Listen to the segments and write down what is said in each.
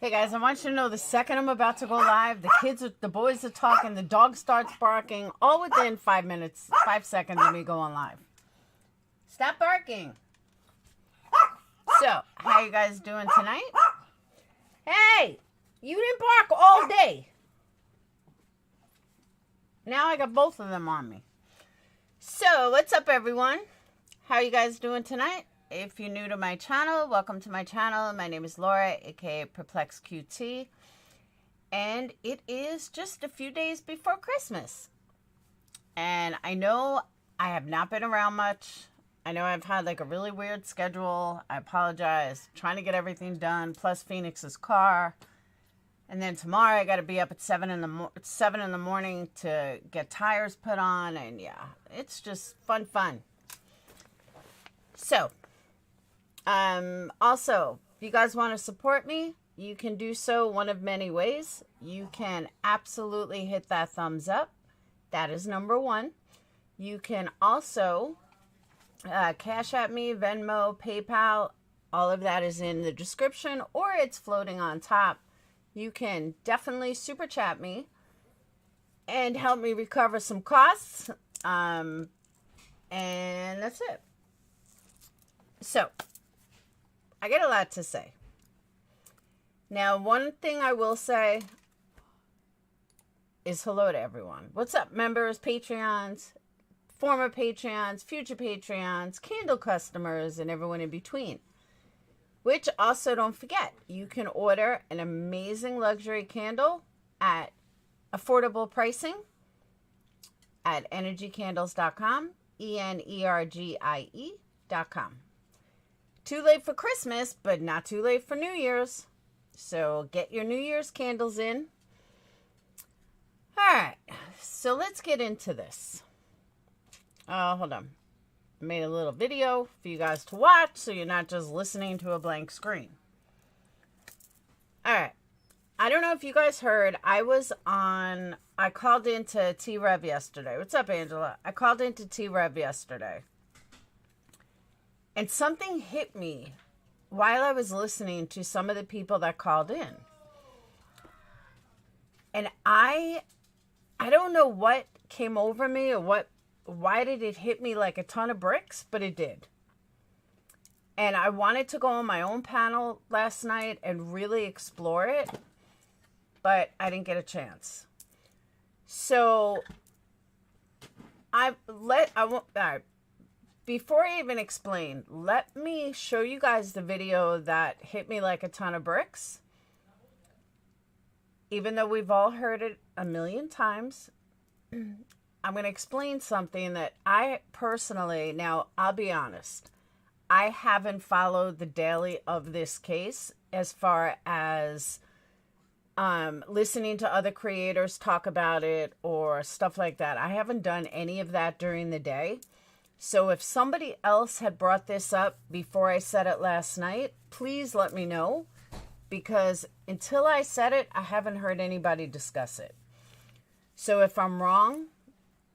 Hey guys, I want you to know the second I'm about to go live, the boys are talking, the dog starts barking, all within 5 minutes, 5 seconds of me going live. Stop barking. So, how you guys doing tonight? Hey, you didn't bark all day. Now I got both of them on me. So, what's up everyone? How you guys doing tonight? If you're new to my channel, welcome to my channel. My name is Laura, aka Purplexed QT. And it is just a few days before Christmas. And I know I have not been around much. I know I've had like a really weird schedule. I apologize. Trying to get everything done, plus Phoenix's car. And then tomorrow I got to be up at 7 in the morning to get tires put on. And yeah, it's just fun. So, also, if you guys want to support me, you can do so one of many ways. You can absolutely hit that thumbs up. That is number one. You can also Cash at me, Venmo, PayPal. All of that is in the description or it's floating on top. You can definitely super chat me and help me recover some costs. And that's it. So, I get a lot to say. Now, one thing I will say is hello to everyone. What's up, members, Patreons, former Patreons, future Patreons, candle customers, and everyone in between. Which also, don't forget, you can order an amazing luxury candle at affordable pricing at energycandles.com, ENERGIE.com. Too late for Christmas, but not too late for New Year's. So get your New Year's candles in. All right, so let's get into this. Hold on. I made a little video for you guys to watch, so you're not just listening to a blank screen. All right. I don't know if you guys heard, I called into T-Rev yesterday. What's up, Angela? I called into T-Rev yesterday. And something hit me while I was listening to some of the people that called in. And I don't know what came over me or why did it hit me like a ton of bricks, but it did. And I wanted to go on my own panel last night and really explore it, but I didn't get a chance. So before I even explain, let me show you guys the video that hit me like a ton of bricks. Even though we've all heard it a million times, I'm going to explain something that I personally, now I'll be honest, I haven't followed the daily of this case as far as listening to other creators talk about it or stuff like that. I haven't done any of that during the day. So if somebody else had brought this up before I said it last night, please let me know. Because until I said it, I haven't heard anybody discuss it. So if I'm wrong,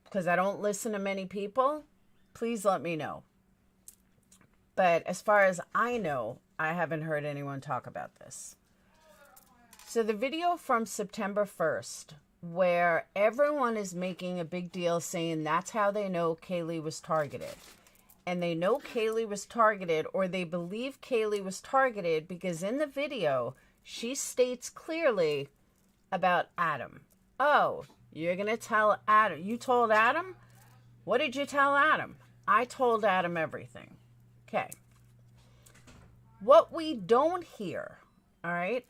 because I don't listen to many people, please let me know. But as far as I know, I haven't heard anyone talk about this. So the video from September 1st, where everyone is making a big deal saying that's how they know Kaylee was targeted. And they know Kaylee was targeted, or they believe Kaylee was targeted because in the video, she states clearly about Adam. Oh, you're going to tell Adam. You told Adam? What did you tell Adam? I told Adam everything. Okay. What we don't hear, all right?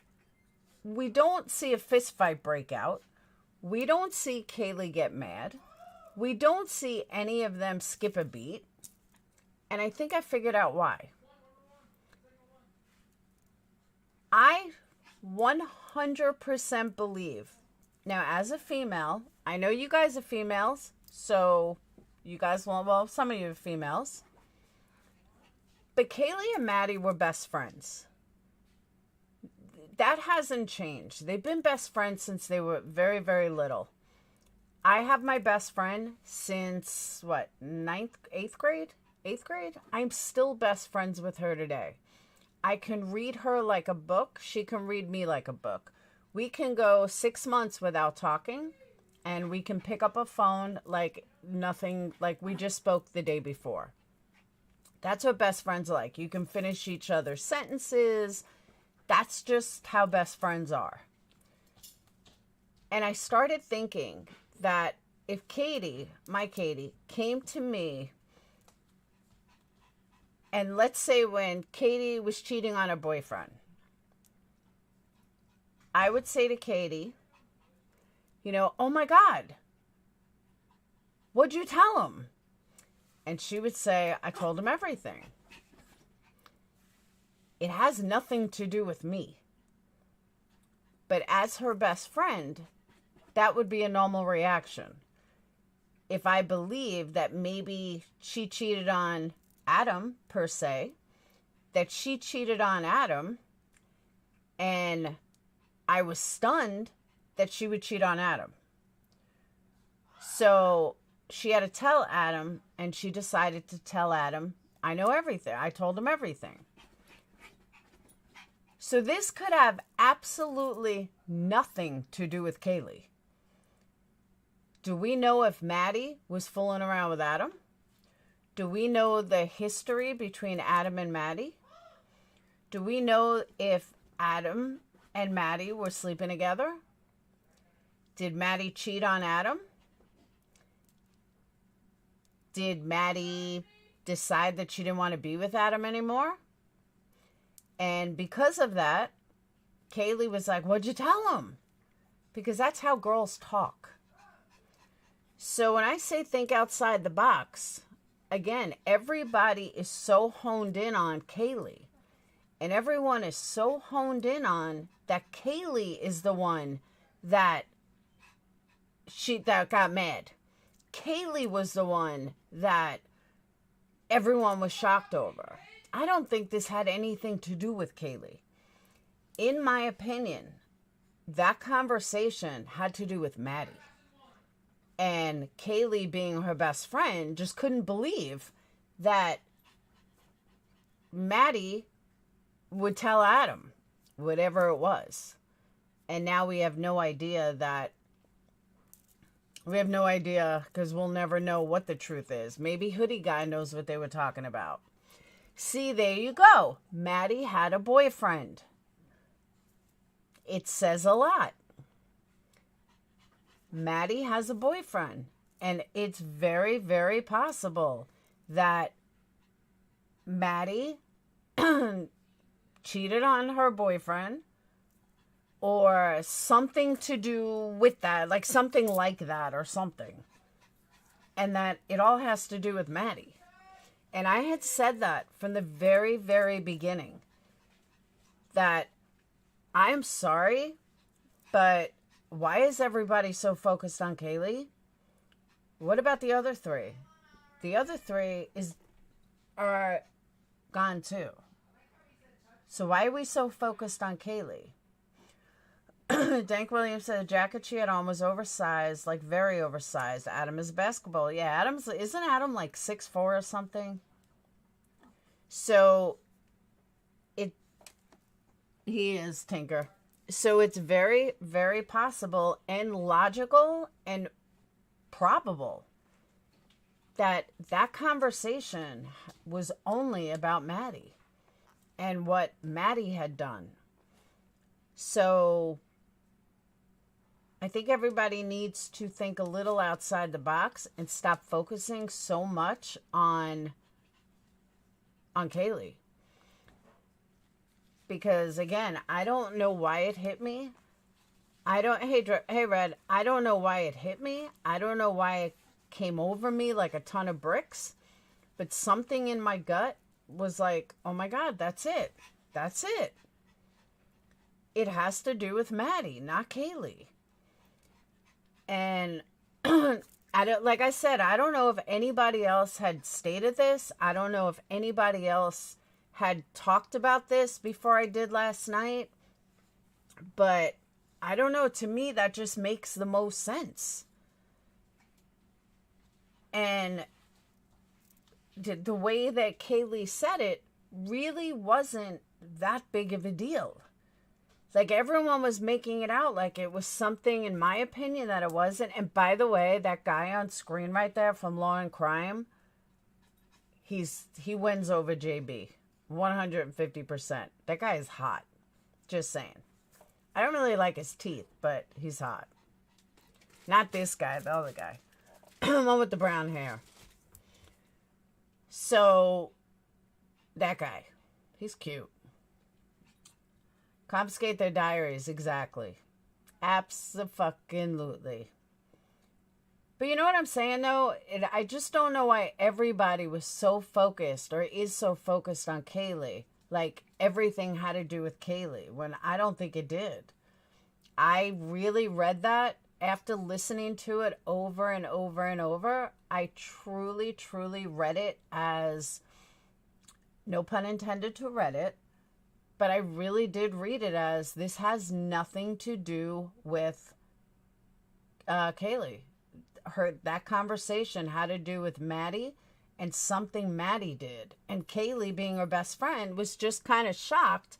We don't see a fist fight break out. We don't see Kaylee get mad. We don't see any of them skip a beat. And I think I figured out why. I 100% believe. Now, as a female, I know you guys are females, so you guys won't, well, some of you are females. But Kaylee and Maddie were best friends. That hasn't changed. They've been best friends since they were very, very little. I have my best friend since, what, 8th grade? I'm still best friends with her today. I can read her like a book. She can read me like a book. We can go 6 months without talking, and we can pick up a phone like nothing, like we just spoke the day before. That's what best friends are like. You can finish each other's sentences. That's just how best friends are. And I started thinking that if Katie, my Katie, came to me, and let's say when Katie was cheating on her boyfriend, I would say to Katie, you know, oh my God, what'd you tell him? And she would say, I told him everything. It has nothing to do with me. But as her best friend, that would be a normal reaction. If I believe that maybe she cheated on Adam, per se, that she cheated on Adam, and I was stunned that she would cheat on Adam. So she had to tell Adam, and she decided to tell Adam, I know everything. I told him everything. So this could have absolutely nothing to do with Kaylee. Do we know if Maddie was fooling around with Adam? Do we know the history between Adam and Maddie? Do we know if Adam and Maddie were sleeping together? Did Maddie cheat on Adam? Did Maddie decide that she didn't want to be with Adam anymore? And because of that, Kaylee was like, what'd you tell him? Because that's how girls talk. So when I say think outside the box, again, everybody is so honed in on Kaylee. And everyone is so honed in on that Kaylee is the one that got mad. Kaylee was the one that everyone was shocked over. I don't think this had anything to do with Kaylee. In my opinion, that conversation had to do with Maddie. And Kaylee, being her best friend, just couldn't believe that Maddie would tell Adam whatever it was. And now we have no idea because we'll never know what the truth is. Maybe Hoodie Guy knows what they were talking about. See, there you go. Maddie had a boyfriend. It says a lot. Maddie has a boyfriend. And it's very, very possible that Maddie cheated on her boyfriend or something to do with that, like something like that or something. And that it all has to do with Maddie. And I had said that from the very, very beginning. That I'm sorry, but why is everybody so focused on Kaylee? What about the other three? The other three are gone too. So why are we so focused on Kaylee? Dank Williams said the jacket she had on was oversized, like very oversized. Adam is basketball. Yeah, isn't Adam like 6'4" or something? So he is Tinker. So it's very, very possible and logical and probable that conversation was only about Maddie and what Maddie had done. So I think everybody needs to think a little outside the box and stop focusing so much on Kaylee. Because again, I don't know why it hit me. Hey Red, I don't know why it hit me. I don't know why it came over me like a ton of bricks. But something in my gut was like, oh my God, that's it. That's it. It has to do with Maddie, not Kaylee. And like I said, I don't know if anybody else had stated this. I don't know if anybody else had talked about this before I did last night. But I don't know. To me, that just makes the most sense. And the way that Kaylee said it really wasn't that big of a deal. Like, everyone was making it out like it was something, in my opinion, that it wasn't. And by the way, that guy on screen right there from Law and Crime, he wins over JB 150%. That guy is hot. Just saying. I don't really like his teeth, but he's hot. Not this guy, the other guy. The one with the brown hair. So, that guy. He's cute. Confiscate their diaries, exactly. Abso-fucking-lutely. But you know what I'm saying, though? I just don't know why everybody was so focused, or is so focused on Kaylee. Like, everything had to do with Kaylee, when I don't think it did. I really read that after listening to it over and over and over. I truly, truly read it as, no pun intended to Reddit, but I really did read it as, this has nothing to do with Kaylee. That conversation had to do with Maddie and something Maddie did. And Kaylee, being her best friend, was just kind of shocked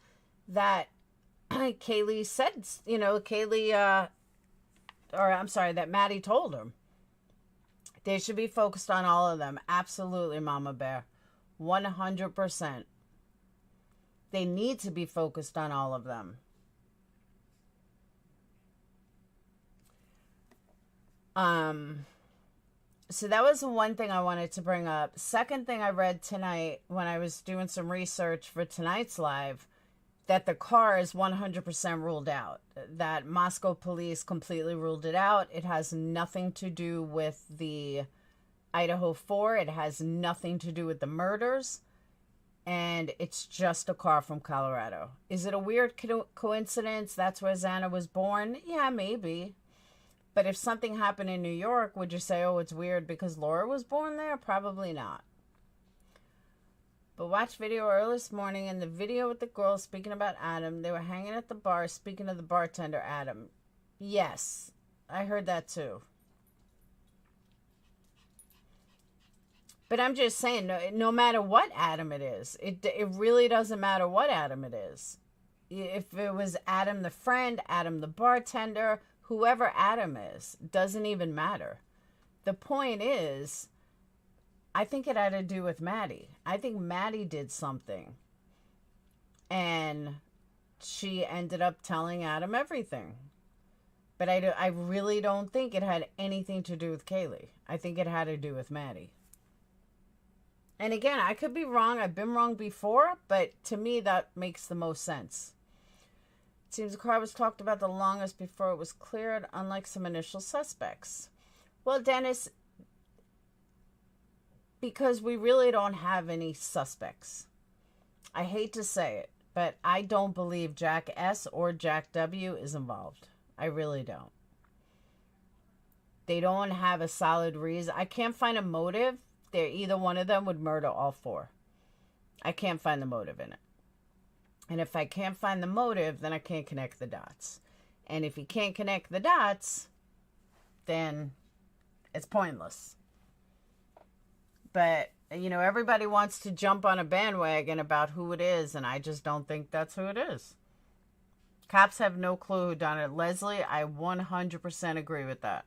that Kaylee said, that Maddie told him. They should be focused on all of them. Absolutely, Mama Bear. 100%. They need to be focused on all of them. So that was the one thing I wanted to bring up. Second thing I read tonight when I was doing some research for tonight's live, that the car is 100% ruled out. That Moscow police completely ruled it out. It has nothing to do with the Idaho 4. It has nothing to do with the murders. And it's just a car from Colorado. Is it a weird coincidence? That's where Xana was born? Yeah, maybe. But if something happened in New York, would you say, oh, it's weird because Laura was born there? Probably not. But watch video early this morning, and the video with the girls speaking about Adam. They were hanging at the bar speaking of the bartender, Adam. Yes, I heard that too. But I'm just saying, no matter what Adam it is, it really doesn't matter what Adam it is. If it was Adam the friend, Adam the bartender, whoever Adam is, doesn't even matter. The point is, I think it had to do with Maddie. I think Maddie did something. And she ended up telling Adam everything. But I really don't think it had anything to do with Kaylee. I think it had to do with Maddie. And again, I could be wrong. I've been wrong before, but to me, that makes the most sense. It seems the car was talked about the longest before it was cleared, unlike some initial suspects. Well, Dennis, because we really don't have any suspects. I hate to say it, but I don't believe Jack S. or Jack W. is involved. I really don't. They don't have a solid reason. I can't find a motive. Either one of them would murder all four. I can't find the motive in it. And if I can't find the motive, then I can't connect the dots. And if you can't connect the dots, then it's pointless. But, everybody wants to jump on a bandwagon about who it is, and I just don't think that's who it is. Cops have no clue who done it. Leslie, I 100% agree with that.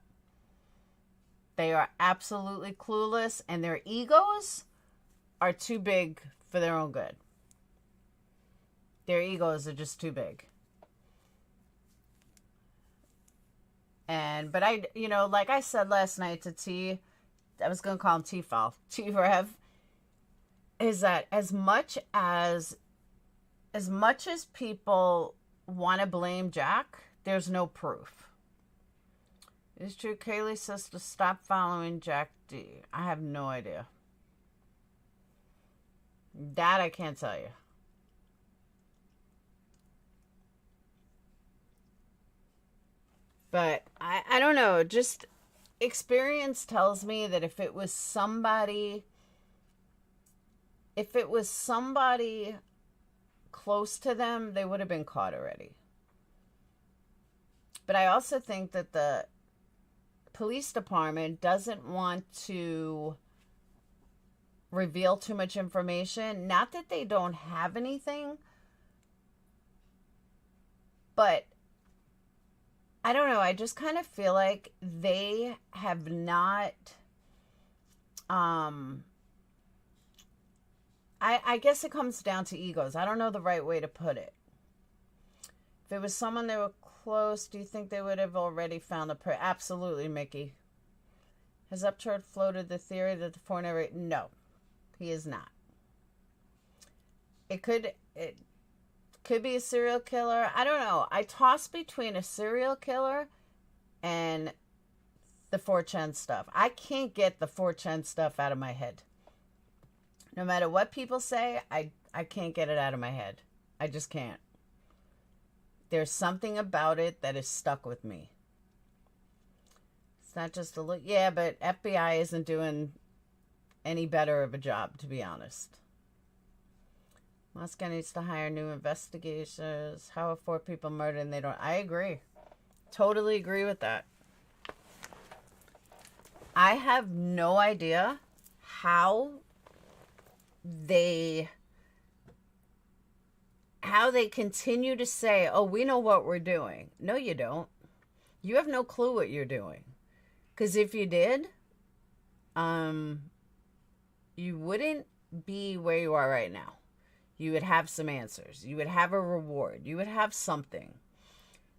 They are absolutely clueless, and their egos are too big for their own good. Their egos are just too big. But like I said last night to T, I was going to call him T-Fall, T-Rev, is that as much as people want to blame Jack, there's no proof. It's true Kaylee says to stop following Jack D. I have no idea. That I can't tell you. But I don't know. Just experience tells me that if it was somebody close to them, they would have been caught already. But I also think that the police department doesn't want to reveal too much information. Not that they don't have anything, But I don't know. I just kind of feel like they have not, I guess it comes down to egos. I don't know the right way to put it. If it was someone they were close, do you think they would have already found the prey? Absolutely, Mickey. Has Upchart floated the theory that the foreigner... No, he is not. It could be a serial killer. I don't know. I toss between a serial killer and the 4chan stuff. I can't get the 4chan stuff out of my head. No matter what people say, I can't get it out of my head. I just can't. There's something about it that is stuck with me. It's not just a look. Yeah, but FBI isn't doing any better of a job, to be honest. Moscow needs to hire new investigators. How are 4 people murdered and they don't... I agree. Totally agree with that. I have no idea how they continue to say, oh, we know what we're doing. No, you don't. You have no clue what you're doing. Because if you did, you wouldn't be where you are right now. You would have some answers. You would have a reward. You would have something.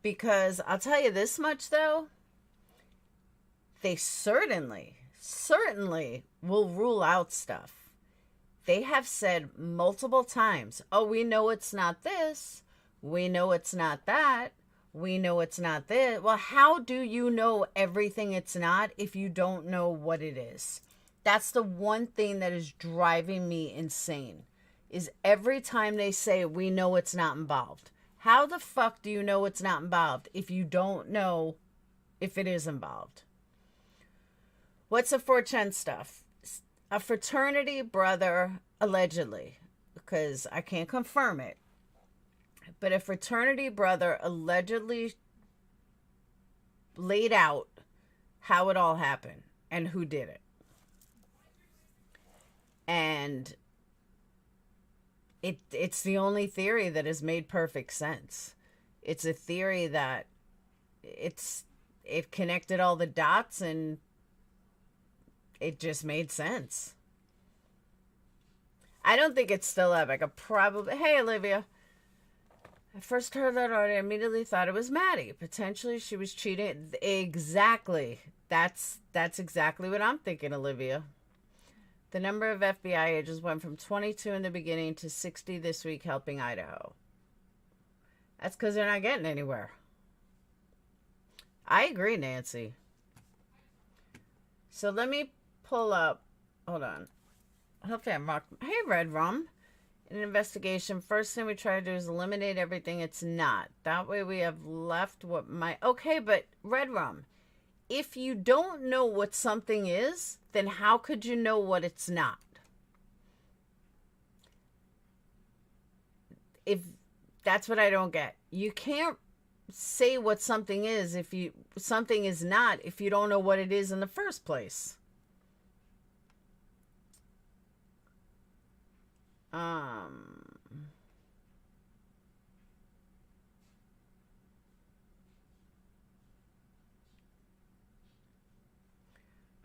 Because I'll tell you this much, though. They certainly will rule out stuff. They have said multiple times, oh, we know it's not this. We know it's not that. We know it's not this. Well, how do you know everything it's not if you don't know what it is? That's the one thing that is driving me insane, is every time they say, we know it's not involved. How the fuck do you know it's not involved if you don't know if it is involved? What's the 4chan stuff? A fraternity brother, allegedly, because I can't confirm it, but a fraternity brother allegedly laid out how it all happened and who did it. And it's the only theory that has made perfect sense. It's a theory that it connected all the dots and it just made sense. I don't think it's still epic. Hey, Olivia. I first heard that I immediately thought it was Maddie. Potentially she was cheating. Exactly. That's exactly what I'm thinking, Olivia. The number of FBI agents went from 22 in the beginning to 60 this week helping Idaho. That's because they're not getting anywhere. I agree, Nancy. So let me pull up. Hold on. Hopefully I'm rocked. Hey, Red Rum. In an investigation, first thing we try to do is eliminate everything it's not. That way we have left what might... Okay, but Red Rum, if you don't know what something is, then how could you know what it's not? If that's what I don't get. You can't say what something is if something is not if you don't know what it is in the first place.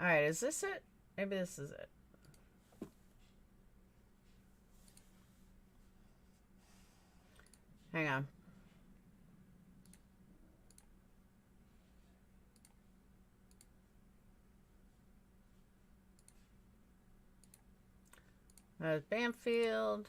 All right, is this it? Maybe this is it. Hang on. Banfield.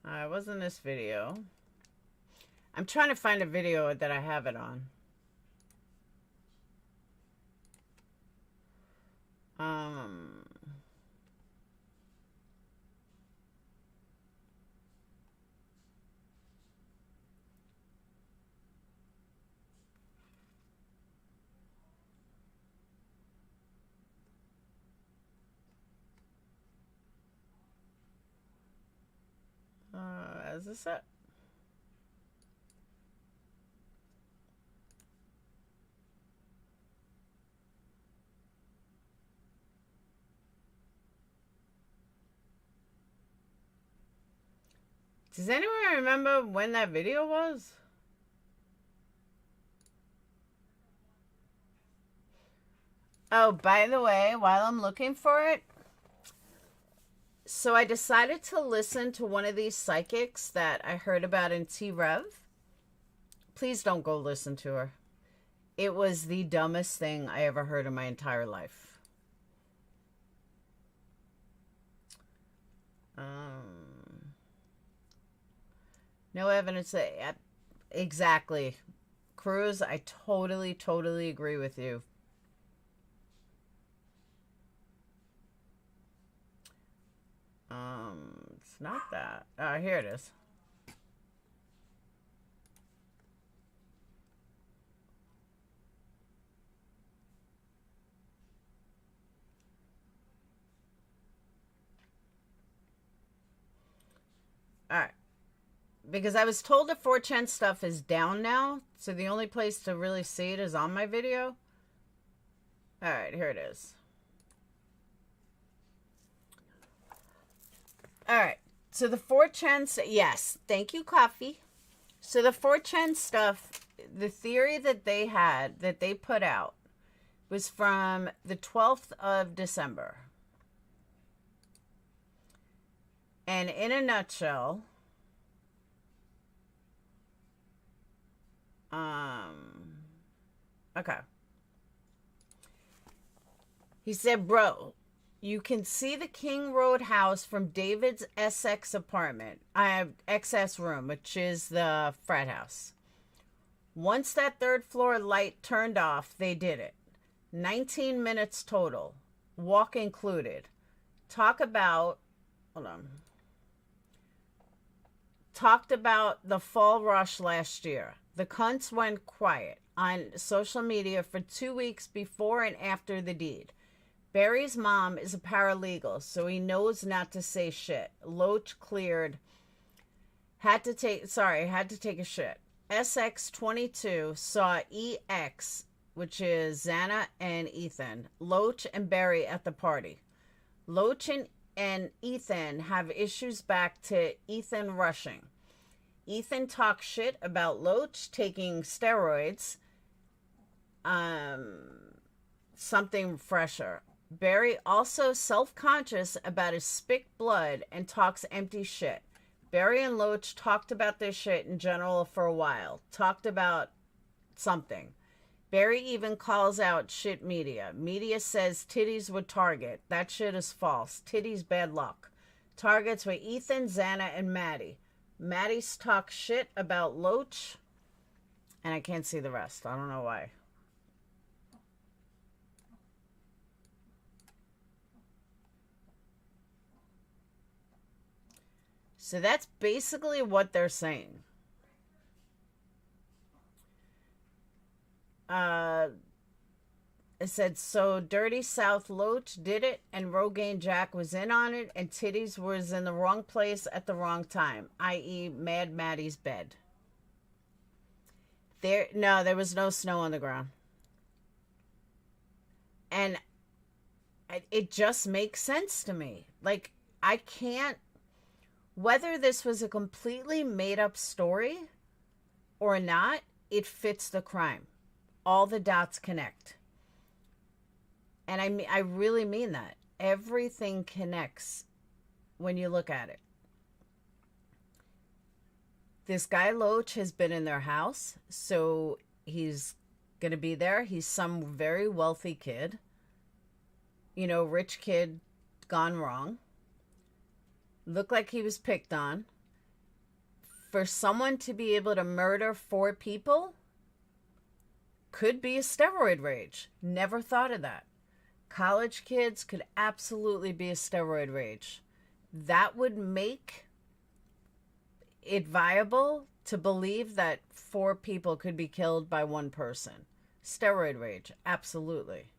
It wasn't this video. I'm trying to find a video that I have it on. Is this it? Does anyone remember when that video was? Oh, by the way, while I'm looking for it, so I decided to listen to one of these psychics that I heard about in T-Rev. Please don't go listen to her. It was the dumbest thing I ever heard in my entire life. No evidence that... Exactly. Cruz, I totally agree with you. It's not that. Oh, here it is. All right. Because I was told the 4chan stuff is down now, so the only place to really see it is on my video. All right, here it is. All right, so the 4chan, yes, thank you, coffee. So the 4chan stuff, the theory that they had, that they put out, was from the 12th of December. And in a nutshell, okay. He said, bro, you can see the King Road house from David's SX apartment. I have XS room, which is the frat house. Once that third floor light turned off, they did it. 19 minutes total, walk included. Talked about the fall rush last year. The cunts went quiet on social media for 2 weeks before and after the deed. Barry's mom is a paralegal, so he knows not to say shit. Loach cleared. Had to take a shit. SX22 saw EX, which is Xana and Ethan, Loach and Barry at the party. Loach and Ethan have issues back to Ethan rushing. Ethan talks shit about Loach taking steroids. Something fresher. Barry also self-conscious about his spick blood and talks empty shit. Barry and Loach talked about this shit in general for a while. Talked about something. Barry even calls out shit media. Media says titties would target. That shit is false. Titties bad luck. Targets were Ethan, Xana, and Maddie. Maddie's talk shit about Loach. And I can't see the rest. I don't know why. So that's basically what they're saying. It said, so Dirty South Loach did it and Rogaine Jack was in on it and Titties was in the wrong place at the wrong time, i.e. Mad Maddie's bed. There was no snow on the ground. And it just makes sense to me. Like, I can't, whether this was a completely made up story or not, it fits the crime. All the dots connect. And I really mean that. Everything connects when you look at it. This guy Loach has been in their house, so he's going to be there. He's some very wealthy kid. You know, rich kid gone wrong. Looked like he was picked on. For someone to be able to murder 4 people could be a steroid rage. Never thought of that. College kids could absolutely be a steroid rage. That would make it viable to believe that 4 people could be killed by one person. Steroid rage, absolutely.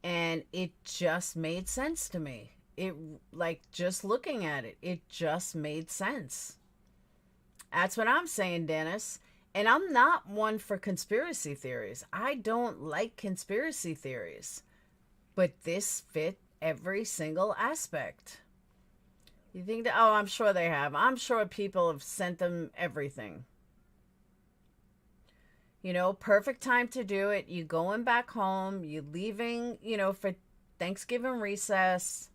And it just made sense to me. It, like, just looking at it, it just made sense. That's what I'm saying, Dennis. And I'm not one for conspiracy theories. I don't like conspiracy theories. But this fit every single aspect. You think that, oh, I'm sure they have. I'm sure people have sent them everything. You know, perfect time to do it. You going back home. You leaving, you know, for Thanksgiving recess.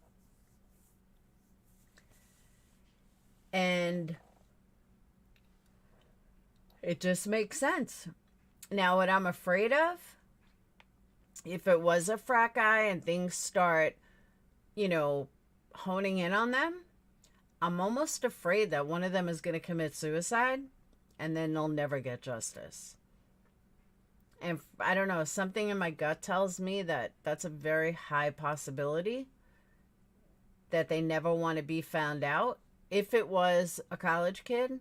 And it just makes sense. Now, what I'm afraid of, if it was a frat guy and things start, you know, honing in on them, I'm almost afraid that one of them is going to commit suicide and then they'll never get justice. And I don't know, something in my gut tells me that that's a very high possibility that they never want to be found out. If it was a college kid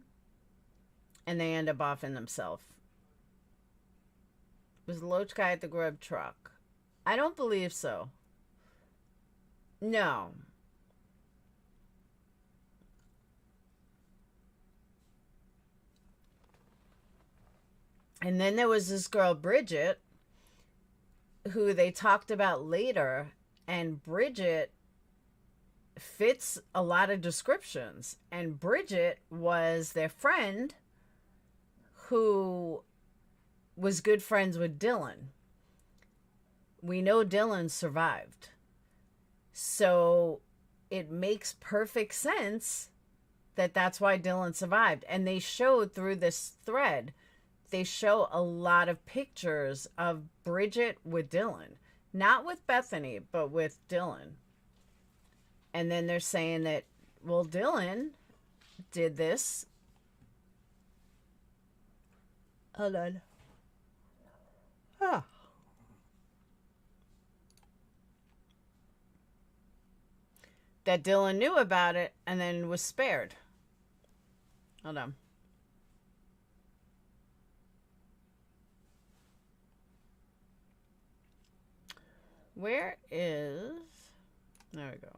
and they end up offing themselves. Was the Loach guy at the grub truck? I don't believe so. No. And then there was this girl, Bridget, who they talked about later. And Bridget fits a lot of descriptions. And Bridget was their friend who was good friends with Dylan. We know Dylan survived. So it makes perfect sense that that's why Dylan survived. And they showed through this thread, they show a lot of pictures of Bridget with Dylan. Not with Bethany, but with Dylan. And then they're saying that, well, Dylan did this. Hold on. Ah. That Dylan knew about it and then was spared. Hold on. Where is... There we go.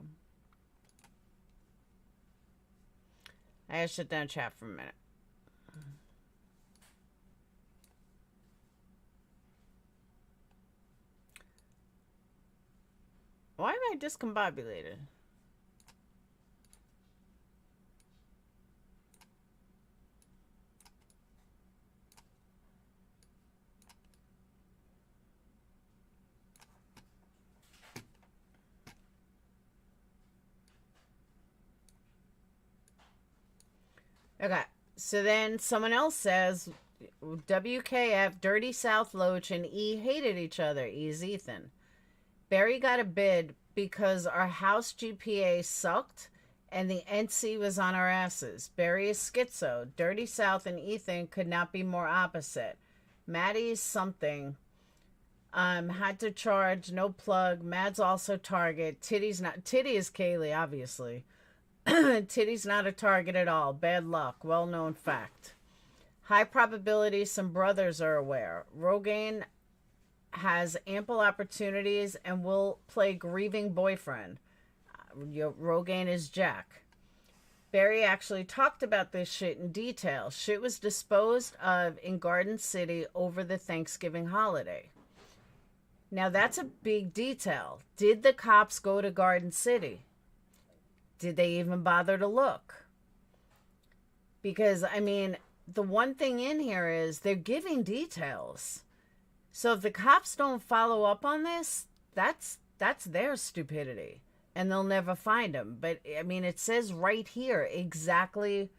I gotta shut down chat for a minute. Why am I discombobulated? Okay, so then someone else says, WKF, Dirty South Loach and E hated each other. E's Ethan. Barry got a bid because our house GPA sucked and the NC was on our asses. Barry is schizo. Dirty South and Ethan could not be more opposite. Maddie's something. Had to charge, no plug. Mad's also target. Titty is Kaylee, obviously. Titty's not a target at all. Bad luck. Well-known fact. High probability some brothers are aware. Rogaine has ample opportunities and will play grieving boyfriend. Rogaine is Jack. Barry actually talked about this shit in detail. Shit was disposed of in Garden City over the Thanksgiving holiday. Now that's a big detail. Did the cops go to Garden City? Did they even bother to look? Because, I mean, the one thing in here is they're giving details. So if the cops don't follow up on this, that's their stupidity. And they'll never find him. But, I mean, it says right here exactly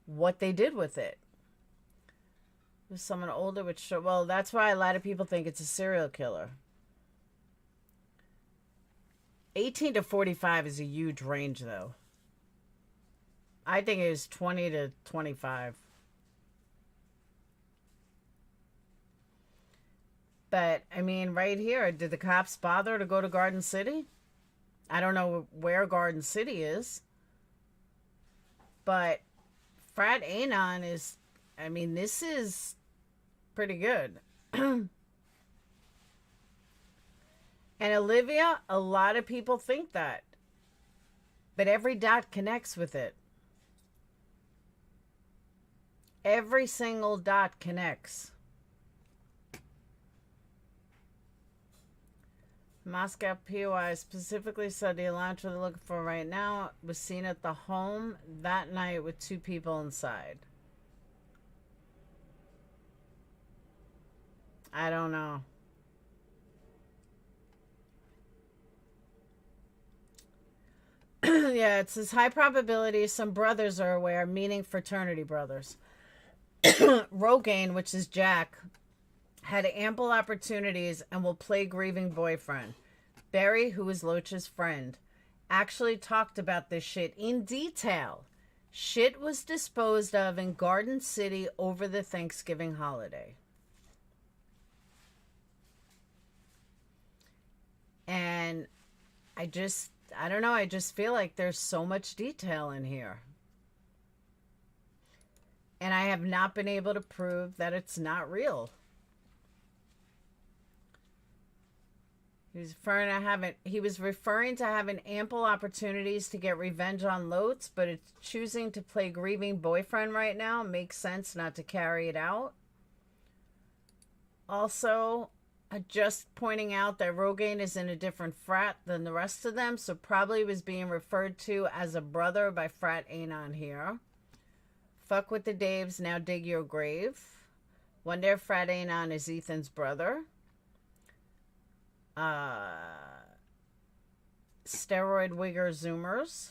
what they did with it. With someone older, which, well, that's why a lot of people think it's a serial killer. 18 to 45 is a huge range, though. I think it was 20 to 25. But, I mean, right here, did the cops bother to go to Garden City? I don't know where Garden City is. But Frat Anon is, I mean, this is pretty good. And Olivia, a lot of people think that. But every dot connects with it. Every single dot connects. Moscow POI specifically said the Elantra they're looking for right now was seen at the home that night with 2 people inside. I don't know. Yeah, it says high probability some brothers are aware, meaning fraternity brothers. Rogaine, which is Jack, had ample opportunities and will play grieving boyfriend. Barry, who is Loach's friend, actually talked about this shit in detail. Shit was disposed of in Garden City over the Thanksgiving holiday. And I don't know, I just feel like there's so much detail in here. And I have not been able to prove that it's not real. He was referring to having ample opportunities to get revenge on Lotz, but it's choosing to play grieving boyfriend right now makes sense not to carry it out. Also, just pointing out that Rogaine is in a different frat than the rest of them, so probably was being referred to as a brother by frat Anon here. Fuck with the Daves, now dig your grave. Wonder if frat Anon is Ethan's brother. Steroid wigger zoomers.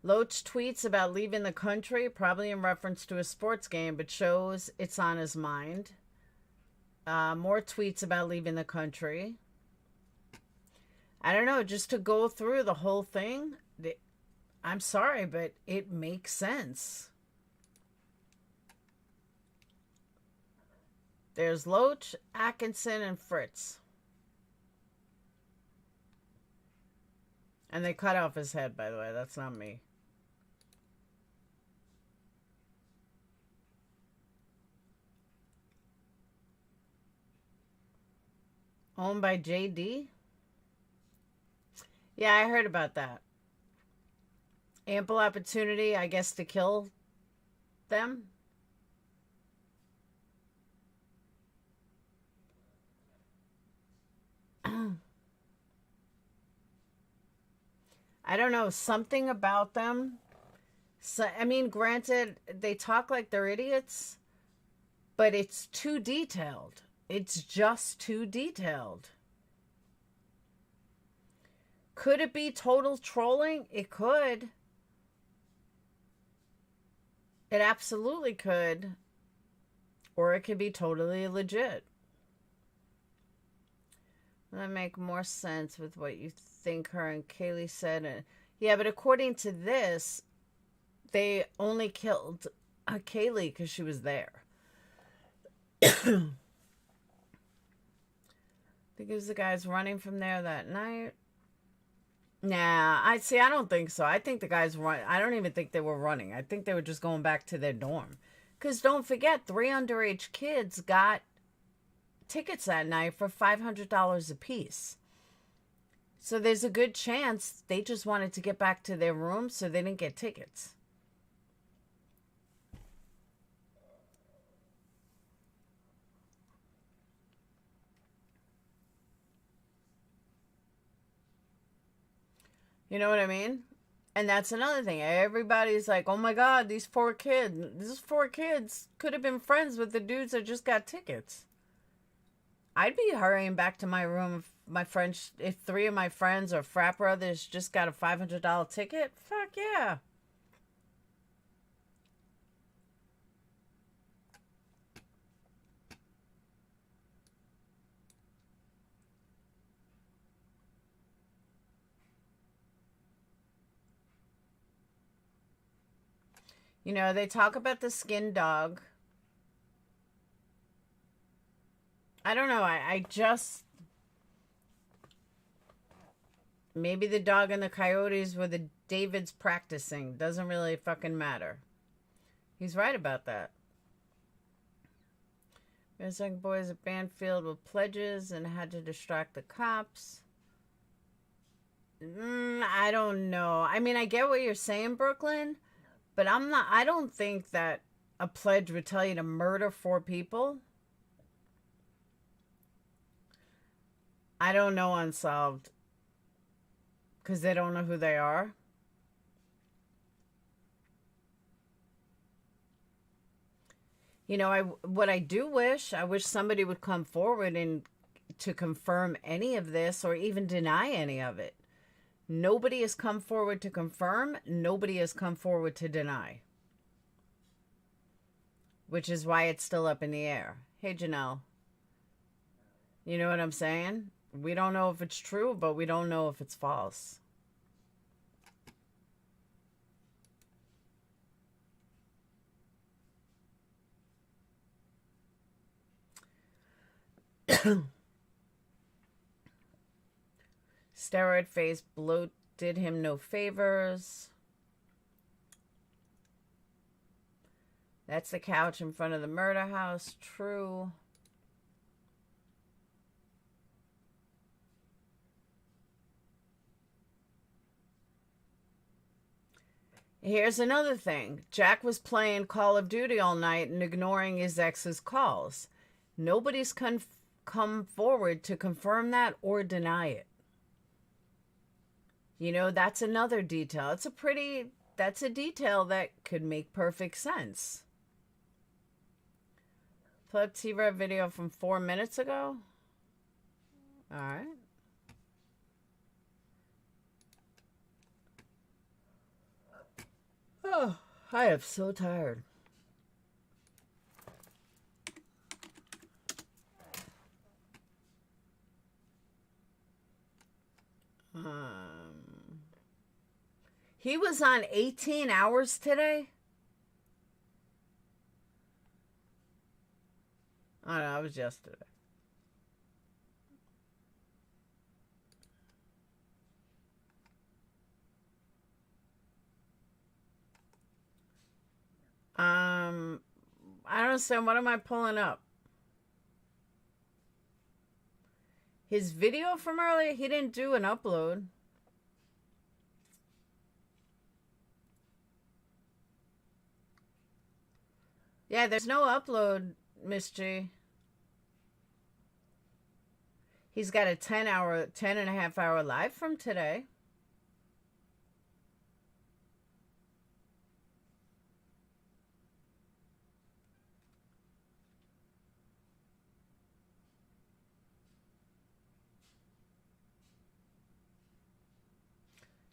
Loach tweets about leaving the country, probably in reference to a sports game, but shows it's on his mind. More tweets about leaving the country. I don't know, just to go through the whole thing, I'm sorry, but it makes sense. There's Loach, Atkinson, and Fritz. And they cut off his head, by the way. That's not me. Owned by JD? Yeah, I heard about that. Ample opportunity, I guess, to kill them. I don't know, something about them. So, I mean, granted, they talk like they're idiots, but it's too detailed. It's just too detailed. Could it be total trolling? It could. It absolutely could. Or it could be totally legit. That make more sense with what you think her and Kaylee said. Yeah, but according to this, they only killed Kaylee because she was there. Because the guys running from there that night. Nah, I don't think so. I think the guys run. I don't even think they were running. I think they were just going back to their dorm. Because don't forget, 3 underage kids got tickets that night for $500 a piece. So there's a good chance they just wanted to get back to their room, so they didn't get tickets. You know what I mean? And that's another thing. Everybody's like, oh my God, these 4 kids. These 4 kids could have been friends with the dudes that just got tickets. I'd be hurrying back to my room if 3 of my friends or frat brothers just got a $500 ticket. Fuck yeah. You know, they talk about the skin dog. I don't know. I just... Maybe the dog and the coyotes were the Davids practicing. Doesn't really fucking matter. He's right about that. Missing boys at Banfield with pledges and had to distract the cops. I don't know. I mean, I get what you're saying, Brooklyn, but I don't think that a pledge would tell you to murder 4 people. I don't know Unsolved because they don't know who they are. You know, what I do wish, I wish somebody would come forward and to confirm any of this or even deny any of it. Nobody has come forward to confirm. Nobody has come forward to deny. Which is why it's still up in the air. Hey, Janelle. You know what I'm saying? We don't know if it's true, but we don't know if it's false. Steroid face bloat did him no favors. That's the couch in front of the murder house. True. Here's another thing. Jack was playing Call of Duty all night and ignoring his ex's calls. Nobody's come forward to confirm that or deny it. You know, that's another detail. That's a detail that could make perfect sense. Pull up T-Rev video from 4 minutes ago. All right. Oh, I am so tired. He was on 18 hours today? Oh, no, it was yesterday. I don't understand. What am I pulling up? His video from earlier, he didn't do an upload. Yeah, there's no upload, Miss G. He's got a 10 and a half hour live from today.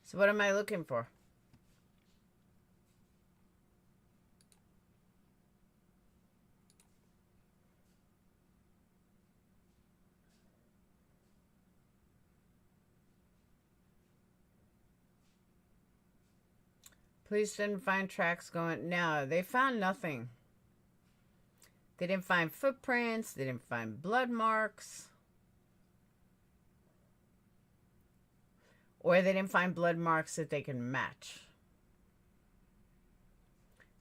So what am I looking for? Police didn't find tracks going. No, they found nothing. They didn't find footprints. They didn't find blood marks. Or they didn't find blood marks that they can match.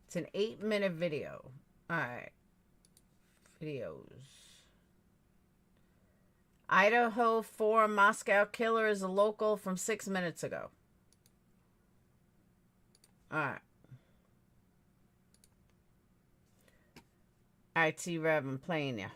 It's an 8-minute video. Alright. Videos. Idaho 4 Moscow killer is a local from 6 minutes ago. Alright. Alright, T-Rev, I'm playing ya.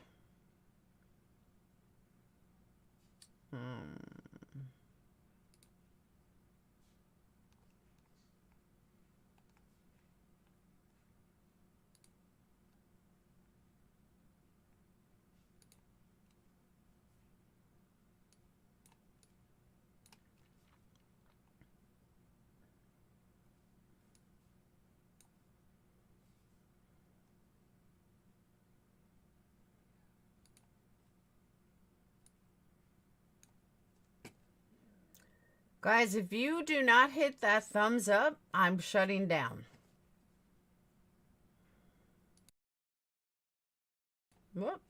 Guys, if you do not hit that thumbs up, I'm shutting down. Whoop.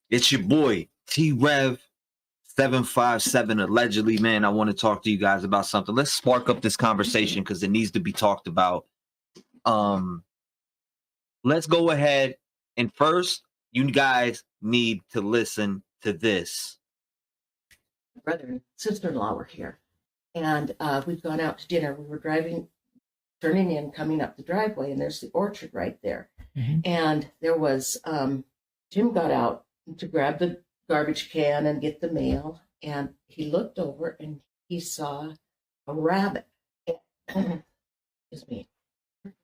It's your boy, T-Rev 757, allegedly. Man, I want to talk to you guys about something. Let's spark up this conversation because it needs to be talked about. Let's go ahead And first, you guys need to listen to this. Brother and sister-in-law were here, and we'd gone out to dinner. We were driving, turning in, coming up the driveway, and there's the orchard right there. Mm-hmm. And there was, Jim got out to grab the garbage can and get the mail, and he looked over and he saw a rabbit. Excuse me.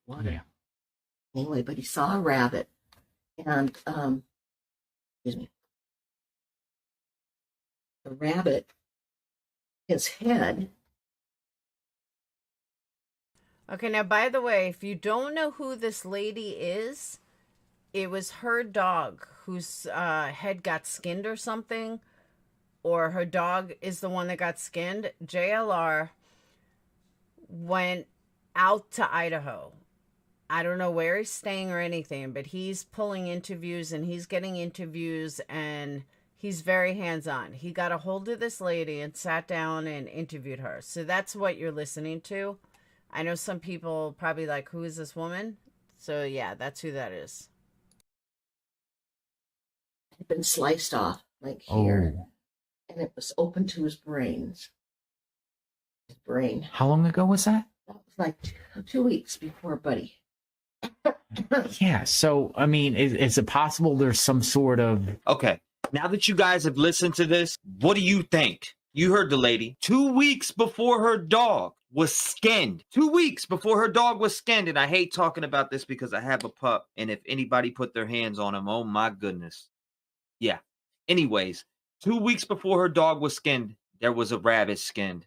Yeah. Anyway, but he saw a rabbit, and excuse me. The rabbit, his head. Okay, now, by the way, if you don't know who this lady is, it was her dog whose head got skinned or something, or her dog is the one that got skinned. JLR went out to Idaho. I don't know where he's staying or anything, but he's pulling interviews and he's getting interviews, and he's very hands-on. He got a hold of this lady and sat down and interviewed her. So that's what you're listening to. I know some people probably like, who is this woman? So yeah, that's who that is. Had been sliced off like here, and it was open to his brains. His brain. How long ago was that? That was like 2 weeks before Buddy. Yeah. So I mean, is it possible there's some sort of Okay. Now that you guys have listened to this, what do you think? You heard the lady. 2 weeks before her dog was skinned. 2 weeks before her dog was skinned. And I hate talking about this because I have a pup. And if anybody put their hands on him, oh my goodness. Yeah. Anyways, 2 weeks before her dog was skinned, there was a rabbit skinned.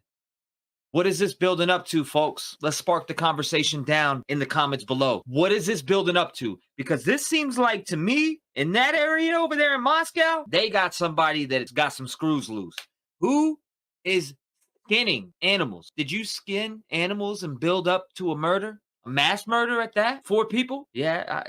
What is this building up to, folks? Let's spark the conversation down in the comments below. What is this building up to? Because this seems like, to me, in that area over there in Moscow, they got somebody that's got some screws loose. Who is skinning animals? Did you skin animals and build up to a murder? A mass murder at that? 4 people? Yeah,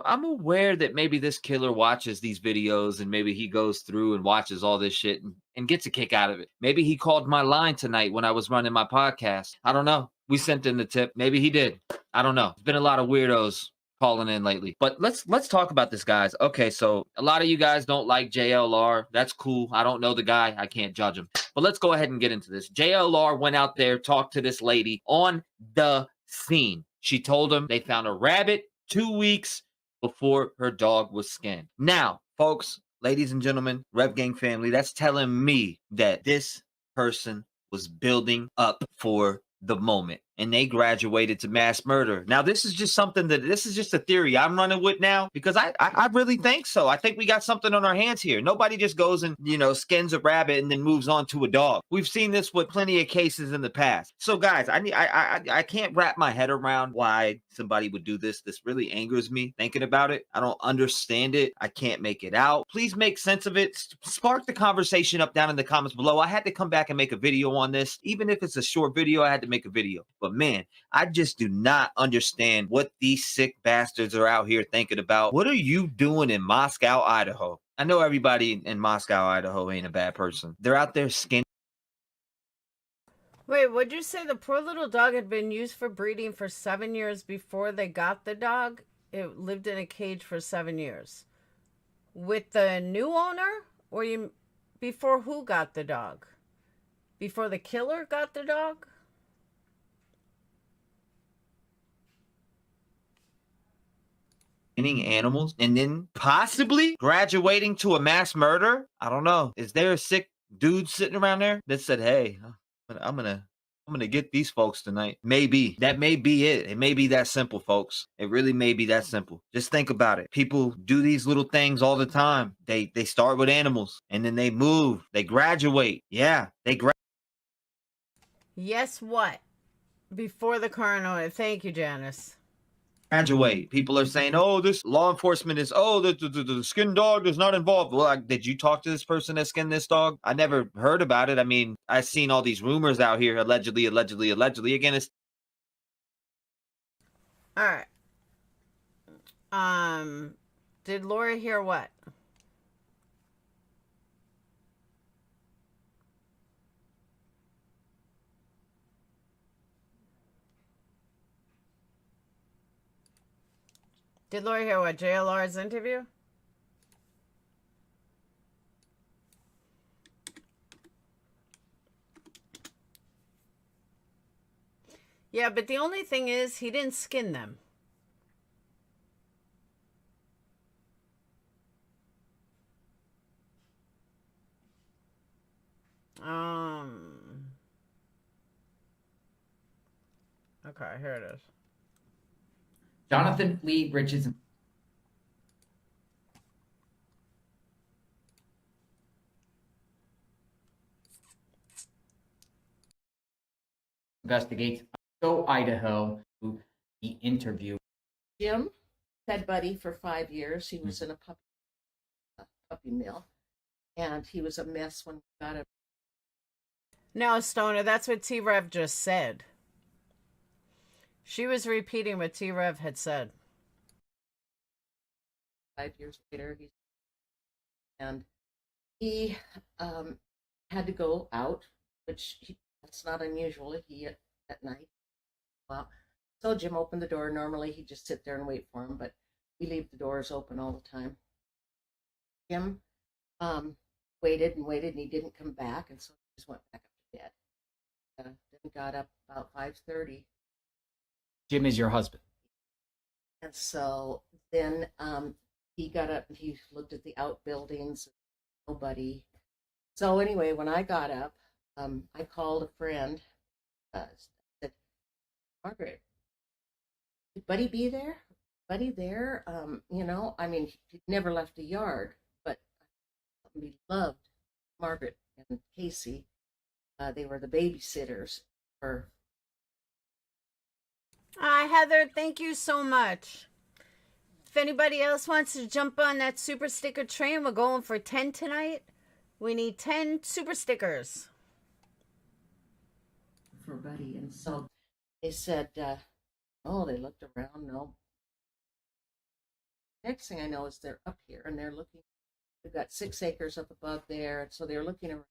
I'm aware that maybe this killer watches these videos and maybe he goes through and watches all this shit and gets a kick out of it. Maybe he called my line tonight when I was running my podcast. I don't know. We sent in the tip. Maybe he did. I don't know. There's been a lot of weirdos calling in lately. But let's talk about this, guys. Okay, so a lot of you guys don't like JLR. That's cool. I don't know the guy. I can't judge him. But let's go ahead and get into this. JLR went out there, talked to this lady on the scene. She told him they found a rabbit 2 weeks before her dog was skinned. Now, folks, ladies and gentlemen, Rev Gang family, that's telling me that this person was building up for the moment, and they graduated to mass murder. Now, this is just a theory I'm running with now, because I really think so. I think we got something on our hands here. Nobody just goes and, skins a rabbit and then moves on to a dog. We've seen this with plenty of cases in the past. So, guys, I can't wrap my head around why somebody would do this. This really angers me thinking about it. I don't understand it. I can't make it out. Please make sense of it. Spark the conversation up down in the comments below. I had to come back and make a video on this. Even if it's a short video, I had to make a video. But man, I just do not understand what these sick bastards are out here thinking about. What are you doing in Moscow, Idaho? I know everybody in Moscow, Idaho ain't a bad person. They're out there skinning. Wait, what'd you say? The poor little dog had been used for breeding for 7 years before they got the dog? It lived in a cage for 7 years. With the new owner? Or before who got the dog? Before the killer got the dog? Animals and then possibly graduating to a mass murder. I don't know. Is there a sick dude sitting around there that said, hey, I'm gonna get these folks tonight? Maybe that may be it. It may be that simple, folks. It really may be that simple. Just think about it. People do these little things all the time. They start with animals and then they move, they graduate. Yeah, Yes, what? Before the coroner. Thank you, Janice. Graduate. People are saying, oh, this law enforcement is, the skin dog is not involved. Well, did you talk to this person that skinned this dog? I never heard about it. I mean, I've seen all these rumors out here, allegedly. Again, it's... All right. Did Laura hear what? Did Lori hear what JLR's interview? Yeah, but the only thing is he didn't skin them. Okay, here it is. Jonathan Lee Rich's investigates Idaho, the interview. Jim had Buddy for 5 years. He was in a puppy mill, and he was a mess when we got him. No, Stoner, that's what T-Rev just said. She was repeating what T-Rev had said. 5 years later, he had to go out, which that's not unusual. He at night. Well, so Jim opened the door. Normally, he'd just sit there and wait for him, but we leave the doors open all the time. Jim waited and waited, and he didn't come back, and so he just went back up to bed. Then got up about 5:30. Jim is your husband. And so then he got up and he looked at the outbuildings. Nobody. So anyway, when I got up, I called a friend. Said, Margaret, did Buddy be there? Buddy there? I mean, he never left the yard, but we loved Margaret and Casey. They were the babysitters for. Hi, Heather. Thank you so much. If anybody else wants to jump on that super sticker train, we're going for 10 tonight. We need 10 super stickers. For Buddy. And so they said, they looked around. No. Next thing I know is they're up here and they're looking. We've got 6 acres up above there. And so they were looking around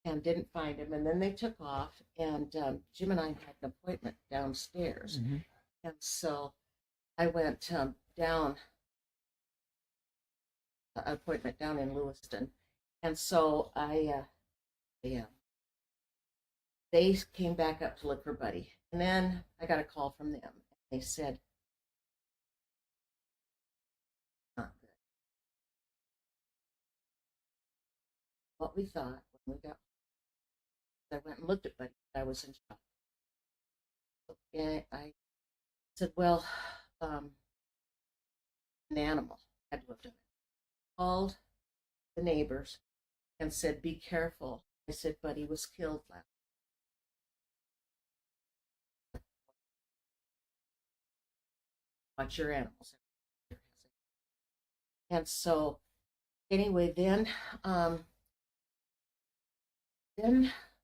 and didn't find him. And then they took off, and Jim and I had an appointment downstairs. Mm-hmm. And so I went down, an appointment down in Lewiston. And so they came back up to look for Buddy. And then I got a call from them. They said, not good. What we thought when we got, I went and looked at Buddy. I was in shock. And I said, well, an animal had lived in it. Called the neighbors and said, be careful. I said, Buddy was killed last. Watch your animals. And so anyway, then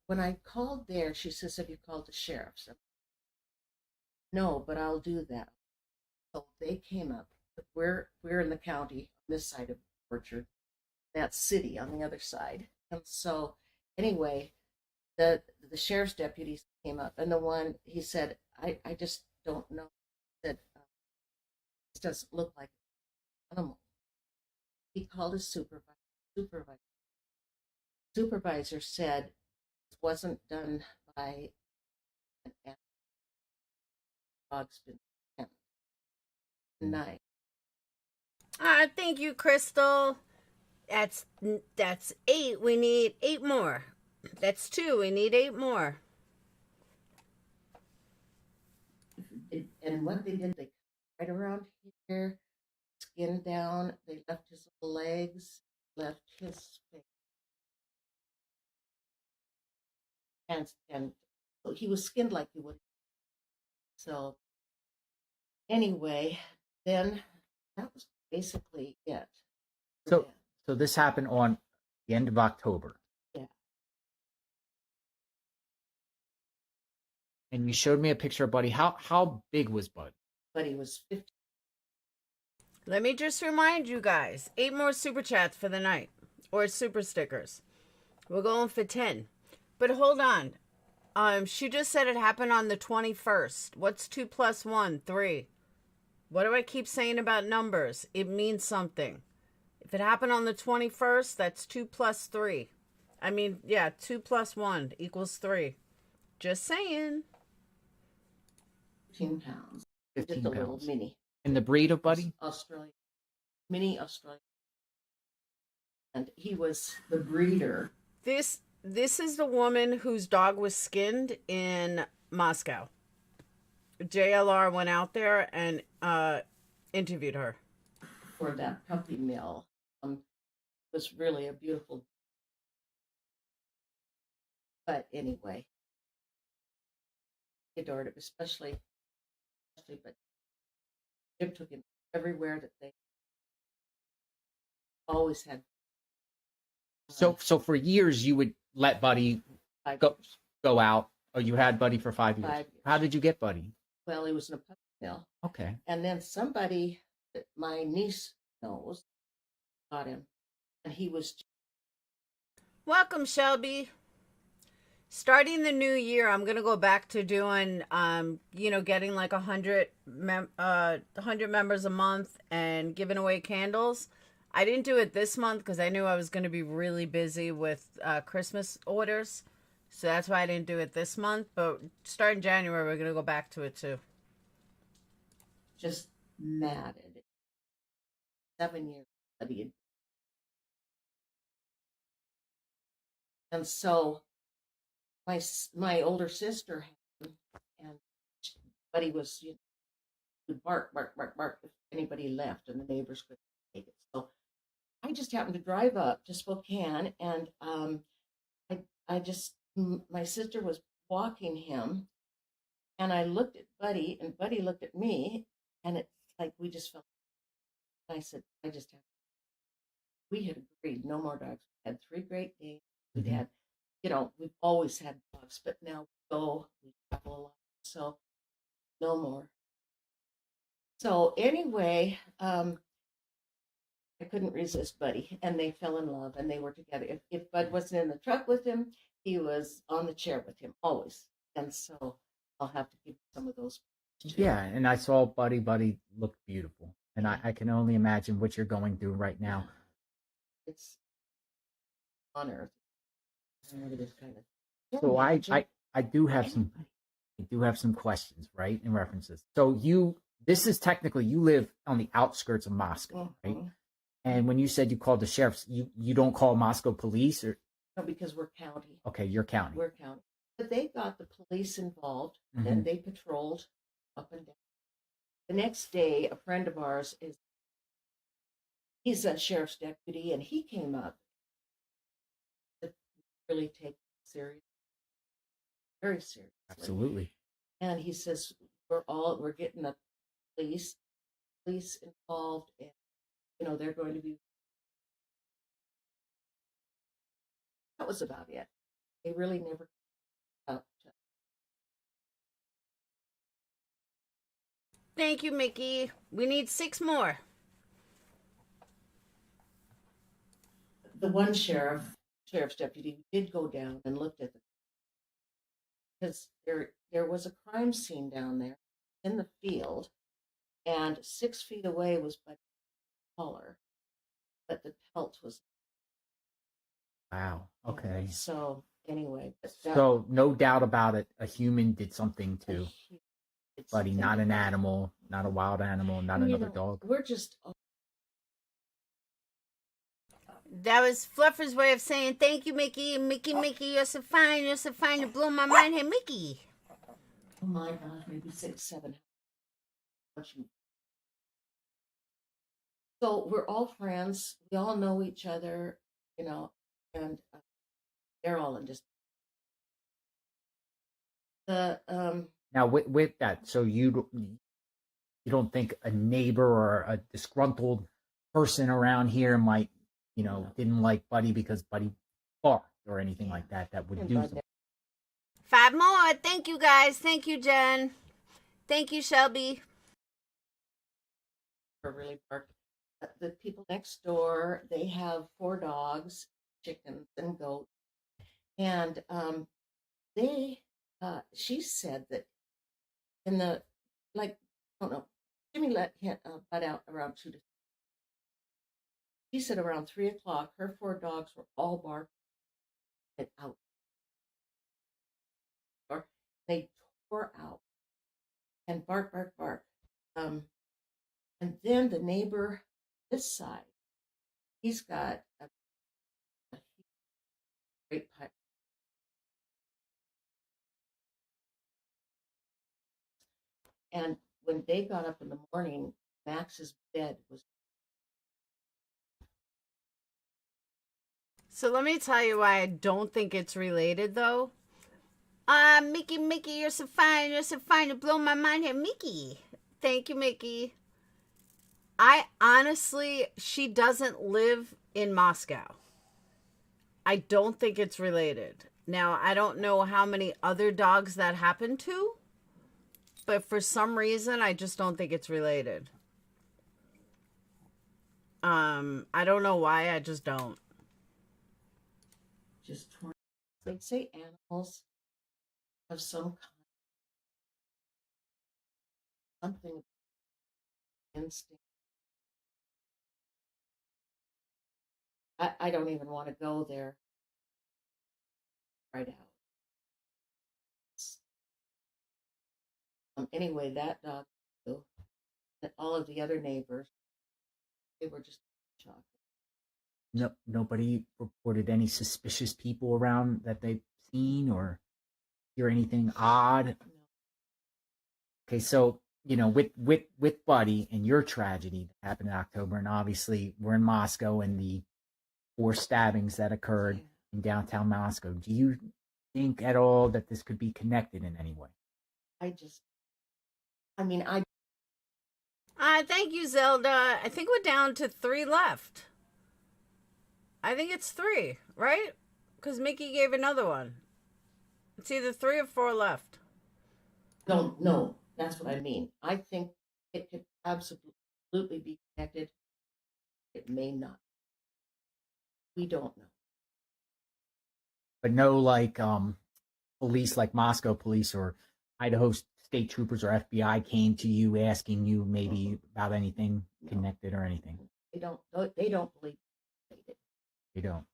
when I called there, she says, have you called the sheriff's? No, but I'll do that. So they came up. We're in the county on this side of Orchard, that city on the other side. And so anyway, the sheriff's deputies came up, and the one, he said, I just don't know. He said, this doesn't look like an animal. He called his supervisor. Supervisor said it wasn't done by an animal. Dog's been night. Thank you, Crystal. That's 8. We need 8 more. That's 2. We need 8 more. And what they did, they cut right around here, skin down. They left his little legs, left his face. And he was skinned like you would. So anyway, then that was basically it. So this happened on the end of October. Yeah. And you showed me a picture of Buddy. How big was Bud? Buddy was 50. Let me just remind you guys, 8 more super chats for the night, or super stickers. We're going for 10. But hold on. She just said it happened on the 21st. What's 2 plus 1? 3. What do I keep saying about numbers? It means something. If it happened on the 21st, that's 2 plus 3. I mean, yeah, 2 plus 1 equals 3. Just saying. 15 pounds. 15 Just a little pounds. mini. And the breed of Buddy? Australian. Mini Australian. And he was the breeder. This is the woman whose dog was skinned in Moscow. JLR went out there and interviewed her. For that puppy mill. It was really a beautiful. But anyway, I adored it, especially, but Jim took him everywhere that they always had. So for years you would let Buddy 5 go years. go out, or you had Buddy for 5 years. 5 years. How did you get Buddy? Well, he was in a puppy mill. Okay. And then somebody that my niece knows got him. And he was. Welcome, Shelby. Starting the new year, I'm gonna go back to doing, getting like 100 members a month and giving away candles. I didn't do it this month because I knew I was gonna be really busy with Christmas orders, so that's why I didn't do it this month. But starting January, we're gonna go back to it too. Just mad at it. 7 years. That he had. And so my older sister had him, and Buddy was, would bark, bark, bark, bark if anybody left, and the neighbors couldn't take it. So I just happened to drive up to Spokane, and my sister was walking him, and I looked at Buddy, and Buddy looked at me, and it's like we just felt. I said, we had agreed no more dogs. We had 3 great days. We'd had, we've always had dogs, but now we travel a lot, so no more. So anyway, I couldn't resist Buddy, and they fell in love, and they were together. If Bud wasn't in the truck with him, he was on the chair with him always, and so I'll have to give some of those. Yeah, and I saw Buddy. Buddy looked beautiful, and I can only imagine what you're going through right now. It's on earth. This kind of. So I do have some questions, right, in references. So this is technically, you live on the outskirts of Moscow, right? And when you said you called the sheriffs, you don't call Moscow police, or? No, because we're county. Okay, you're county. We're county. But they got the police involved, and they patrolled up and down. The next day, a friend of ours he's a sheriff's deputy, and he came up to really take it serious, very seriously. Absolutely. And he says, we're getting the police involved, and they're going to be. That was about it. They really never up to. Thank you, Mickey. We need 6 more. The one sheriff's deputy did go down and looked at because there was a crime scene down there in the field, and 6 feet away was Buddy's collar, but the pelt was. Wow. Okay. So anyway, so no doubt about it, a human did something to Buddy, not an animal, not a wild animal, not another dog. We're just. That was Fluffer's way of saying thank you, Mickey. Mickey, you're so fine. You're so fine. You blow my mind. Hey, Mickey. Oh my gosh, maybe 6, 7. So we're all friends. We all know each other, and they're all in just the. Now with that, so you don't think a neighbor or a disgruntled person around here might, didn't like Buddy because Buddy barked or anything like that would do something? 5 more. Thank you, guys. Thank you, Jen. Thank you, Shelby. Really barked. The people next door, they have 4 dogs, chickens, and goats, and she said that in the, I don't know, Jimmy let Bud out around 2 to. She said around 3 o'clock, her 4 dogs were all barked and out. Or they tore out and bark, bark, bark. And then the neighbor this side, he's got a great pipe. And when they got up in the morning, Max's bed was. So let me tell you why I don't think it's related, though. Mickey, you're so fine. You're so fine. You blow my mind here, Mickey. Thank you, Mickey. I honestly, she doesn't live in Moscow. I don't think it's related. Now, I don't know how many other dogs that happened to, but for some reason, I just don't think it's related. I don't know why, I just don't. Just torn. They'd say animals of some kind, something instinct. I don't even want to go there right out. Anyway, that dog and all of the other neighbors, they were just shocked. No, nobody reported any suspicious people around that they've seen or hear anything odd. No. Okay, so with Buddy and your tragedy that happened in October, and obviously we're in Moscow and the 4 stabbings that occurred in downtown Moscow. Do you think at all that this could be connected in any way? Thank you, Zelda. I think we're down to 3 left. I think it's 3, right? Because Mickey gave another one. It's either 3 or 4 left. No, that's what I mean. I think it could absolutely be connected. It may not. We don't know. But no, like police, like Moscow police or Idaho state troopers or FBI came to you asking you maybe about anything connected or anything. They don't believe it. They don't.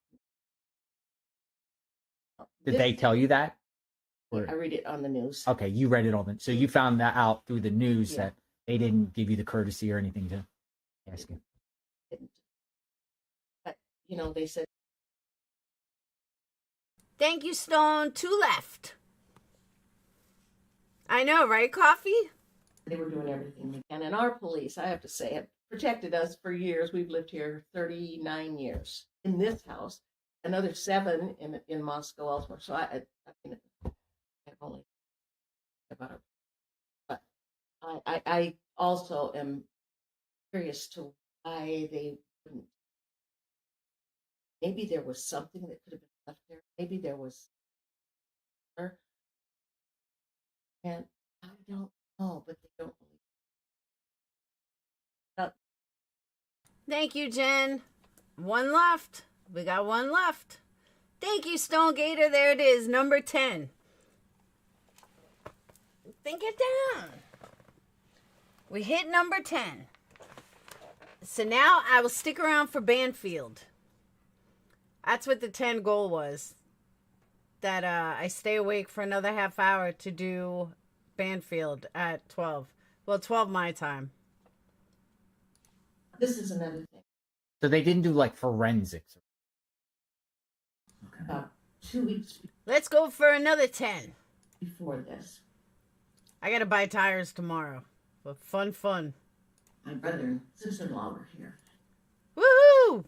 Did they tell you that? I read it on the news. Okay, you read it all. So you found that out through the news that they didn't give you the courtesy or anything to ask you. But, they said. Thank you, Stone. 2 left. I know, right, Coffee? They were doing everything they can. And our police, I have to say, have protected us for years. We've lived here 39 years in this house, another 7 in Moscow elsewhere. So I mean, I've only about it. But I also am curious to why they wouldn't. Maybe there was something that could have been left there. Maybe there was. And I don't know, but they don't believe. Thank you, Jen. 1 left. We got 1 left. Thank you, Stone Gator. There it is, number 10. Think it down. We hit number 10. So now I will stick around for Banfield. That's what the 10 goal was. That I stay awake for another half hour to do Banfield at 12. Well, 12 my time. This is another thing. So they didn't do like forensics. Okay. About 2 weeks Let's go for another 10. before this, I gotta buy tires tomorrow. But fun. my brother and sister-in-law were here. Woohoo!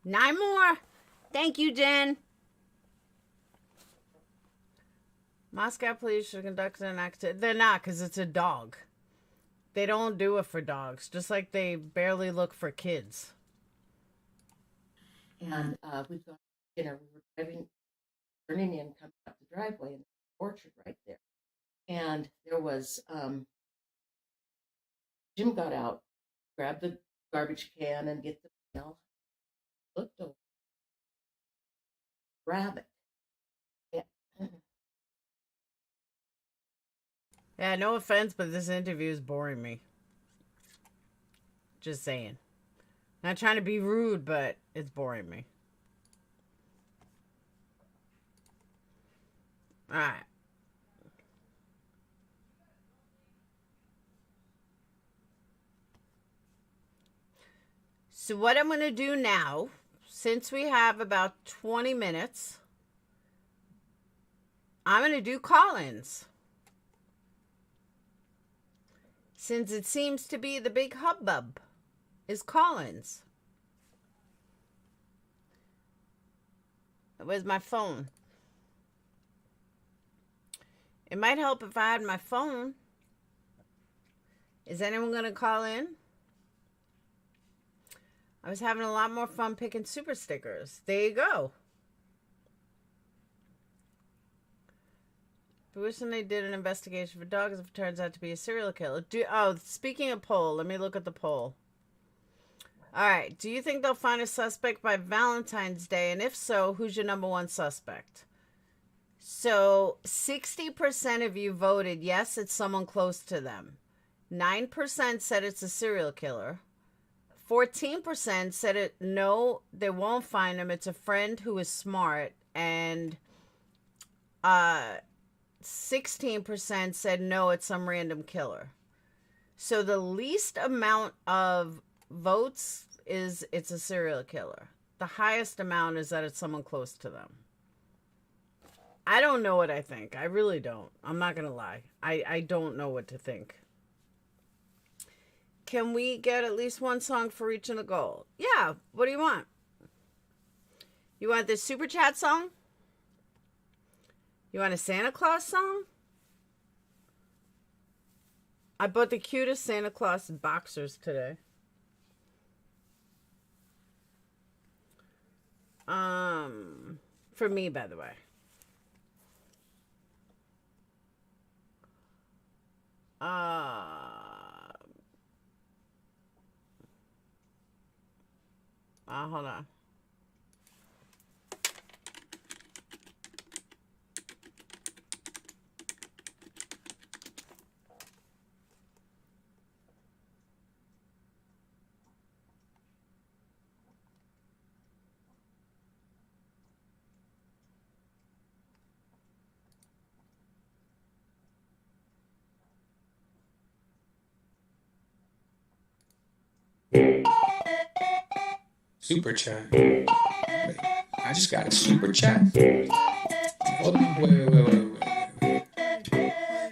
9 more. Thank you, Jen. Moscow police should conduct an activity. They're not, because it's a dog. They don't do it for dogs, just like they barely look for kids. And we've got dinner. We were turning in, coming up the driveway, and the orchard right there. And there was, Jim got out, grabbed the garbage can and get the mail, looked over, rabbit. Yeah, no offense, but this interview is boring me. Just saying. Not trying to be rude, but it's boring me. All right. So what I'm going to do now, since we have about 20 minutes, I'm going to do call-ins. Since it seems to be the big hubbub is call-ins. Where's my phone? It might help if I had my phone. Is anyone going to call in? I was having a lot more fun picking super stickers. There you go. I wish they did an investigation for dogs if it turns out to be a serial killer. Speaking of poll, let me look at the poll. All right. Do you think they'll find a suspect by Valentine's Day? And if so, who's your number one suspect? So 60% of you voted yes, it's someone close to them. 9% said it's a serial killer. 14% said no, they won't find him. It's a friend who is smart. And 16% said no, it's some random killer. So the least amount of votes is it's a serial killer. The highest amount is that it's someone close to them. I don't know what I think. I really don't. I'm not going to lie. I don't know what to think. Can we get at least one song for reaching the goal? Yeah. What do you want? You want this super chat song? You want a Santa Claus song? I bought the cutest Santa Claus boxers today. For me, by the way. Hold on. Super chat. Wait, I just got a super chat. Hold on, wait.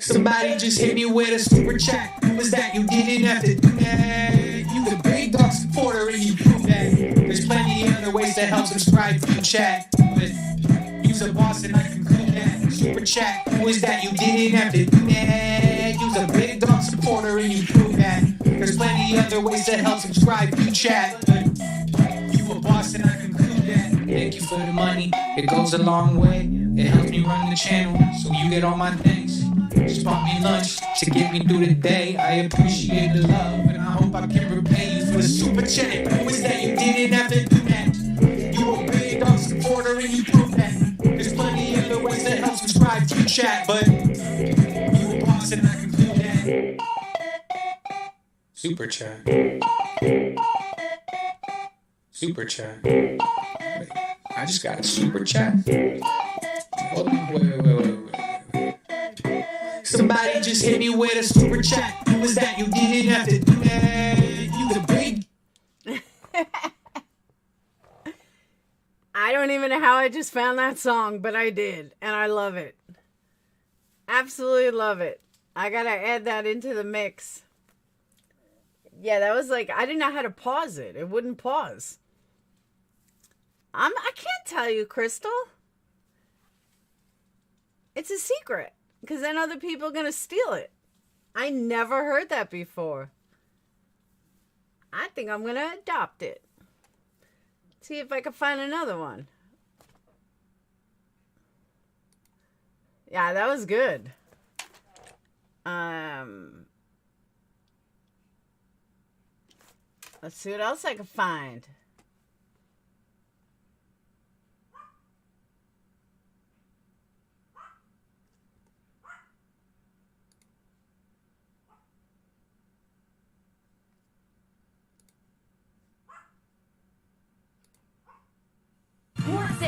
Somebody just hit me with a super chat. Who was that? You didn't have to do that. You the big dog supporter and you prove that. There's plenty of other ways to help subscribe to the chat. But use a boss and I conclude that. Super chat. Who is that? You didn't have to do that. Use a big dog supporter and you prove that. There's plenty of other ways to help subscribe to the chat. But boss and I conclude that. Thank you for the money, it goes a long way. It helps me run the channel, so you get all my thanks. Just bought me lunch to get me through the day. I appreciate the love, and I hope I can repay you for the super chat. Who is that? You didn't have to do that. You a big dog supporter and you prove that. There's plenty of other ways to help subscribe to the chat, but you a boss and I conclude that. Super chat. Super chat. Wait, I just got a super chat. Hold on, wait. Somebody just hit me with a super chat. Who was that? You didn't have to do that. You the big. I don't even know how I just found that song, but I did, and I love it. Absolutely love it. I gotta add that into the mix. Yeah, that was like, I didn't know how to pause it. It wouldn't pause. I can't tell you, Crystal. It's a secret, because then other people are going to steal it. I never heard that before. I think I'm going to adopt it. See if I can find another one. Yeah, that was good. Let's see what else I can find.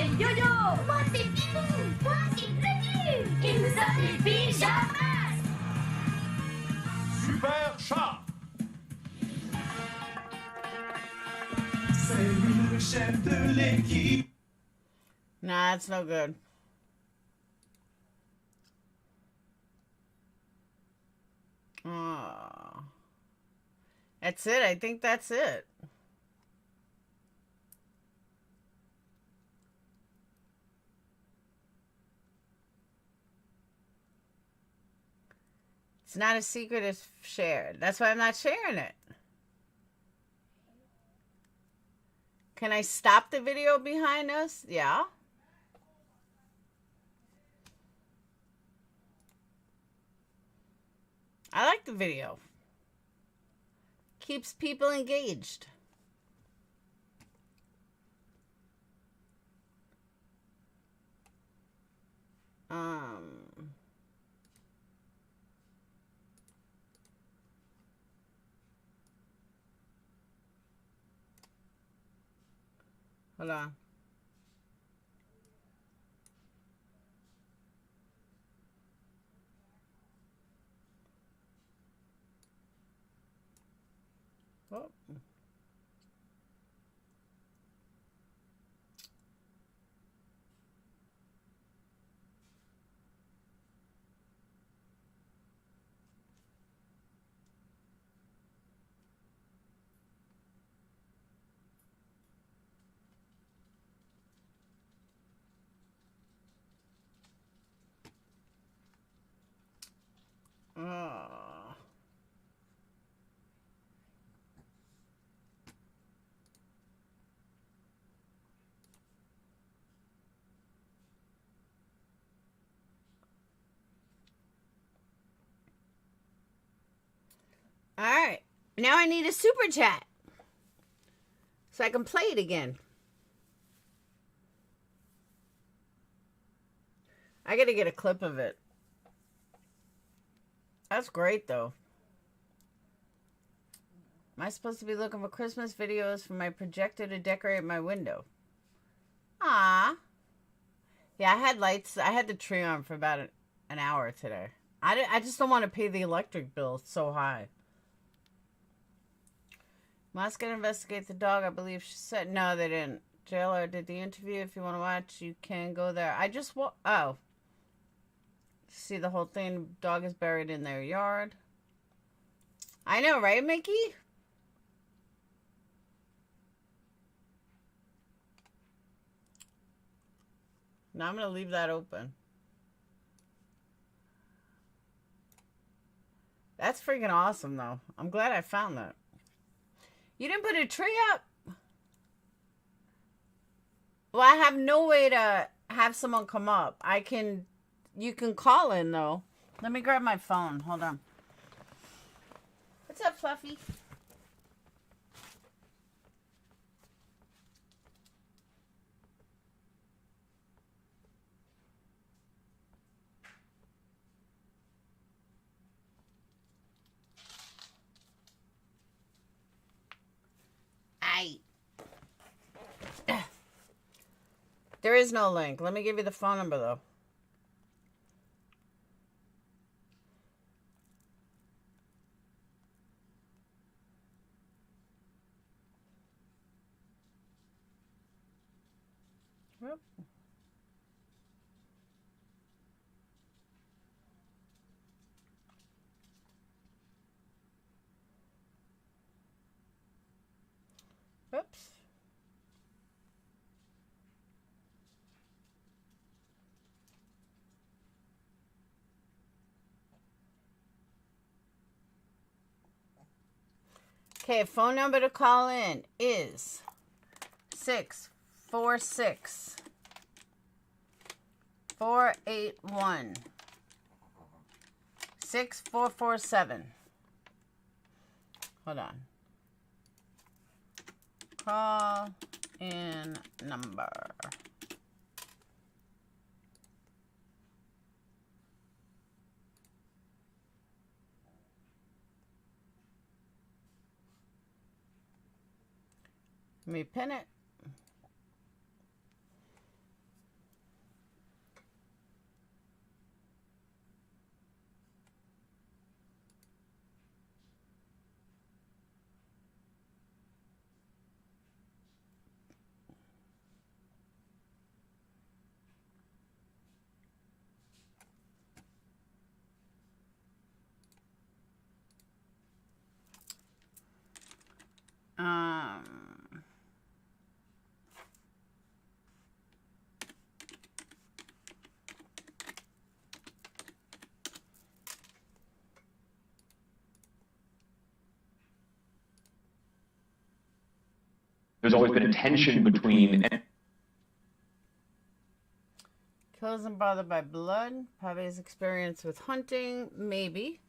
les yo-yo. Moi c'est Pipou. Moi c'est Grisly. Et nous sommes les pyjamas. Super chat. C'est lui le chef de l'équipe. Nah, it's no good. Oh. That's it. I think that's it. It's not a secret, it's shared. That's why I'm not sharing it. Can I stop the video behind us? Yeah. I like the video. Keeps people engaged. Hold on. Oh. Oh. All right. Now I need a super chat so I can play it again. I got to get a clip of it. That's great, though. Am I supposed to be looking for Christmas videos for my projector to decorate my window? Ah. Yeah, I had lights. I had the tree on for about an hour today. I just don't want to pay the electric bill so high. Must get investigate the dog. I believe she said. No, they didn't. Jailer did the interview. If you want to watch, you can go there. I just oh. See the whole thing. Dog is buried in their yard. I know, right, Mickey? Now I'm going to leave that open. That's freaking awesome, though. I'm glad I found that. You didn't put a tree up? Well, I have no way to have someone come up. You can call in, though. Let me grab my phone. Hold on. What's up, Fluffy? There is no link. Let me give you the phone number, though. Yep. Oops. Okay, phone number to call in is 646 481 6447. Hold on. Call in number. Let me pin it. There's always been a tension between. Kills and bothered by blood. Probably his experience with hunting. Maybe.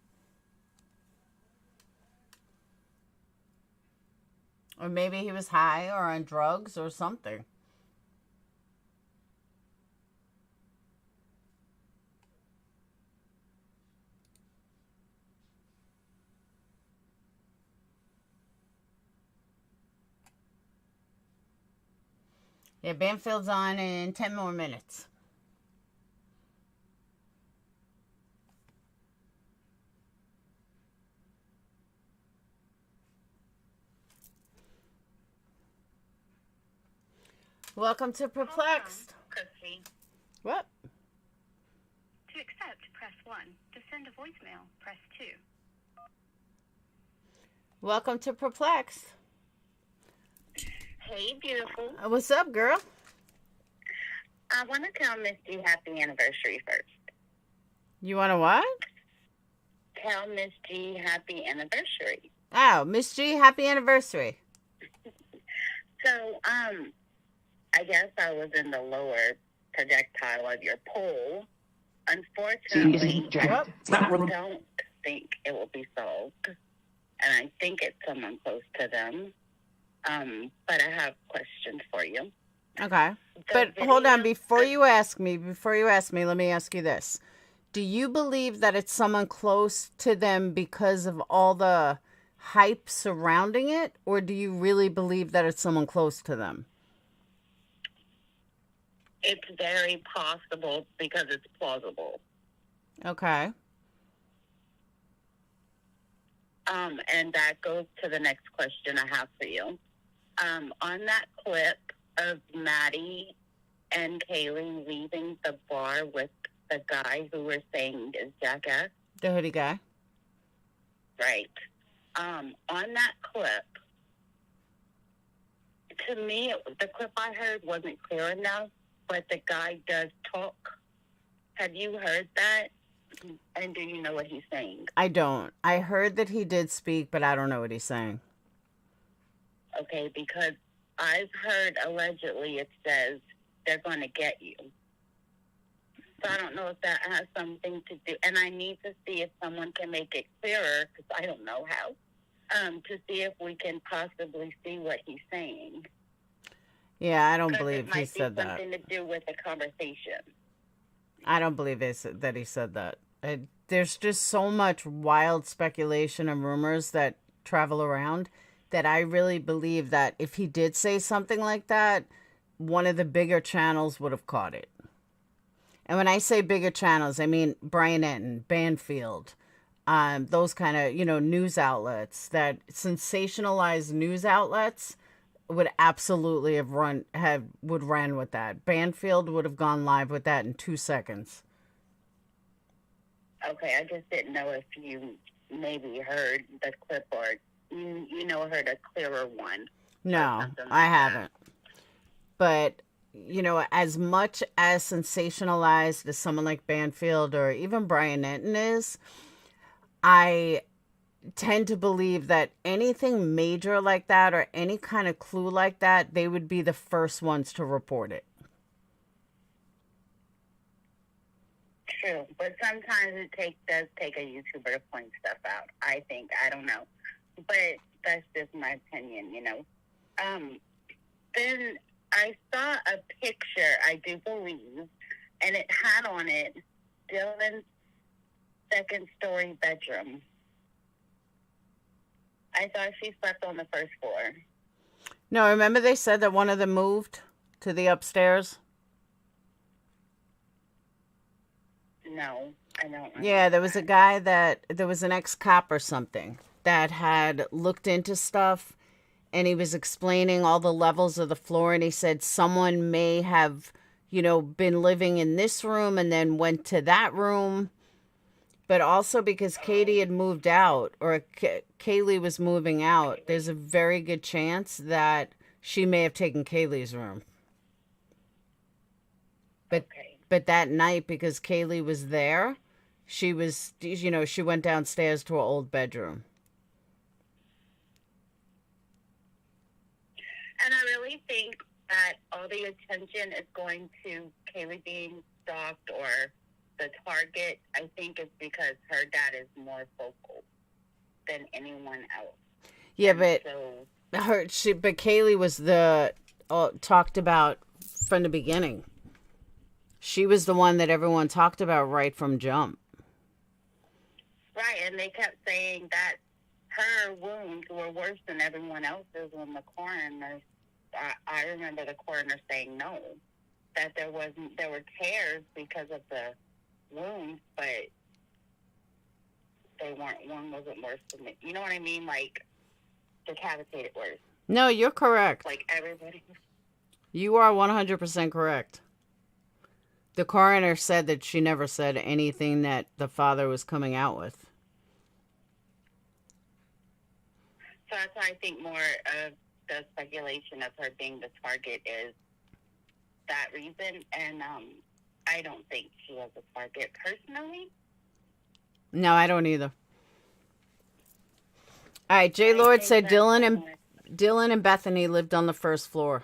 Or maybe he was high or on drugs or something. Yeah, Banfield's on in 10 more minutes. Welcome to Perplexed. Chrissy. What? To accept, press 1. To send a voicemail, press 2. Welcome to Perplexed. Hey, beautiful. What's up, girl? I want to tell Miss G happy anniversary first. You want to what? Tell Miss G happy anniversary. Oh, Miss G, happy anniversary. So, I guess I was in the lower projectile of your poll. Unfortunately, Yep. I don't think it will be solved. And I think it's someone close to them. But I have questions for you. Okay. But hold on, before you ask me, let me ask you this. Do you believe that it's someone close to them because of all the hype surrounding it? Or do you really believe that it's someone close to them? It's very possible because it's plausible. Okay. And that goes to the next question I have for you. On that clip of Maddie and Kaylee leaving the bar with the guy who we're saying is jackass. The hoodie guy. Right. On that clip, to me, the clip I heard wasn't clear enough, but the guy does talk. Have you heard that? And do you know what he's saying? I don't. I heard that he did speak, but I don't know what he's saying. Okay, because I've heard allegedly it says they're going to get you. So I don't know if that has something to do, and I need to see if someone can make it clearer, because I don't know how, to see if we can possibly see what he's saying. Yeah, I don't believe he said that. that. Something to do with the conversation. I don't believe that he said that. There's just so much wild speculation and rumors that travel around that I really believe that if he did say something like that, one of the bigger channels would have caught it. And when I say bigger channels, I mean Brian Enton, Banfield, those kind of, news outlets, that sensationalized news outlets would absolutely would ran with that. Banfield would have gone live with that in 2 seconds. Okay, I just didn't know if you maybe heard the clip or heard a clearer one. No, I haven't. But, as much as sensationalized as someone like Banfield or even Brian Enton is, I tend to believe that anything major like that or any kind of clue like that, they would be the first ones to report it. True, but sometimes it does take a YouTuber to point stuff out. I think, I don't know, but that's just my opinion, Then I saw a picture, I do believe, and it had on it Dylan's second-story bedroom. I thought she slept on the first floor. No, remember they said that one of them moved to the upstairs? No, I don't remember. Yeah, there was a guy there was an ex-cop or something that had looked into stuff, and he was explaining all the levels of the floor, and he said someone may have, been living in this room and then went to that room. But also because Katie had moved out, or Kaylee was moving out, there's a very good chance that she may have taken Kaylee's room. But that night, because Kaylee was there, she went downstairs to her old bedroom. And I really think that all the attention is going to Kaylee being stalked or the target. I think it's because her dad is more vocal than anyone else. Yeah, And but so, but Kaylee was the talked about from the beginning. She was the one that everyone talked about right from jump. right, and they kept saying that her wounds were worse than everyone else's when the coroner, I remember the coroner saying no, that there were tears because of the wounds, but one wasn't worse than it. You know what I mean? Like, decapitated worse. No, you're correct. Like, everybody. You are 100% correct. The coroner said that she never said anything that the father was coming out with. So that's why I think more of the speculation of her being the target is that reason. And I don't think she was a target personally. No, I don't either. All right, J. Lord said Dylan and Bethany lived on the first floor.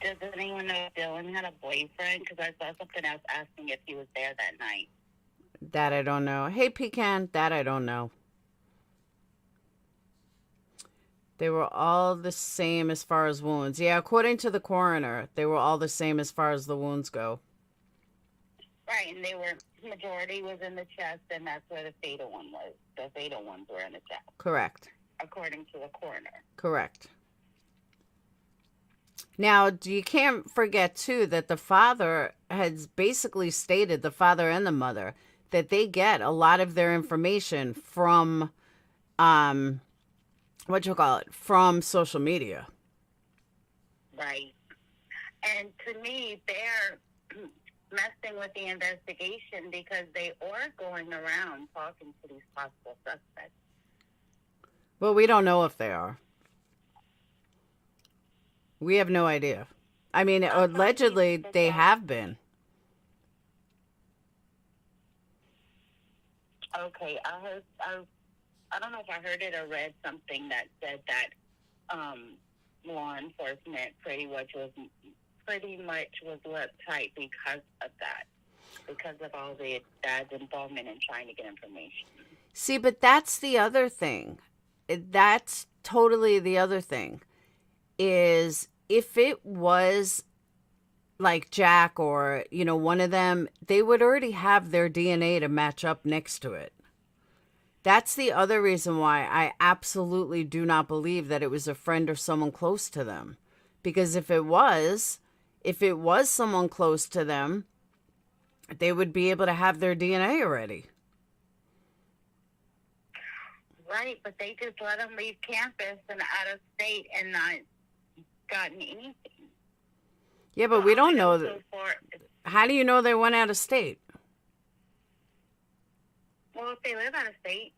Does anyone know if Dylan had a boyfriend? Because I saw something else asking if he was there that night. That I don't know. Hey, Pecan, that I don't know. They were all the same as far as wounds. Yeah, according to the coroner, they were all the same as far as the wounds go. Right, and majority was in the chest, and that's where the fatal one was. The fatal ones were in the chest. Correct. According to the coroner. Correct. Now, you can't forget, too, that the father has basically stated, the father and the mother, that they get a lot of their information from, from social media. Right. And to me, they're messing with the investigation because they are going around talking to these possible suspects. Well, we don't know if they are. We have no idea. I mean, allegedly, they have been. Okay, I don't know if I heard it or read something that said that law enforcement pretty much was uptight because of that, because of all the dad's involvement in trying to get information. See, but that's the other thing. That's totally the other thing. Is if it was like Jack or, one of them, they would already have their DNA to match up next to it. That's the other reason why I absolutely do not believe that it was a friend or someone close to them. Because if it was someone close to them, they would be able to have their DNA already. Right, but they just let them leave campus and out of state and not gotten anything. Yeah, but we don't know that. How do you know they went out of state? Well, if they live out of state.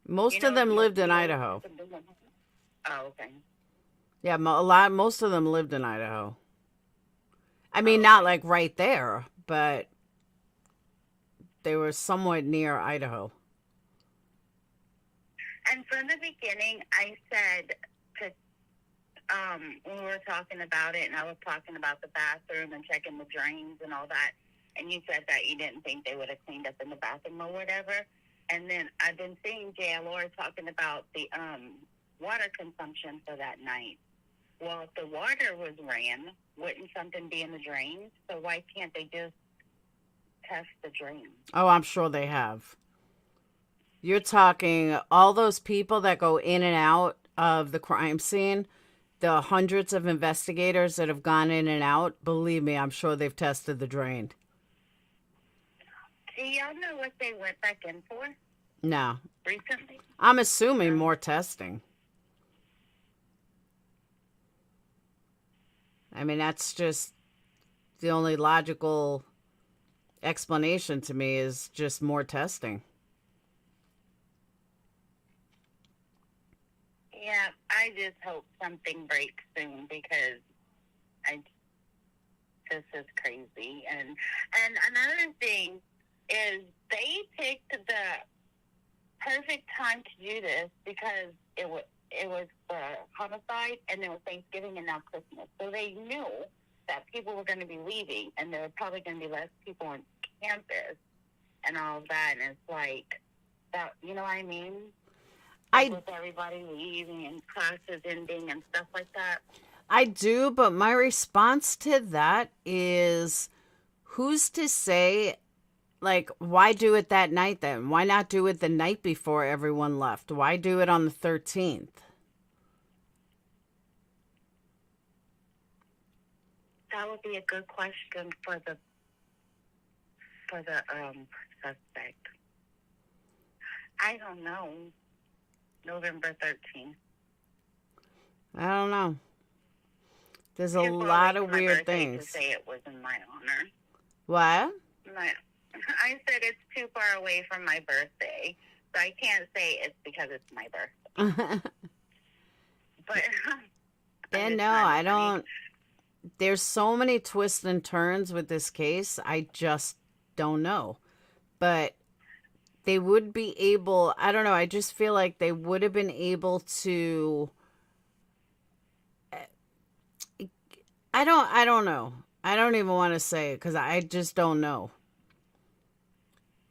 Most of them lived in Idaho. Oh, okay. Yeah, most of them lived in Idaho. I mean, not like right there, but they were somewhat near Idaho. And from the beginning, I said when we were talking about it, and I was talking about the bathroom and checking the drains and all that, and you said that you didn't think they would have cleaned up in the bathroom or whatever. And then I've been seeing JLR talking about the water consumption for that night. Well, if the water was ran, wouldn't something be in the drains? So why can't they just test the drains? Oh, I'm sure they have. You're talking all those people that go in and out of the crime scene, the hundreds of investigators that have gone in and out. Believe me, I'm sure they've tested the drain. Do y'all know what they went back in for? No. Recently? I'm assuming more testing. I mean, that's just the only logical explanation to me is just more testing. Yeah, I just hope something breaks soon because this is crazy. And another thing is they picked the perfect time to do this because it was the homicide, and then it was Thanksgiving and now Christmas. So they knew that people were going to be leaving, and there were probably going to be less people on campus and all of that. And it's like that, you know what I mean? With everybody leaving and classes ending and stuff like that. I do, but my response to that is, who's to say, like, why do it that night then? Why not do it the night before everyone left? Why do it on the 13th? That would be a good question for the suspect. I don't know. November 13th. I don't know. There's a lot of weird things. To say it was in my honor. What? I said it's too far away from my birthday, so I can't say it's because it's my birthday. But yeah, no, I don't. There's so many twists and turns with this case. I just don't know. But they would be able, I don't know, I just feel like they would have been able to, I don't know. I don't even want to say it because I just don't know.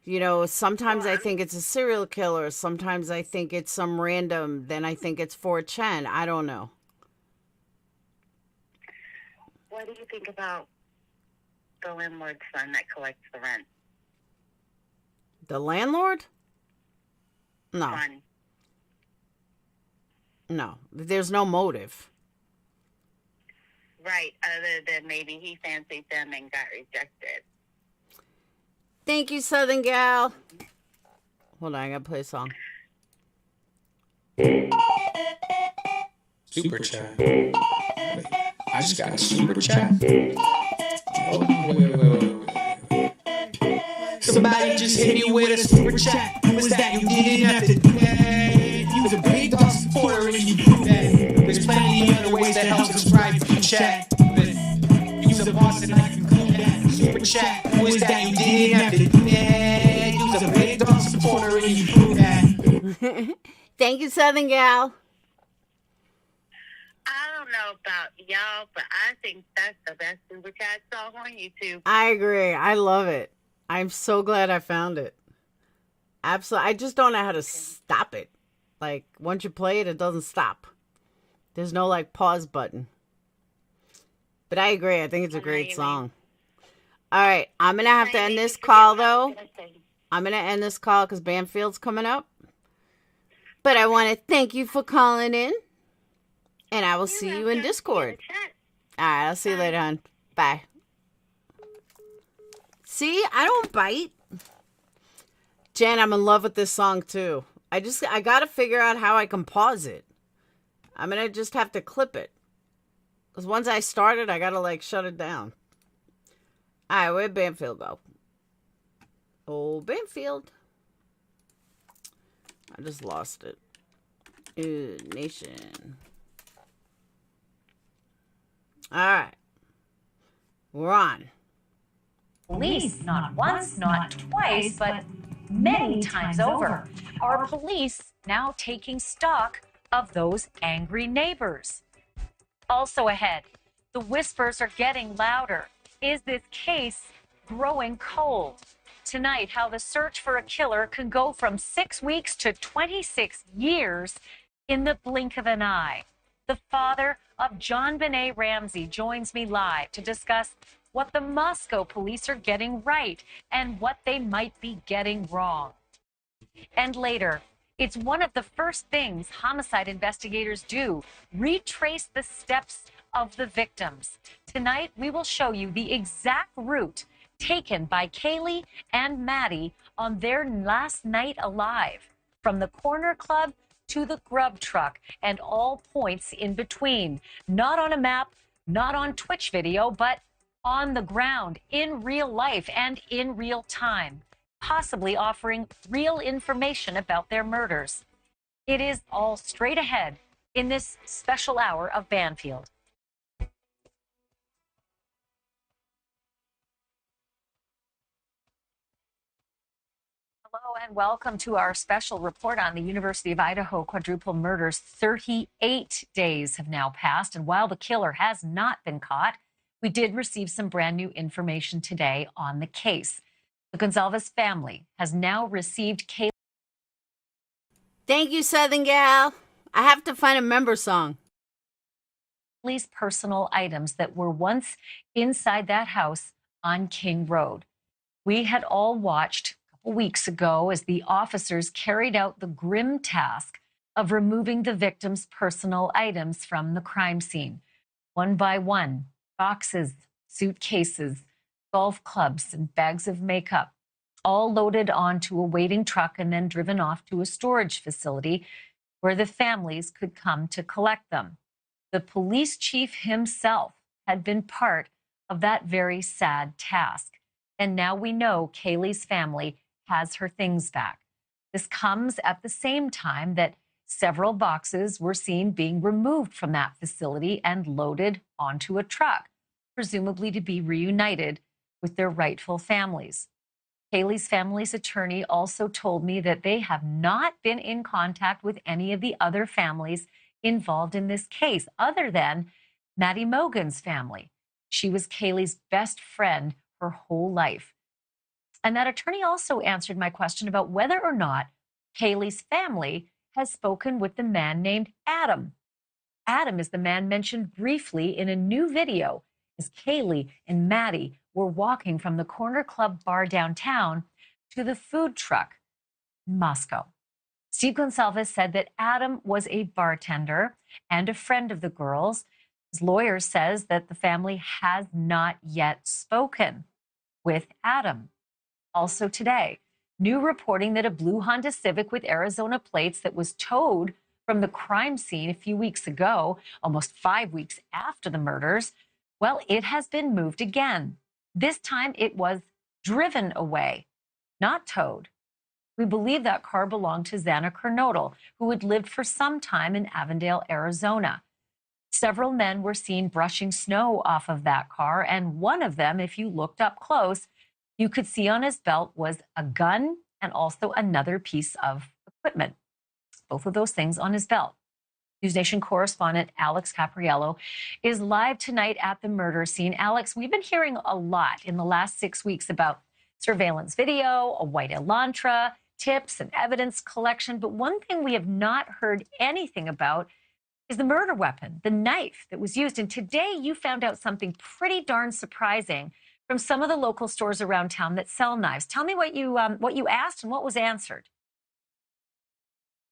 You know, sometimes I think it's a serial killer. Sometimes I think it's some random. Then I think it's 4chan. I don't know. What do you think about the landlord's son that collects the rent? The landlord? No. Son. No. There's no motive. Right, other than maybe he fancied them and got rejected. Thank you, Southern Gal. Hold on, I gotta play a song. Super chat. I just got a super chat. Oh, wait. Somebody just hit me with a super chat. Was that you didn't have to do that? You was a big dog supporter and you do that. There's plenty of other ways that help subscribe to the chat. Use a boss and I can include that. Super chat. Was that you didn't have to do that? You was a big dog supporter and you do that. Thank you, Southern Gal. I don't know about y'all, but I think that's the best super chat song on YouTube. I agree. I love it. I'm so glad I found it. Absolutely. I just don't know how to stop it. Like, once you play it, it doesn't stop. There's no, like, pause button. But I agree. I think it's a great song. All right. I'm going to have to end this call, though. I'm going to end this call because Banfield's coming up. But I want to thank you for calling in. And I will see you in Discord. All right. I'll see you later, hon. Bye. See? I don't bite. Jen, I'm in love with this song, too. I got to figure out how I can pause it. I'm going to just have to clip it. Because once I start it, I got to, like, shut it down. All right, where'd Banfield go? Oh, Banfield. I just lost it. Nation. All right. We're on. Police, not once, not twice, but many times over. Are police now taking stock of those angry neighbors? Also ahead, the whispers are getting louder. Is this case growing cold? Tonight, how the search for a killer can go from 6 weeks to 26 years in the blink of an eye. The father of John Benet Ramsey joins me live to discuss what the Moscow police are getting right and what they might be getting wrong. And later, it's one of the first things homicide investigators do, retrace the steps of the victims. Tonight, we will show you the exact route taken by Kaylee and Maddie on their last night alive, from the corner club to the grub truck and all points in between. Not on a map, not on Twitch video, but on the ground, in real life and in real time, possibly offering real information about their murders. It is all straight ahead in this special hour of Banfield. Hello and welcome to our special report on the University of Idaho quadruple murders. 38 days have now passed, and while the killer has not been caught, we did receive some brand new information today on the case. The Goncalves family has now received Kaylee. Thank you, Southern Gal. I have to find a member song. Kaylee's personal items that were once inside that house on King Road. We had all watched a couple weeks ago as the officers carried out the grim task of removing the victim's personal items from the crime scene. One by one, boxes, suitcases, golf clubs, and bags of makeup, all loaded onto a waiting truck and then driven off to a storage facility where the families could come to collect them. The police chief himself had been part of that very sad task. And now we know Kaylee's family has her things back. This comes at the same time that several boxes were seen being removed from that facility and loaded onto a truck, presumably to be reunited with their rightful families. Kaylee's family's attorney also told me that they have not been in contact with any of the other families involved in this case, other than Maddie Mogen's family. She was Kaylee's best friend her whole life. And that attorney also answered my question about whether or not Kaylee's family has spoken with the man named Adam. Adam is the man mentioned briefly in a new video as Kaylee and Maddie were walking from the Corner Club bar downtown to the food truck in Moscow. Steve Goncalves said that Adam was a bartender and a friend of the girls. His lawyer says that the family has not yet spoken with Adam. Also today, new reporting that a blue Honda Civic with Arizona plates that was towed from the crime scene a few weeks ago, almost 5 weeks after the murders, well, it has been moved again. This time it was driven away, not towed. We believe that car belonged to Xana Kernodle, who had lived for some time in Avondale, Arizona. Several men were seen brushing snow off of that car, and one of them, if you looked up close, you could see on his belt was a gun and also another piece of equipment. Both of those things on his belt. News Nation correspondent Alex Capriello is live tonight at the murder scene. Alex, we've been hearing a lot in the last 6 weeks about surveillance video, a white Elantra, tips and evidence collection. But one thing we have not heard anything about is the murder weapon, the knife that was used. And today you found out something pretty darn surprising from some of the local stores around town that sell knives. Tell me what you asked and what was answered.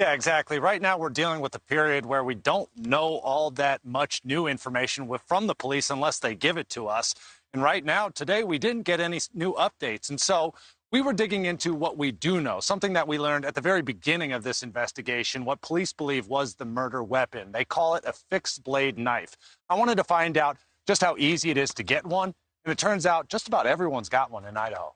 Yeah, exactly. Right now, we're dealing with a period where we don't know all that much new information from the police unless they give it to us. And right now, today, we didn't get any new updates. And so we were digging into what we do know, something that we learned at the very beginning of this investigation, what police believe was the murder weapon. They call it a fixed blade knife. I wanted to find out just how easy it is to get one. And it turns out just about everyone's got one in Idaho.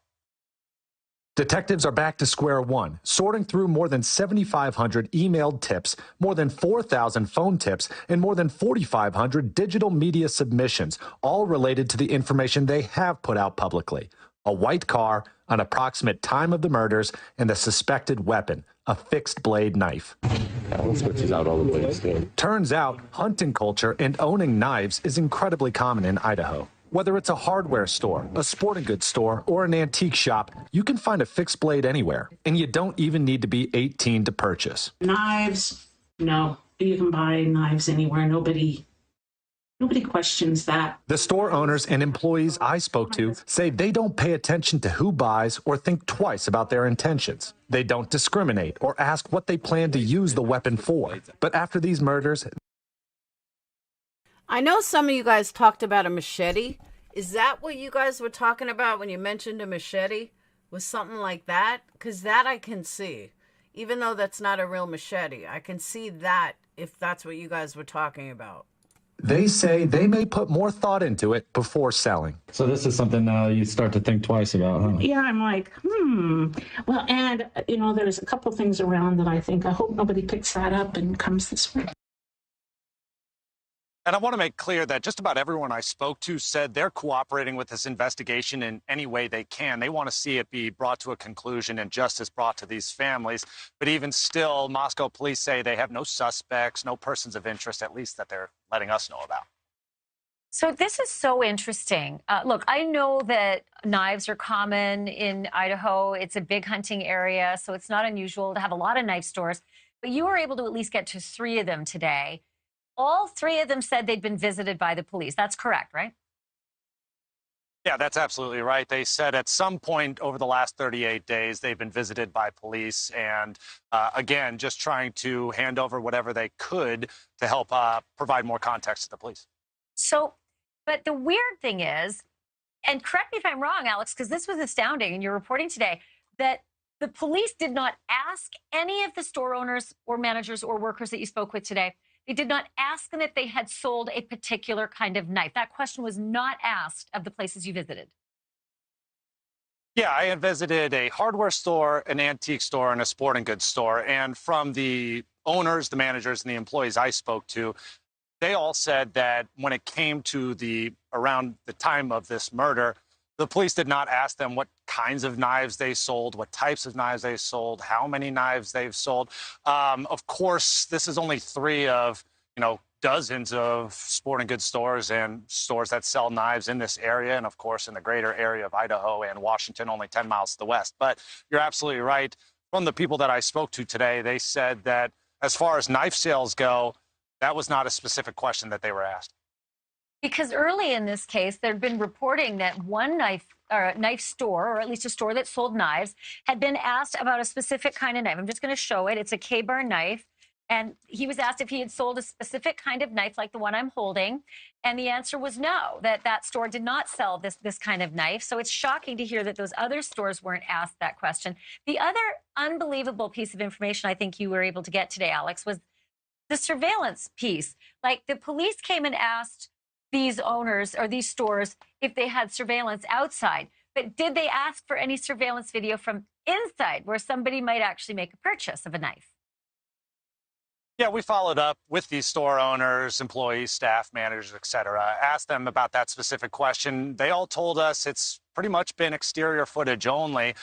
Detectives are back to square one, sorting through more than 7,500 emailed tips, more than 4,000 phone tips, and more than 4,500 digital media submissions, all related to the information they have put out publicly. A white car, an approximate time of the murders, and the suspected weapon, a fixed blade knife. Switches out all the blades. Turns out, hunting culture and owning knives is incredibly common in Idaho. Whether it's a hardware store, a sporting goods store, or an antique shop, you can find a fixed blade anywhere, and you don't even need to be 18 to purchase. Knives, no. You can buy knives anywhere. Nobody questions that. The store owners and employees I spoke to say they don't pay attention to who buys or think twice about their intentions. They don't discriminate or ask what they plan to use the weapon for. But after these murders, I know some of you guys talked about a machete. Is that what you guys were talking about when you mentioned a machete? Was something like that? Because that I can see. Even though that's not a real machete, I can see that if that's what you guys were talking about. they say they may put more thought into it before selling. So this is something you start to think twice about, huh? Yeah, I'm like, Well, and, there's a couple things around that I think, I hope nobody picks that up and comes this way. And I want to make clear that just about everyone I spoke to said they're cooperating with this investigation in any way they can. They want to see it be brought to a conclusion and justice brought to these families. But even still, Moscow police say they have no suspects, no persons of interest, at least that they're letting us know about. So this is so interesting. Look, I know that knives are common in Idaho. It's a big hunting area, so it's not unusual to have a lot of knife stores. But you were able to at least get to 3 of them today. All 3 of them said they'd been visited by the police. That's correct, right? Yeah, that's absolutely right. They said at some point over the last 38 days, they've been visited by police and, again, just trying to hand over whatever they could to help provide more context to the police. So, but the weird thing is, and correct me if I'm wrong, Alex, because this was astounding, and you're reporting today that the police did not ask any of the store owners or managers or workers that you spoke with today. They did not ask them if they had sold a particular kind of knife. That question was not asked of the places you visited. Yeah, I had visited a hardware store, an antique store, and a sporting goods store. And from the owners, the managers, and the employees I spoke to, they all said that when it came to around the time of this murder, the police did not ask them what kinds of knives they sold, what types of knives they sold, how many knives they've sold. Of course, this is only 3 of, dozens of sporting goods stores and stores that sell knives in this area. And of course, in the greater area of Idaho and Washington, only 10 miles to the west. But you're absolutely right. From the people that I spoke to today, they said that as far as knife sales go, that was not a specific question that they were asked. Because early in this case, there'd been reporting that one knife store, or at least a store that sold knives, had been asked about a specific kind of knife. I'm just going to show it. It's a K-bar knife. And he was asked if he had sold a specific kind of knife like the one I'm holding. And the answer was no, that store did not sell this kind of knife. So it's shocking to hear that those other stores weren't asked that question. The other unbelievable piece of information I think you were able to get today, Alex, was the surveillance piece. Like the police came and asked these owners or these stores if they had surveillance outside. But did they ask for any surveillance video from inside where somebody might actually make a purchase of a knife? Yeah, we followed up with these store owners, employees, staff, managers, et cetera, asked them about that specific question. They all told us it's pretty much been exterior footage only.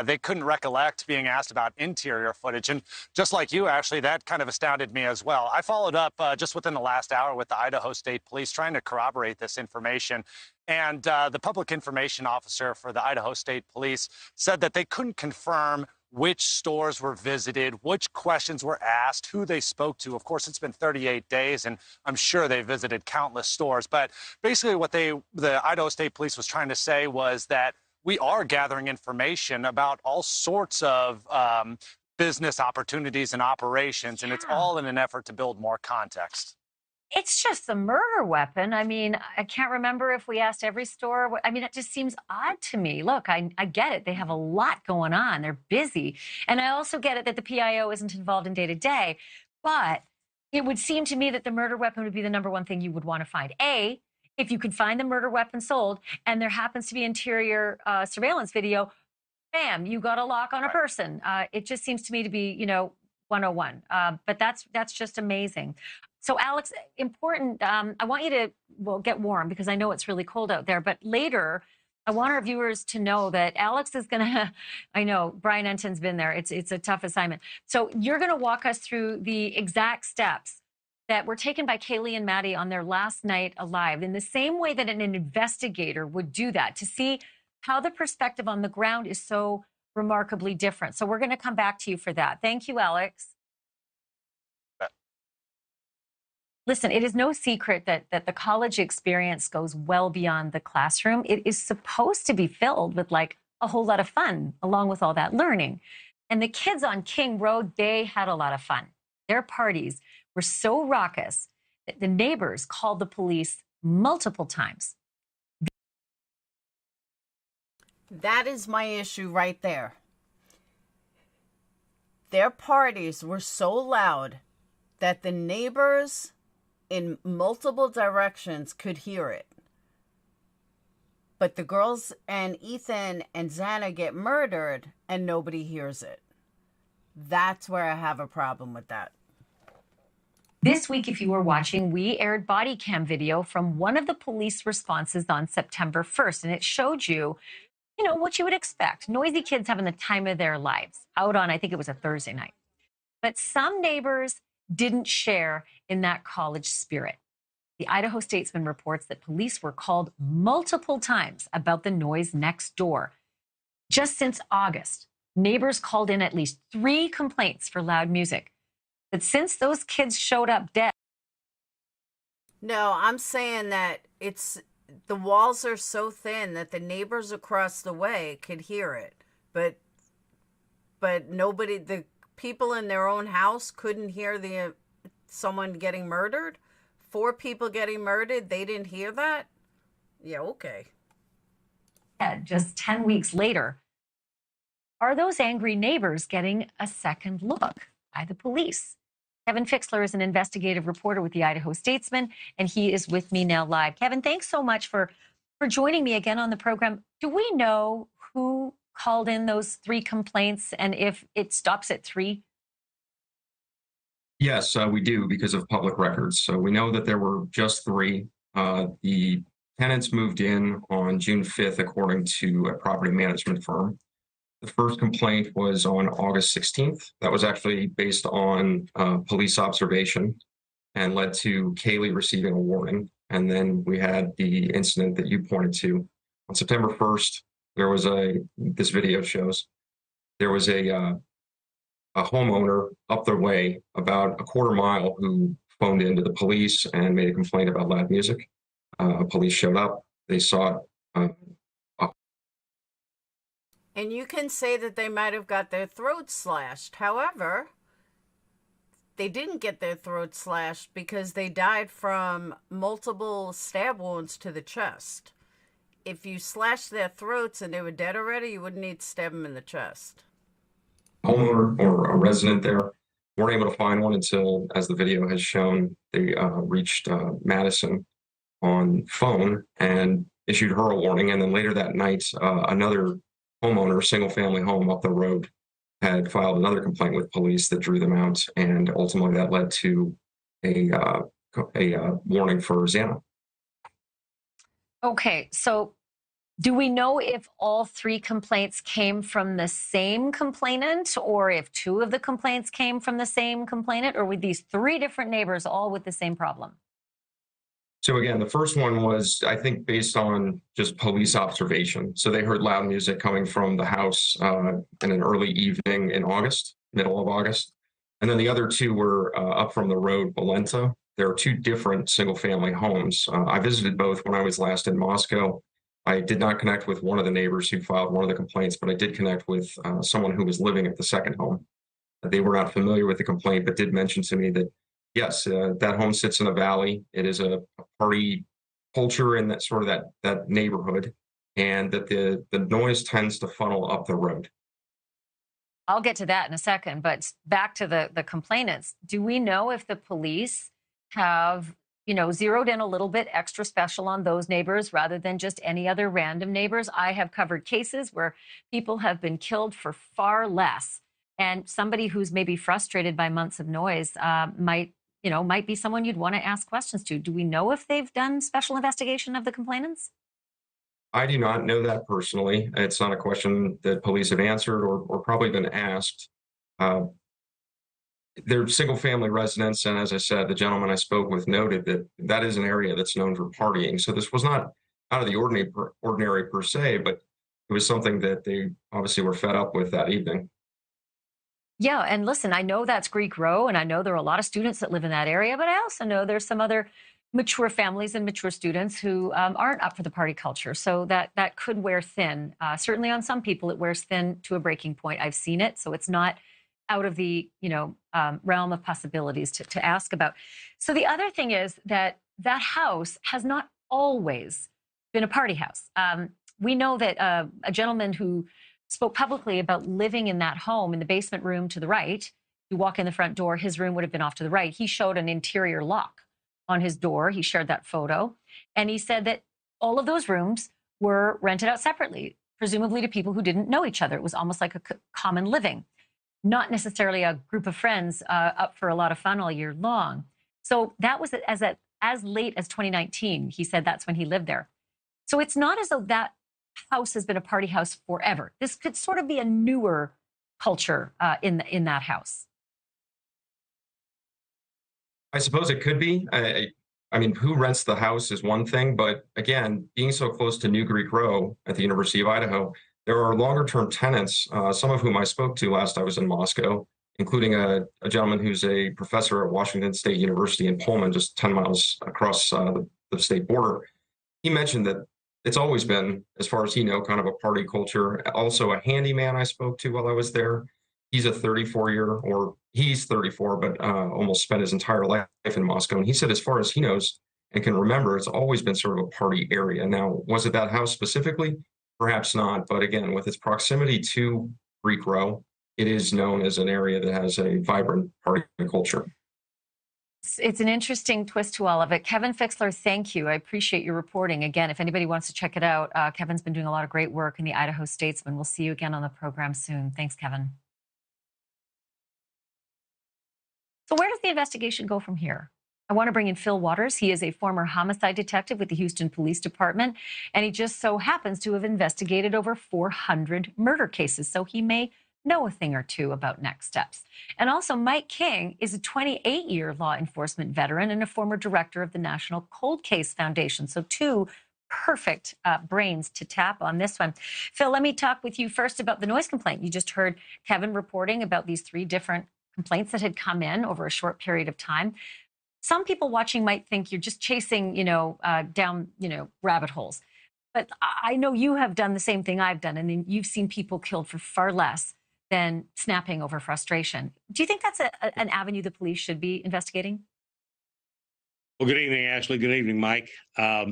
They couldn't recollect being asked about interior footage. And just like you, Ashley, that kind of astounded me as well. I followed up just within the last hour with the Idaho State Police trying to corroborate this information. And the public information officer for the Idaho State Police said that they couldn't confirm which stores were visited, which questions were asked, who they spoke to. Of course, it's been 38 days, and I'm sure they visited countless stores. But basically what the Idaho State Police was trying to say was that we are gathering information about all sorts of business opportunities and operations, and it's all in an effort to build more context. It's just a murder weapon. I mean, I can't remember if we asked every store. I mean, it just seems odd to me. Look, I get it. They have a lot going on. They're busy. And I also get it that the PIO isn't involved in day-to-day. But it would seem to me that the murder weapon would be the #1 thing you would want to find. A, if you could find the murder weapon sold and there happens to be interior surveillance video, bam, you got a lock on a person. It just seems to me to be, 101. But that's just amazing. So, Alex, important, I want you to, get warm because I know it's really cold out there. But later, I want our viewers to know that Alex is going to, I know, Brian Enton's been there. It's a tough assignment. So you're going to walk us through the exact steps that were taken by Kaylee and Maddie on their last night alive, in the same way that an investigator would do that, to see how the perspective on the ground is so remarkably different. So we're going to come back to you for that. Thank you, Alex. Listen, it is no secret that the college experience goes well beyond the classroom. It is supposed to be filled with like a whole lot of fun along with all that learning. And the kids on King Road, they had a lot of fun. Their parties were so raucous that the neighbors called the police multiple times. That is my issue right there. Their parties were so loud that the neighbors in multiple directions could hear it. But the girls and Ethan and Xana get murdered and nobody hears it. That's where I have a problem with that. This week, if you were watching, we aired body cam video from one of the police responses on September 1st, and it showed you, what you would expect. Noisy kids having the time of their lives out on, I think it was a Thursday night. But some neighbors didn't share in that college spirit. The Idaho Statesman reports that police were called multiple times about the noise next door. Just since August, neighbors called in at least 3 complaints for loud music. But since those kids showed up dead. No, I'm saying that the walls are so thin that the neighbors across the way could hear it. But nobody, the people in their own house couldn't hear someone getting murdered. 4 people getting murdered, they didn't hear that? Yeah, okay. Just 10 weeks later, are those angry neighbors getting a second look by the police? Kevin Fixler is an investigative reporter with the Idaho Statesman, and he is with me now live. Kevin, thanks so much for joining me again on the program. Do we know who called in those 3 complaints and if it stops at 3? Yes, we do because of public records. So we know that there were just 3. The tenants moved in on June 5th, according to a property management firm. The first complaint was on August 16th. That was actually based on police observation and led to Kaylee receiving a warning. And then we had the incident that you pointed to. On September 1st, there was this video shows, there was a homeowner up the way about a quarter mile who phoned into the police and made a complaint about loud music. Police showed up. They saw it. And you can say that they might have got their throats slashed. However, they didn't get their throats slashed because they died from multiple stab wounds to the chest. If you slashed their throats and they were dead already, you wouldn't need to stab them in the chest. Homeowner or a resident there weren't able to find one until, as the video has shown, they reached Madison on phone and issued her a warning. And then later that night, another homeowner, single-family home up the road, had filed another complaint with police that drew them out, and ultimately that led to a warning for Xana. Okay, so do we know if all 3 complaints came from the same complainant, or if 2 of the complaints came from the same complainant, or were these 3 different neighbors all with the same problem? So again, the first one was, I think, based on just police observation. So they heard loud music coming from the house in an early evening in August, middle of August. And then the other 2 were up from the road, Valenta. There are 2 different single-family homes. I visited both when I was last in Moscow. I did not connect with one of the neighbors who filed one of the complaints, but I did connect with someone who was living at the second home. They were not familiar with the complaint, but did mention to me that yes, that home sits in a valley. It is a party culture in that sort of that neighborhood, and that the noise tends to funnel up the road. I'll get to that in a second, but back to the complainants. Do we know if the police have, zeroed in a little bit extra special on those neighbors rather than just any other random neighbors? I have covered cases where people have been killed for far less, and somebody who's maybe frustrated by months of noise might be someone you'd want to ask questions to. Do we know if they've done special investigation of the complainants? I do not know that personally. It's not a question that police have answered or probably been asked. They're single-family residents, and as I said, the gentleman I spoke with noted that that is an area that's known for partying. So this was not out of the ordinary per se, but it was something that they obviously were fed up with that evening. Yeah, and listen, I know that's Greek Row, and I know there are a lot of students that live in that area, but I also know there's some other mature families and mature students who aren't up for the party culture. So that could wear thin. Certainly on some people, it wears thin to a breaking point. I've seen it, so it's not out of the realm of possibilities to ask about. So the other thing is that house has not always been a party house. We know that a gentleman who spoke publicly about living in that home in the basement room to the right, you walk in the front door, his room would have been off to the right. He showed an interior lock on his door. He shared that photo. And he said that all of those rooms were rented out separately, presumably to people who didn't know each other. It was almost like a common living, not necessarily a group of friends up for a lot of fun all year long. So that was as late as 2019. He said that's when he lived there. So it's not as though that house has been a party house forever. This could sort of be a newer culture in that house. I suppose it could be. I mean, who rents the house is one thing, but again, being so close to New Greek Row at the University of Idaho, there are longer-term tenants, some of whom I spoke to last I was in Moscow, including a gentleman who's a professor at Washington State University in Pullman, just 10 miles across the state border. He mentioned that it's always been, as far as he knows, kind of a party culture. Also, a handyman I spoke to while I was there. He's a 34-year, or he's 34, but almost spent his entire life in Moscow. And he said, as far as he knows and can remember, it's always been sort of a party area. Now, was it that house specifically? Perhaps not. But again, with its proximity to Greek Row, it is known as an area that has a vibrant party culture. It's an interesting twist to all of it. Kevin Fixler, thank you. I appreciate your reporting. Again, if anybody wants to check it out, Kevin's been doing a lot of great work in the Idaho Statesman. We'll see you again on the program soon. Thanks, Kevin. So where does the investigation go from here? I want to bring in Phil Waters. He is a former homicide detective with the Houston Police Department, and he just so happens to have investigated over 400 murder cases, so he may know a thing or two about next steps. And also, Mike King is a 28-year law enforcement veteran and a former director of the National Cold Case Foundation. So two perfect brains to tap on this one. Phil, let me talk with you first about the noise complaint. You just heard Kevin reporting about these 3 different complaints that had come in over a short period of time. Some people watching might think you're just chasing, down, rabbit holes. But I know you have done the same thing I've done, and you've seen people killed for far less than snapping over frustration. Do you think that's an avenue the police should be investigating? Well, good evening, Ashley. Good evening, Mike. All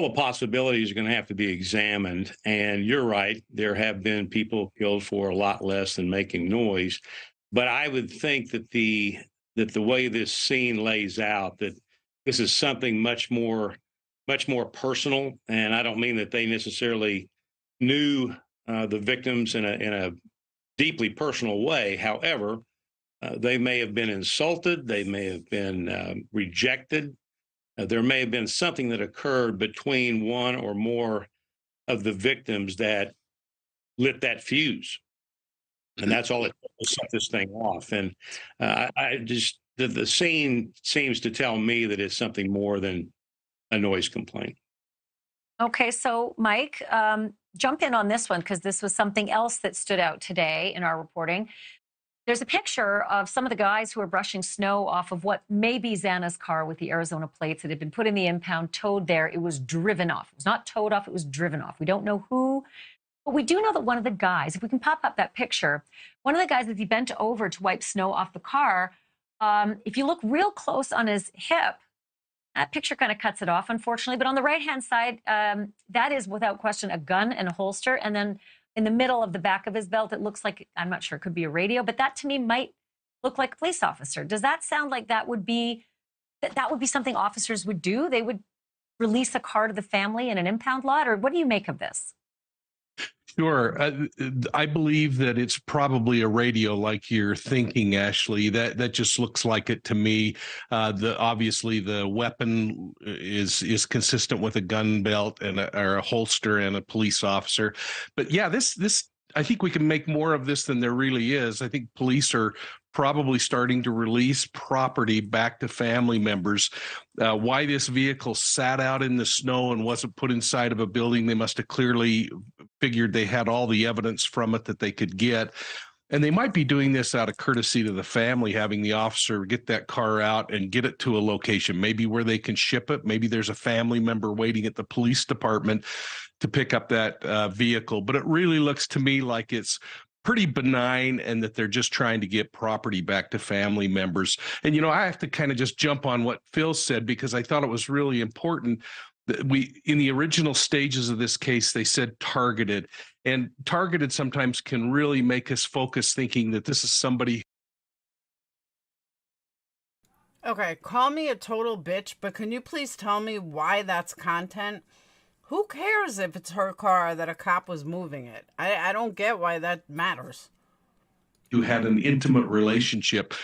the possibilities are going to have to be examined. And you're right, there have been people killed for a lot less than making noise. But I would think that the way this scene lays out, that this is something much more personal. And I don't mean that they necessarily knew the victims in a deeply personal way. However, they may have been insulted. They may have been rejected. There may have been something that occurred between one or more of the victims that lit that fuse. And that's all it took to set this thing off. And the scene seems to tell me that it's something more than a noise complaint. Okay, so Mike, jump in on this one, because this was something else that stood out today in our reporting. There's a picture of some of the guys who are brushing snow off of what may be Xana's car with the Arizona plates that had been put in the impound, towed there. It was driven off. It was not towed off, it was driven off. We don't know who, but we do know that one of the guys, if we can pop up that picture, one of the guys, as he bent over to wipe snow off the car, if you look real close on his hip, that picture kind of cuts it off, unfortunately. But on the right-hand side, that is without question a gun and a holster. And then in the middle of the back of his belt, it looks like, I'm not sure, it could be a radio, but that to me might look like a police officer. Does that sound like that would be something officers would do? They would release a car to the family in an impound lot? Or what do you make of this? Sure. I believe that it's probably a radio, like you're thinking, Ashley. That just looks like it to me. Obviously the weapon is consistent with a gun belt and or a holster and a police officer. But yeah, this I think we can make more of this than there really is. I think police are probably starting to release property back to family members. Why this vehicle sat out in the snow and wasn't put inside of a building, they must have clearly figured they had all the evidence from it that they could get. And they might be doing this out of courtesy to the family, having the officer get that car out and get it to a location, maybe where they can ship it. Maybe there's a family member waiting at the police department to pick up that vehicle. But it really looks to me like it's pretty benign and that they're just trying to get property back to family members. And, I have to kind of just jump on what Phil said, because I thought it was really important that in the original stages of this case, they said targeted, and targeted sometimes can really make us focus thinking that this is somebody. Okay, call me a total bitch, but can you please tell me why that's content? Who cares if it's her car that a cop was moving it? I don't get why that matters. Who had an intimate relationship.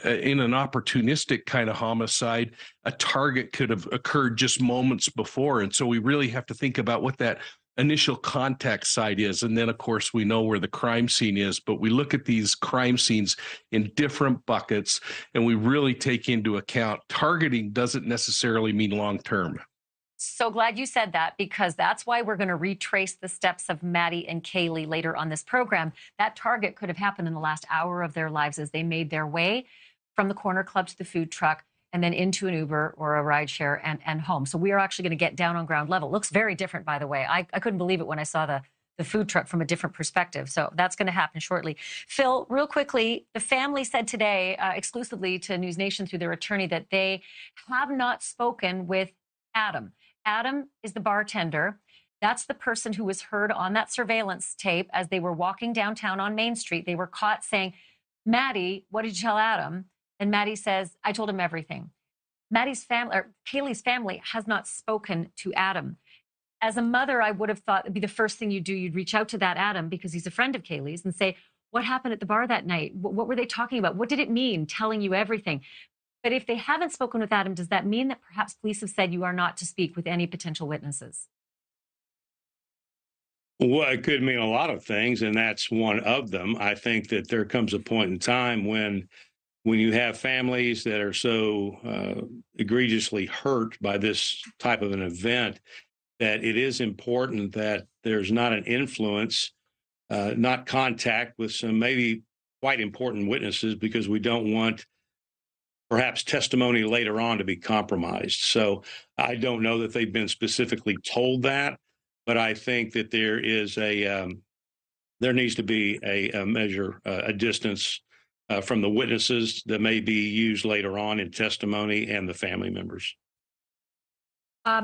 in an opportunistic kind of homicide, a target could have occurred just moments before. And so we really have to think about what that initial contact site is. And then, of course, we know where the crime scene is, but we look at these crime scenes in different buckets, and we really take into account targeting doesn't necessarily mean long-term. So glad you said that, because that's why we're going to retrace the steps of Maddie and Kaylee later on this program. That target could have happened in the last hour of their lives as they made their way from the corner club to the food truck and then into an Uber or a rideshare and home. So we are actually going to get down on ground level. It looks very different, by the way. I couldn't believe it when I saw the food truck from a different perspective. So that's going to happen shortly. Phil, real quickly, the family said today, exclusively to News Nation through their attorney, that they have not spoken with Adam. Adam is the bartender. That's the person who was heard on that surveillance tape as they were walking downtown on Main Street. They were caught saying, Maddie, what did you tell Adam? And Maddie says, I told him everything. Maddie's family, or Kaylee's family, has not spoken to Adam. As a mother, I would have thought it'd be the first thing you'd do. You'd reach out to that Adam, because he's a friend of Kaylee's, and say, what happened at the bar that night? What were they talking about? What did it mean, telling you everything? But if they haven't spoken with Adam, does that mean that perhaps police have said you are not to speak with any potential witnesses? Well, it could mean a lot of things, and that's one of them. I think that there comes a point in time when you have families that are so egregiously hurt by this type of an event, that it is important that there's not an influence, not contact with some maybe quite important witnesses, because we don't want perhaps testimony later on to be compromised. So I don't know that they've been specifically told that, but I think that there is there needs to be a measure, a distance from the witnesses that may be used later on in testimony and the family members.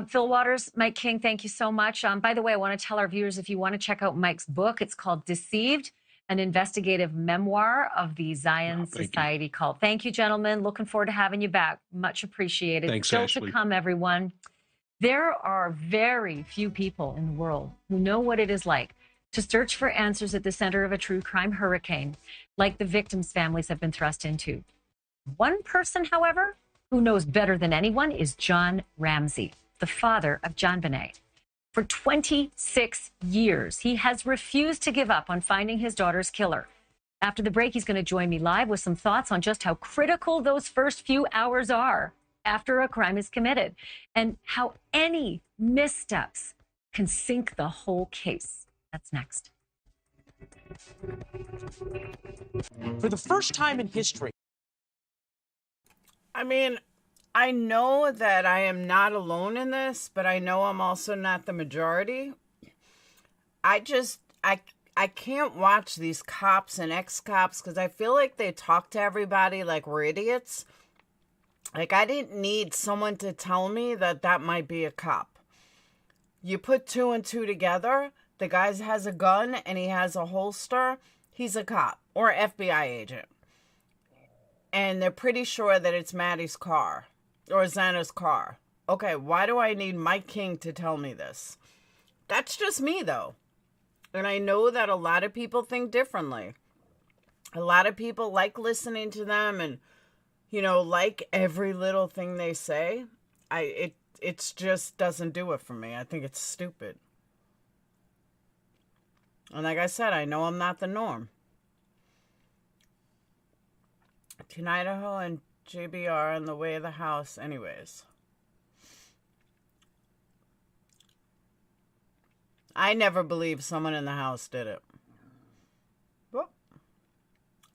Phil Waters, Mike King, thank you so much. By the way, I want to tell our viewers, if you want to check out Mike's book, it's called Deceived, an investigative memoir of the Zion Society cult. Thank you, gentlemen. Looking forward to having you back. Much appreciated. Thanks, Still Ashley. to come, everyone. There are very few people in the world who know what it is like to search for answers at the center of a true crime hurricane, like the victims' families have been thrust into. One person, however, who knows better than anyone is John Ramsey, the father of John Benet. For 26 years, he has refused to give up on finding his daughter's killer. After the break, he's going to join me live with some thoughts on just how critical those first few hours are after a crime is committed, and how any missteps can sink the whole case. That's next. For the first time in history. I mean, I know that I am not alone in this, but I know I'm also not the majority. I can't watch these cops and ex-cops because I feel like they talk to everybody like we're idiots. Like, I didn't need someone to tell me that that might be a cop. You put two and two together, the guy has a gun and he has a holster, he's a cop or FBI agent. And they're pretty sure that it's Maddie's car or Xana's car. Okay, why do I need Mike King to tell me this? That's just me, though. And I know that a lot of people think differently. A lot of people like listening to them and, you know, like every little thing they say. It's just doesn't do it for me. I think it's stupid. And like I said, I know I'm not the norm. Team Idaho and JB are on the way of the house anyways. I never believed someone in the house did it. Well,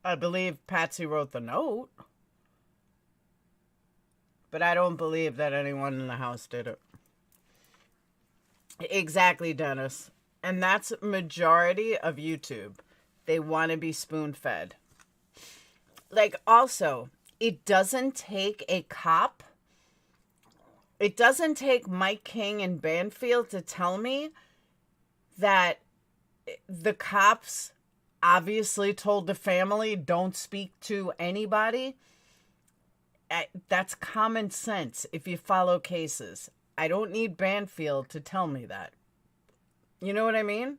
I believe Patsy wrote the note. But I don't believe that anyone in the house did it. Exactly, Dennis. And that's majority of YouTube. They want to be spoon-fed. Like, also, it doesn't take a cop. It doesn't take Mike King in Banfield to tell me that the cops obviously told the family don't speak to anybody. That's common sense if you follow cases. I don't need Banfield to tell me that. You know what I mean?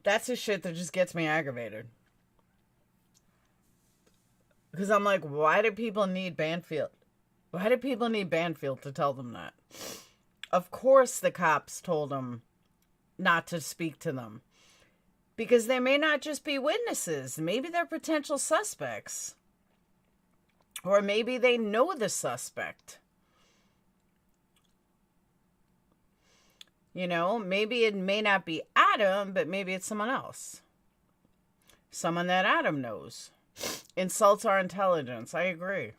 That's the shit that just gets me aggravated. Because I'm like, why do people need Banfield? Why do people need Banfield to tell them that? Of course the cops told them not to speak to them. Because they may not just be witnesses. Maybe they're potential suspects. Or maybe they know the suspect. You know, maybe it may not be Adam, but maybe it's someone else. Someone that Adam knows. Insults our intelligence. I agree.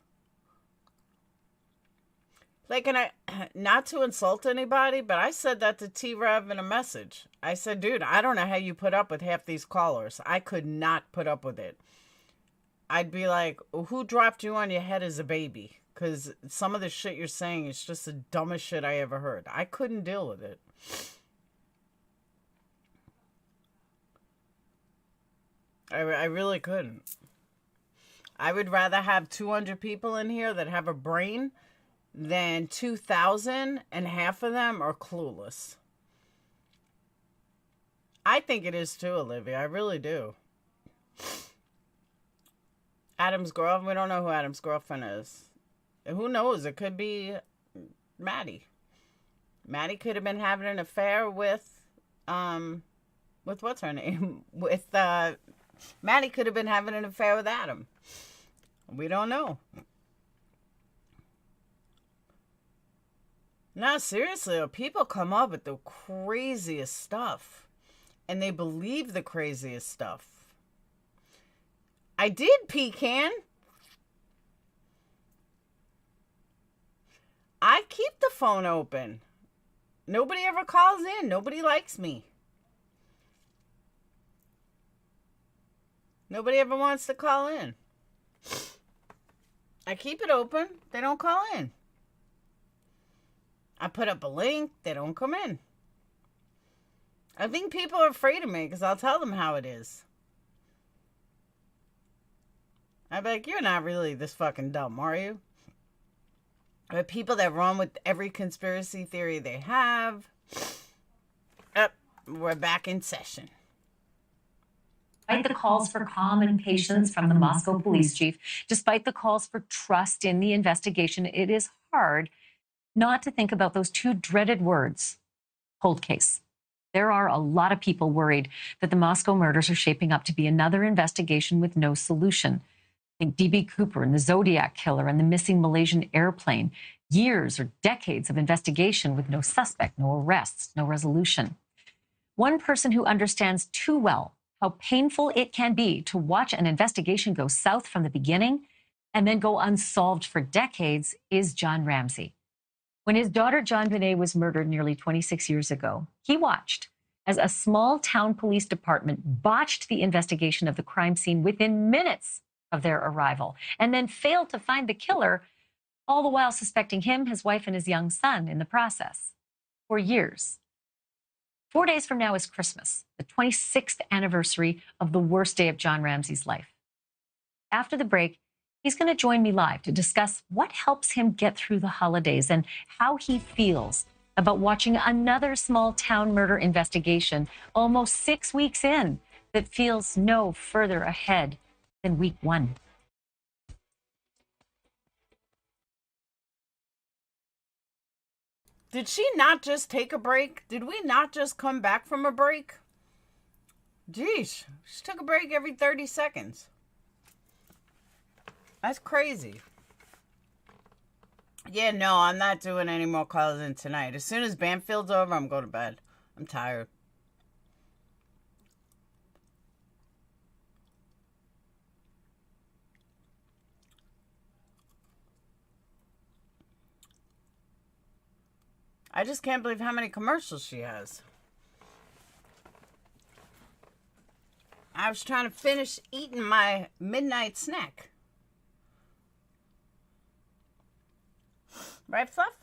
Like, and not to insult anybody, but I said that to T-Rev in a message. I said, dude, I don't know how you put up with half these callers. I could not put up with it. I'd be like, who dropped you on your head as a baby? Because some of the shit you're saying is just the dumbest shit I ever heard. I couldn't deal with it. I really couldn't. I would rather have 200 people in here that have a brain than 2,000 and half of them are clueless. I think it is too, Olivia. I really do. Adam's girlfriend. We don't know who Adam's girlfriend is. Who knows? It could be Maddie. Maddie could have been having an affair with what's her name? Maddie could have been having an affair with Adam. We don't know. No, seriously, people come up with the craziest stuff. And they believe the craziest stuff. I did, Pecan. I keep the phone open. Nobody ever calls in. Nobody likes me. Nobody ever wants to call in. I keep it open. They don't call in. I put up a link. They don't come in. I think people are afraid of me because I'll tell them how it is. I'm like, you're not really this fucking dumb, are you? But people that run with every conspiracy theory they have. We're back in session. Despite the calls for calm and patience from the Moscow police chief, despite the calls for trust in the investigation, it is hard not to think about those two dreaded words, cold case. There are a lot of people worried that the Moscow murders are shaping up to be another investigation with no solution. Think D.B. Cooper and the Zodiac killer and the missing Malaysian airplane. Years or decades of investigation with no suspect, no arrests, no resolution. One person who understands too well how painful it can be to watch an investigation go south from the beginning and then go unsolved for decades is John Ramsey. When his daughter JonBenet was murdered nearly 26 years ago, he watched as a small town police department botched the investigation of the crime scene within minutes of their arrival and then failed to find the killer, all the while suspecting him, his wife, and his young son in the process for years. 4 days from now is Christmas, the 26th anniversary of the worst day of John Ramsey's life. After the break, he's going to join me live to discuss what helps him get through the holidays and how he feels about watching another small town murder investigation almost 6 weeks in that feels no further ahead than week one. Did she not just take a break? Did we not just come back from a break? Jeez, she took a break every 30 seconds. That's crazy. Yeah, no, I'm not doing any more calls in tonight. As soon as Banfield's over, I'm going to bed. I'm tired. I just can't believe how many commercials she has. I was trying to finish eating my midnight snack. Right, Fluff?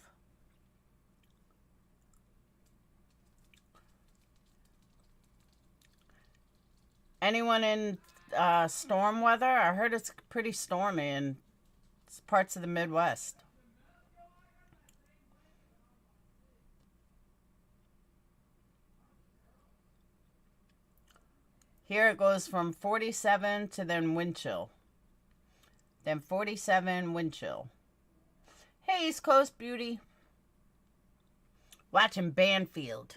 Anyone in storm weather? I heard it's pretty stormy in parts of the Midwest. Here it goes from 47 to then wind chill. Then 47 wind chill. Hey, East Coast beauty. Watching Banfield.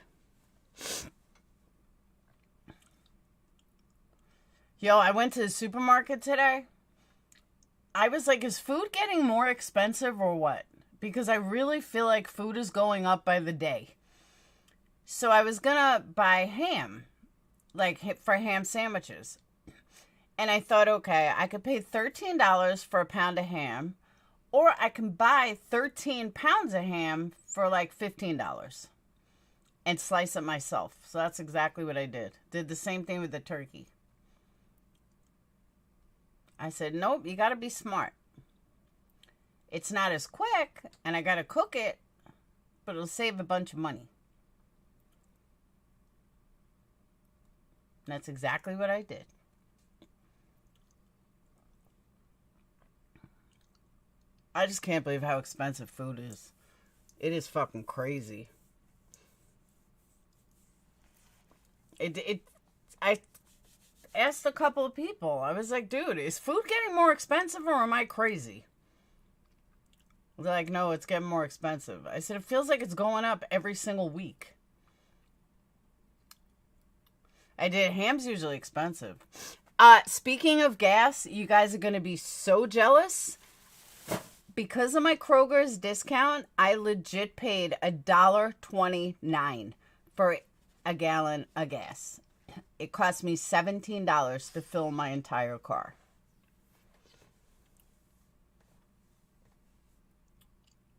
Yo, I went to the supermarket today. I was like, is food getting more expensive or what? Because I really feel like food is going up by the day. So I was gonna buy ham, like for ham sandwiches. And I thought, okay, I could pay $13 for a pound of ham, or I can buy 13 pounds of ham for like $15 and slice it myself. So that's exactly what I did. Did the same thing with the turkey. I said, nope, you got to be smart. It's not as quick, and I got to cook it, but it'll save a bunch of money. And that's exactly what I did. I just can't believe how expensive food is. It is fucking crazy. I asked a couple of people. I was like, dude, is food getting more expensive or am I crazy? They're like, no, it's getting more expensive. I said, it feels like it's going up every single week. I did. Ham's usually expensive. Speaking of gas, you guys are going to be so jealous. Because of my Kroger's discount, I legit paid $1.29 for a gallon of gas. It cost me $17 to fill my entire car.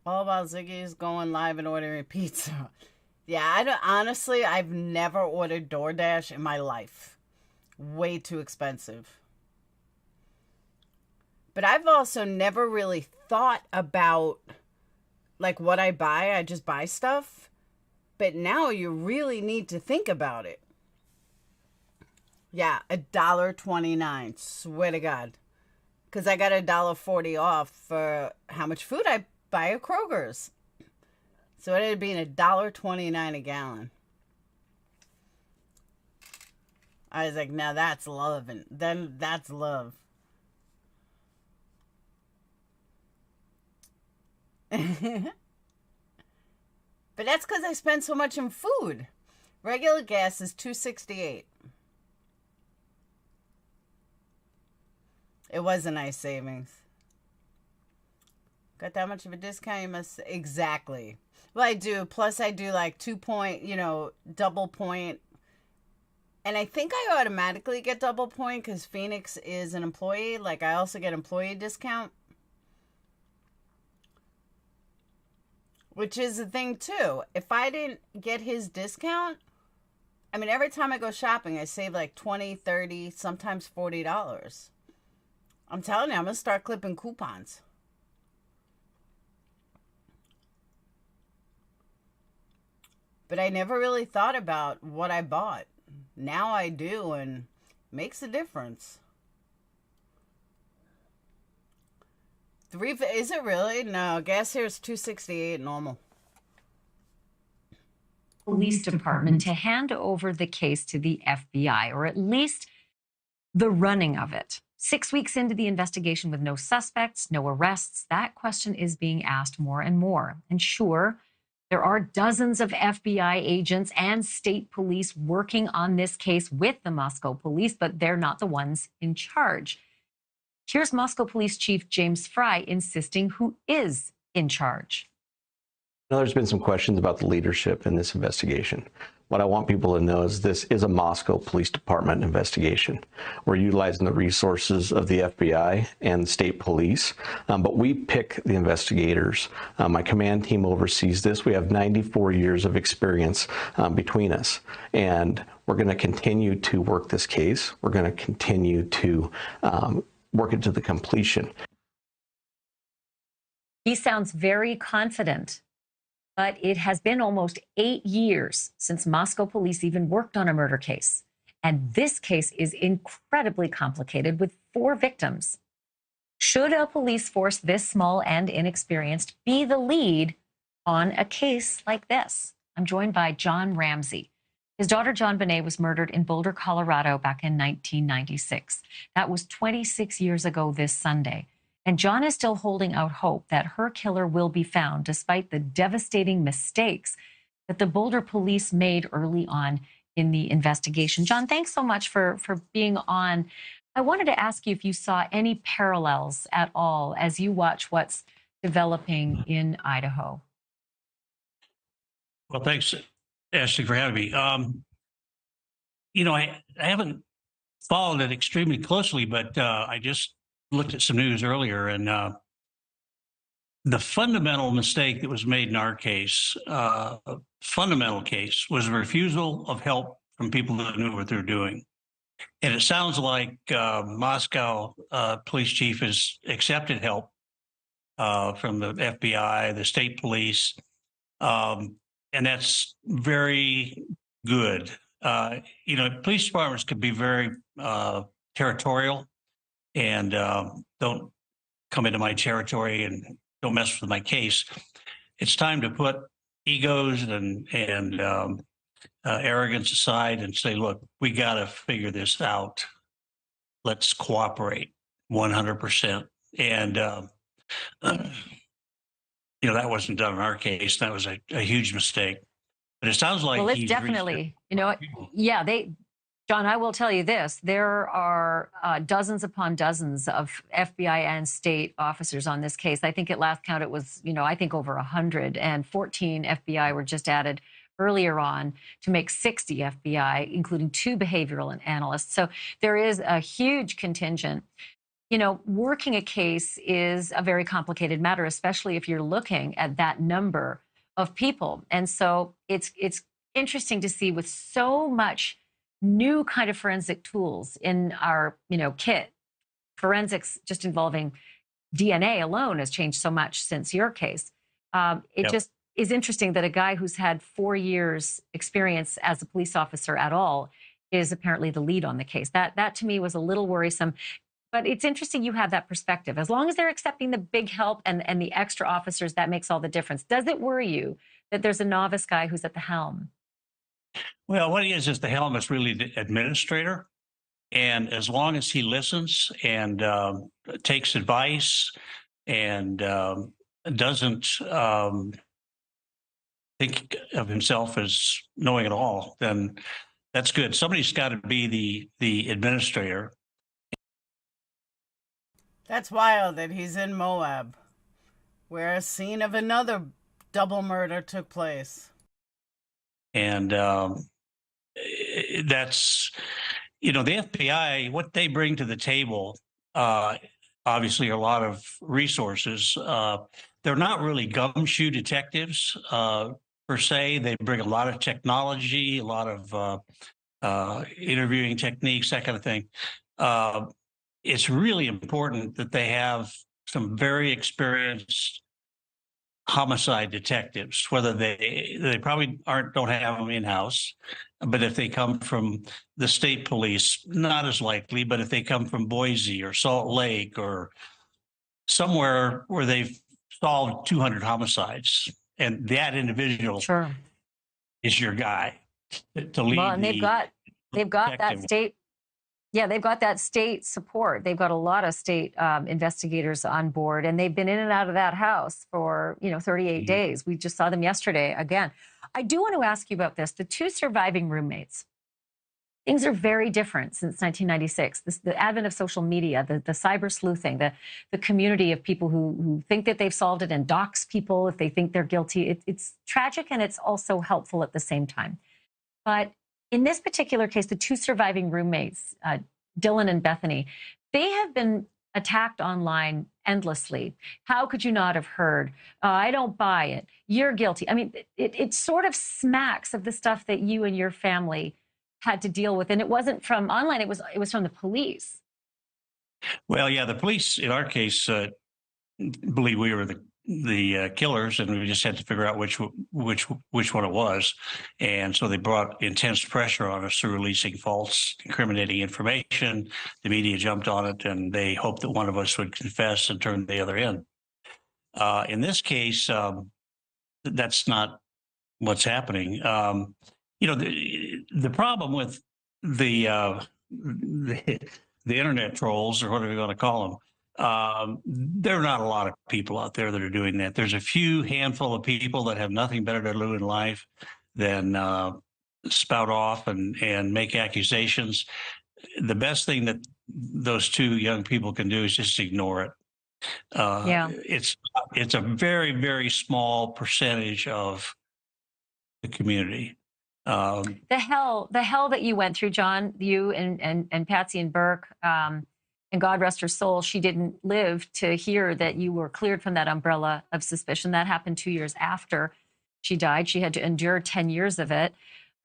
All about Ziggy's going live and ordering pizza. Yeah, honestly, I've never ordered DoorDash in my life. Way too expensive. But I've also never really thought about, like, what I buy. I just buy stuff. But now you really need to think about it. Yeah, $1.29. Swear to God. Because I got $1.40 off for how much food I buy at Kroger's. So it ended up being $1.29 a gallon. I was like, now that's love. And then that's love. But that's because I spend so much on food. Regular gas is $2.68. It was a nice savings. Got that much of a discount? You must... Exactly. Well, I do. Plus, I do like 2 point, double point. And I think I automatically get double point because Phoenix is an employee. Like, I also get employee discount. Which is the thing, too. If I didn't get his discount, I mean, every time I go shopping, I save like $20, $30, sometimes $40. I'm telling you, I'm going to start clipping coupons. But I never really thought about what I bought. Now I do, and it makes a difference. Is it really? No, gas here is $2.68 normal. Police department to hand over the case to the FBI, or at least the running of it. 6 weeks into the investigation with no suspects, no arrests, that question is being asked more and more. And sure, there are dozens of FBI agents and state police working on this case with the Moscow police, but they're not the ones in charge. Here's Moscow Police Chief James Fry insisting who is in charge. Now, there's been some questions about the leadership in this investigation. What I want people to know is this is a Moscow Police Department investigation. We're utilizing the resources of the FBI and the state police, but we pick the investigators. My command team oversees this. We have 94 years of experience between us, and we're going to continue to work this case. We're going to continue to work it to the completion. He sounds very confident, but it has been almost 8 years since Moscow police even worked on a murder case. And this case is incredibly complicated with 4 victims. Should a police force this small and inexperienced be the lead on a case like this? I'm joined by John Ramsey. His daughter, JonBenét, was murdered in Boulder, Colorado back in 1996. That was 26 years ago this Sunday. And John is still holding out hope that her killer will be found despite the devastating mistakes that the Boulder police made early on in the investigation. John, thanks so much for being on. I wanted to ask you if you saw any parallels at all as you watch what's developing in Idaho. Well, thanks, Ashley, for having me. I haven't followed it extremely closely, but I just looked at some news earlier, and the fundamental mistake that was made in our case, fundamental case, was a refusal of help from people that knew what they're doing. And it sounds like Moscow police chief has accepted help from the FBI, the state police, and that's very good. Police departments could be very territorial and don't come into my territory and don't mess with my case. It's time to put egos and arrogance aside and say, look, we got to figure this out. Let's cooperate 100%. And, that wasn't done in our case. That was a huge mistake. But it sounds like it's definitely, John, I will tell you this. There are dozens upon dozens of FBI and state officers on this case. I think at last count it was, I think over 100, and 14 FBI were just added earlier on to make 60 FBI, including 2 behavioral analysts. So there is a huge contingent. Working a case is a very complicated matter, especially if you're looking at that number of people. And so it's interesting to see with so much new kind of forensic tools in our, kit. Forensics just involving DNA alone has changed so much since your case. It just is interesting that a guy who's had 4 years experience as a police officer at all is apparently the lead on the case. That to me was a little worrisome. But it's interesting you have that perspective. As long as they're accepting the big help and the extra officers, that makes all the difference. Does it worry you that there's a novice guy who's at the helm? Well, what he is the helm is really the administrator. And as long as he listens and takes advice and doesn't think of himself as knowing it all, then that's good. Somebody's got to be the administrator. That's wild that he's in Moab, where a scene of another double murder took place. And that's, the FBI, what they bring to the table, obviously a lot of resources. They're not really gumshoe detectives per se. They bring a lot of technology, a lot of interviewing techniques, that kind of thing. It's really important that they have some very experienced homicide detectives, whether they probably don't have them in-house, but if they come from the state police, not as likely, but if they come from Boise or Salt Lake or somewhere where they've solved 200 homicides, and that individual is your guy to lead. Well, and they've got that state. Yeah, they've got that state support. They've got a lot of state investigators on board, and they've been in and out of that house for 38 days. We just saw them yesterday again. I do want to ask you about this. The 2 surviving roommates. Things are very different since 1996. The advent of social media, the cyber sleuthing, the community of people who think that they've solved it and dox people if they think they're guilty. It's tragic, and it's also helpful at the same time. But in this particular case, the 2 surviving roommates, Dylan and Bethany, they have been attacked online endlessly. How could you not have heard? I don't buy it. You're guilty. I mean, it sort of smacks of the stuff that you and your family had to deal with. And it wasn't from online. It was from the police. Well, yeah, the police in our case believe we were the killers, and we just had to figure out which one it was. And so they brought intense pressure on us through releasing false incriminating information. The media jumped on it, and they hoped that one of us would confess and turn the other in. In this case, that's not what's happening. The problem with the internet trolls, or whatever you want to call them, There are not a lot of people out there that are doing that. There's a few handful of people that have nothing better to do in life than spout off and make accusations. The best thing that those two young people can do is just ignore it. It's a very, very small percentage of the community. The hell that you went through, John, you and Patsy and Burke, and God rest her soul, she didn't live to hear that you were cleared from that umbrella of suspicion. That happened 2 years after she died. She had to endure 10 years of it.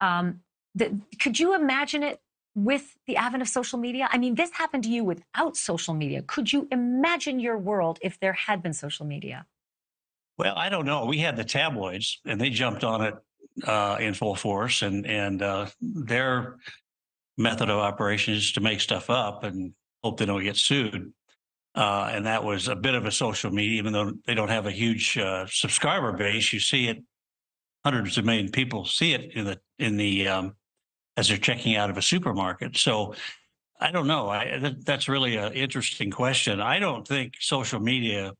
Could you imagine it with the advent of social media? I mean, this happened to you without social media. Could you imagine your world if there had been social media? Well, I don't know. We had the tabloids, and they jumped on it in full force, and their method of operation is to make stuff up and hope they don't get sued. And that was a bit of a social media, even though they don't have a huge subscriber base. You see it, hundreds of million people see it in the as they're checking out of a supermarket. So I don't know. That's really an interesting question. I don't think social media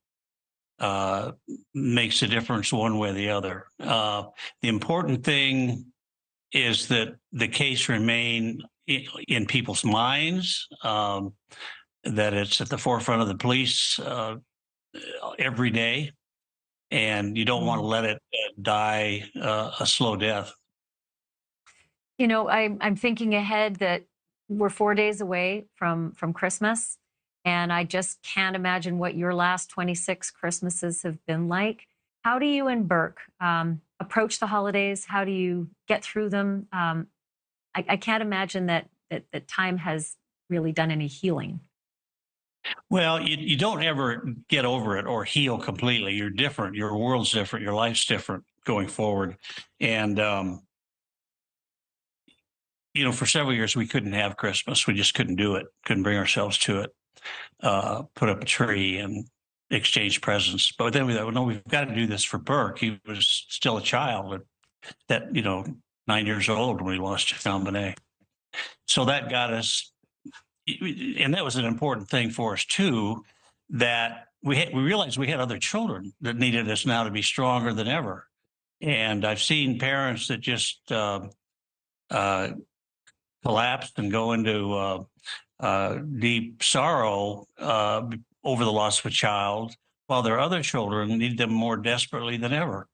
makes a difference one way or the other. The important thing is that the case remain in people's minds, that it's at the forefront of the police every day, and you don't want to let it die a slow death. You know, I'm thinking ahead that we're 4 days away from Christmas, and I just can't imagine what your last 26 Christmases have been like. How do you and Burke approach the holidays? How do you get through them? I can't imagine that time has really done any healing. Well, you don't ever get over it or heal completely. You're different. Your world's different. Your life's different going forward. And, for several years, we couldn't have Christmas. We just couldn't do it. Couldn't bring ourselves to it. Put up a tree and exchange presents. But then we thought, well, no, we've got to do this for Burke. He was still a child that 9 years old when we lost John Bonet. So that got us, and that was an important thing for us too, that we realized we had other children that needed us now to be stronger than ever. And I've seen parents that just collapsed and go into deep sorrow over the loss of a child, while their other children need them more desperately than ever.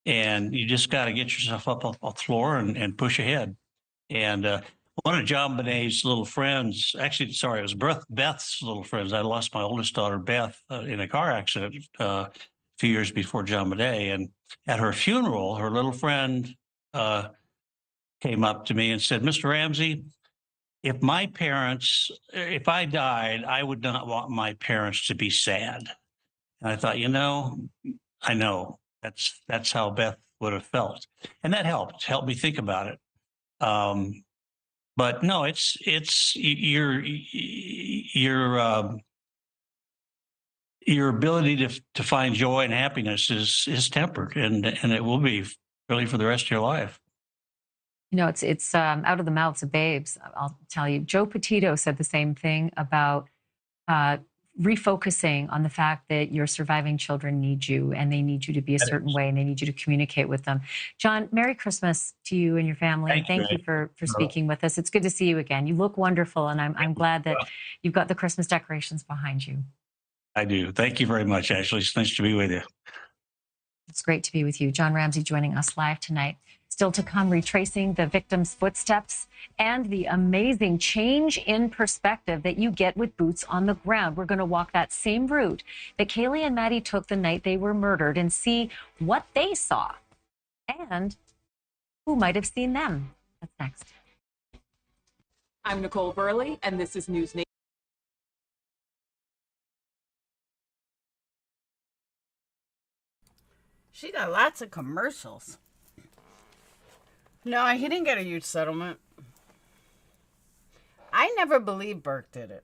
And you just got to get yourself up off the floor and push ahead. And one of John Bonet's little friends, actually, sorry, it was Beth's little friends. I lost my oldest daughter, Beth, in a car accident a few years before John Bonet. And at her funeral, her little friend came up to me and said, "Mr. Ramsey, if I died, I would not want my parents to be sad." And I thought, I know that's how Beth would have felt. And that helped me think about it. But no, it's your ability to find joy and happiness is tempered, and it will be really for the rest of your life. It's out of the mouths of babes, I'll tell you. Joe Petito said the same thing about refocusing on the fact that your surviving children need you, and they need you to be a certain way, and they need you to communicate with them. John, Merry Christmas to you and your family. Thank you for speaking with us. It's good to see you again. You look wonderful, and I'm glad that you've got the Christmas decorations behind you. I do. Thank you very much, Ashley. It's nice to be with you. It's great to be with you. John Ramsey joining us live tonight. Still to come, retracing the victim's footsteps and the amazing change in perspective that you get with boots on the ground. We're going to walk that same route that Kaylee and Maddie took the night they were murdered and see what they saw and who might have seen them. That's next. I'm Nicole Burley, and this is News Nation. She got lots of commercials. No, he didn't get a huge settlement. I never believed Burke did it.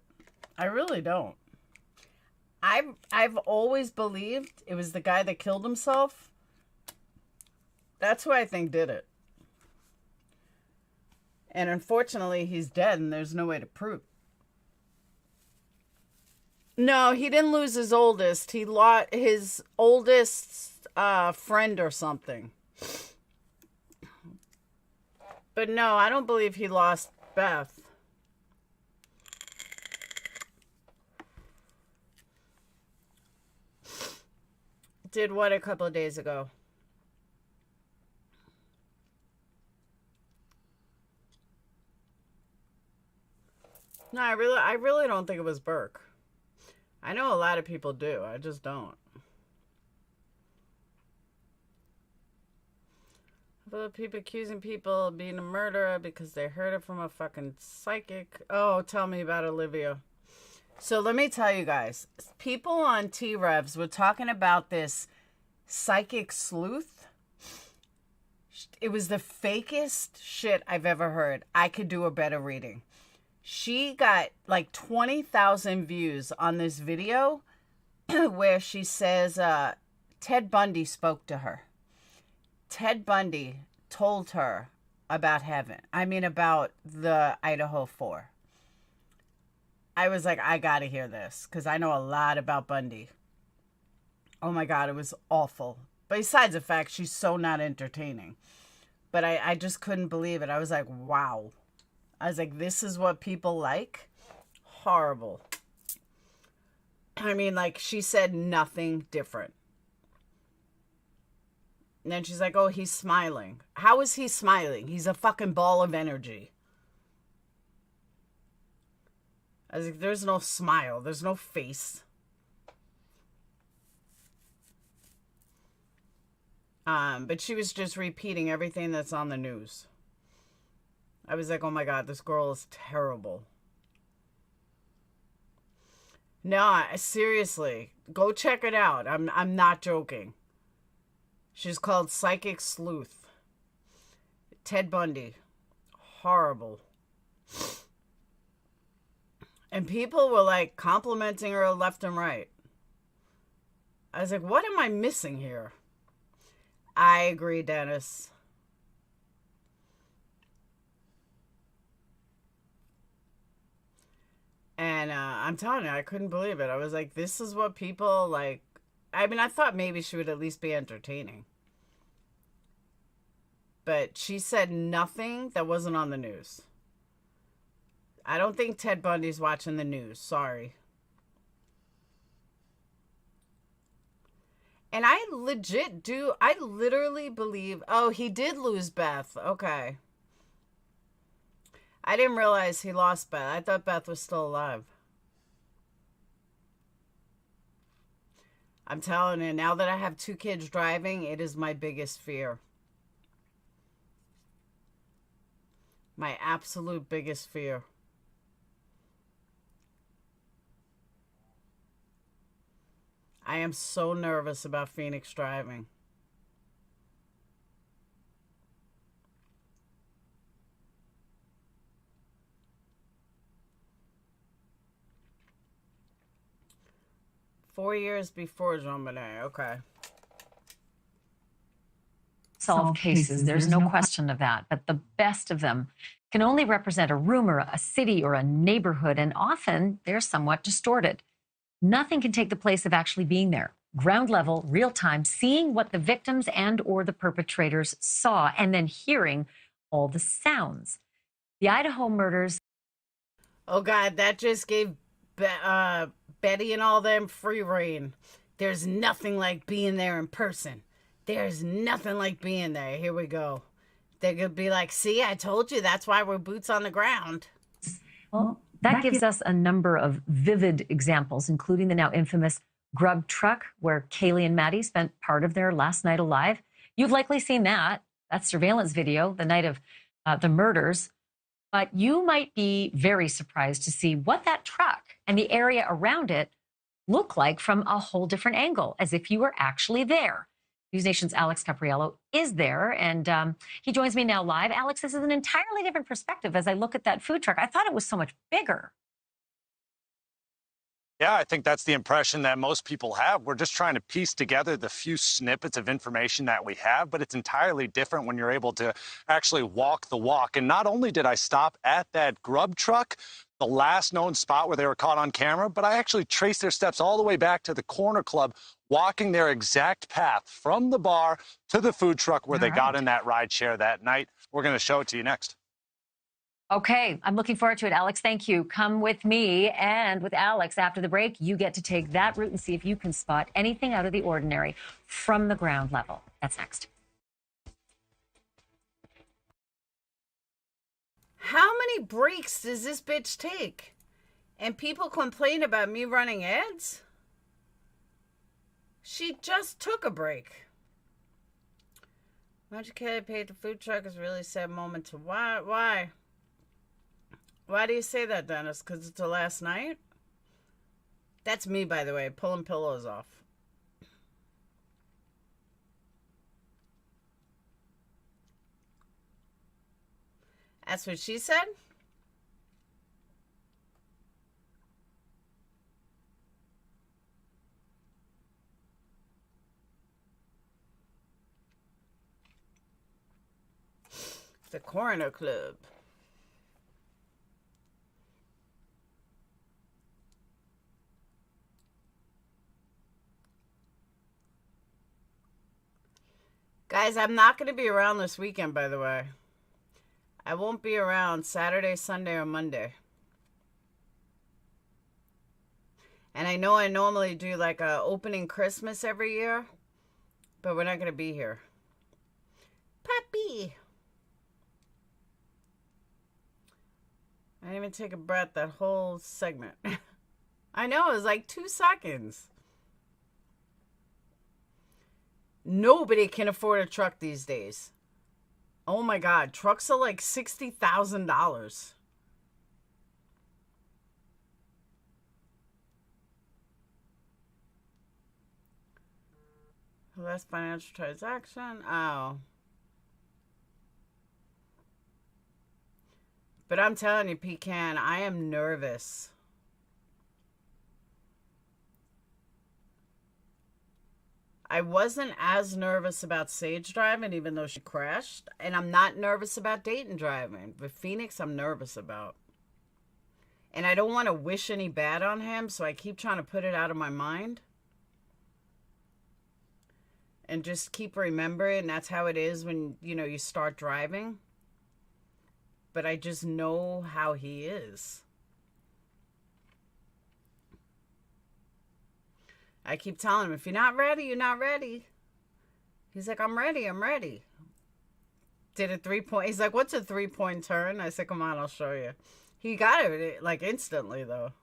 I really don't. I've always believed it was the guy that killed himself. That's who I think did it. And unfortunately, he's dead and there's no way to prove. No, he didn't lose his oldest. He lost his oldest friend or something. But no, I don't believe he lost Beth. Did what a couple of days ago? No, I really don't think it was Burke. I know a lot of people do. I just don't. But people accusing people of being a murderer because they heard it from a fucking psychic. Oh, tell me about Olivia. So let me tell you guys. People on T-Revs were talking about this psychic sleuth. It was the fakest shit I've ever heard. I could do a better reading. She got like 20,000 views on this video where she says Ted Bundy spoke to her. Ted Bundy told her about heaven. I mean, about the Idaho 4. I was like, I gotta hear this because I know a lot about Bundy. Oh my God, it was awful. Besides the fact she's so not entertaining. But I just couldn't believe it. I was like, wow. I was like, this is what people like? Horrible. I mean, like, she said nothing different. And then she's like, oh, he's smiling. How is he smiling? He's a fucking ball of energy. I was like, there's no smile. There's no face. But she was just repeating everything that's on the news. I was like, oh my God, this girl is terrible. No, seriously, go check it out. I'm not joking. She's called Psychic Sleuth. Ted Bundy. Horrible. And people were like complimenting her left and right. I was like, what am I missing here? I agree, Dennis. And I'm telling you, I couldn't believe it. I was like, this is what people like. I mean, I thought maybe she would at least be entertaining. But she said nothing that wasn't on the news. I don't think Ted Bundy's watching the news. Sorry. And I literally believe, oh, he did lose Beth. Okay. I didn't realize he lost Beth. I thought Beth was still alive. I'm telling you, now that I have 2 kids driving, it is my biggest fear. My absolute biggest fear. I am so nervous about Phoenix driving. Four years before Jean Bonnet. Okay. Solved cases. There's no question of that. But the best of them can only represent a rumor, a city, or a neighborhood, and often they're somewhat distorted. Nothing can take the place of actually being there. Ground level, real time, seeing what the victims and or the perpetrators saw, and then hearing all the sounds. The Idaho murders. Oh God, that just gave Betty and all them free reign. There's nothing like being there in person. There's nothing like being there. Here we go. They're going to be like, see, I told you, that's why we're boots on the ground. Well, that gives us a number of vivid examples, including the now infamous grub truck where Kaylee and Maddie spent part of their last night alive. You've likely seen that surveillance video, the night of the murders. But you might be very surprised to see what that truck and the area around it look like from a whole different angle, as if you were actually there. News Nation's Alex Capriello is there, and he joins me now live. Alex, this is an entirely different perspective as I look at that food truck. I thought it was so much bigger. Yeah, I think that's the impression that most people have. We're just trying to piece together the few snippets of information that we have, but it's entirely different when you're able to actually walk the walk. And not only did I stop at that grub truck, the last known spot where they were caught on camera, but I actually traced their steps all the way back to the corner club, walking their exact path from the bar to the food truck where they got in that ride share that night. We're going to show it to you next. Okay, I'm looking forward to it, Alex. Thank you. Come with me and with Alex after the break. You get to take that route and see if you can spot anything out of the ordinary from the ground level. That's next. How many breaks does this bitch take? And people complain about me running ads? She just took a break. Much kid paid the food truck is a really sad moment to why? Why do you say that, Dennis? Because it's the last night? That's me, by the way, pulling pillows off. That's what she said? The Coroner Club. Guys, I'm not going to be around this weekend, by the way. I won't be around Saturday, Sunday, or Monday. And I know I normally do like a opening Christmas every year, but we're not going to be here. Puppy! I didn't even take a breath that whole segment. I know, it was like 2 seconds. Nobody can afford a truck these days. Oh my God, trucks are like $60,000. Last financial transaction. Oh. But I'm telling you, Pecan, I am nervous. I wasn't as nervous about Sage driving, even though she crashed. And I'm not nervous about Dayton driving. But Phoenix, I'm nervous about. And I don't want to wish any bad on him, so I keep trying to put it out of my mind. And just keep remembering, that's how it is when, you know, you start driving. But I just know how he is. I keep telling him, if you're not ready, you're not ready. He's like, I'm ready, I'm ready. Did a 3-point. He's like, what's a 3-point turn? I said, come on, I'll show you. He got it, like, instantly, though.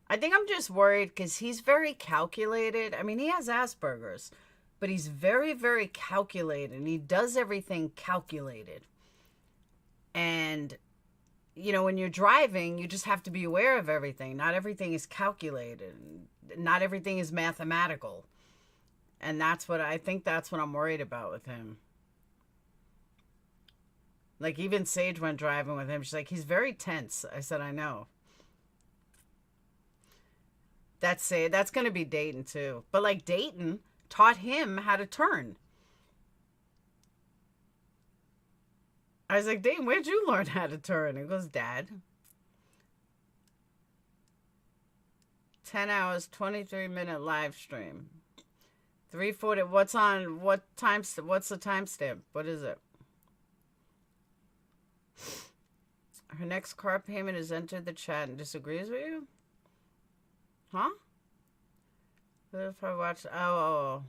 I think I'm just worried because he's very calculated. I mean, he has Asperger's, but he's very, very calculated. And he does everything calculated. And you know, when you're driving, you just have to be aware of everything. Not everything is calculated. Not everything is mathematical. And that's what I think that's what I'm worried about with him. Like, even Sage went driving with him. She's like, he's very tense. I said, I know. That's going to be Dayton, too. But, like, Dayton taught him how to turn. I was like, Dayton, where'd you learn how to turn? He goes, Dad. 10 hours, 23-minute live stream. 340. What's the timestamp? What is it? Her next car payment has entered the chat and disagrees with you? Huh? What if I watch? Oh.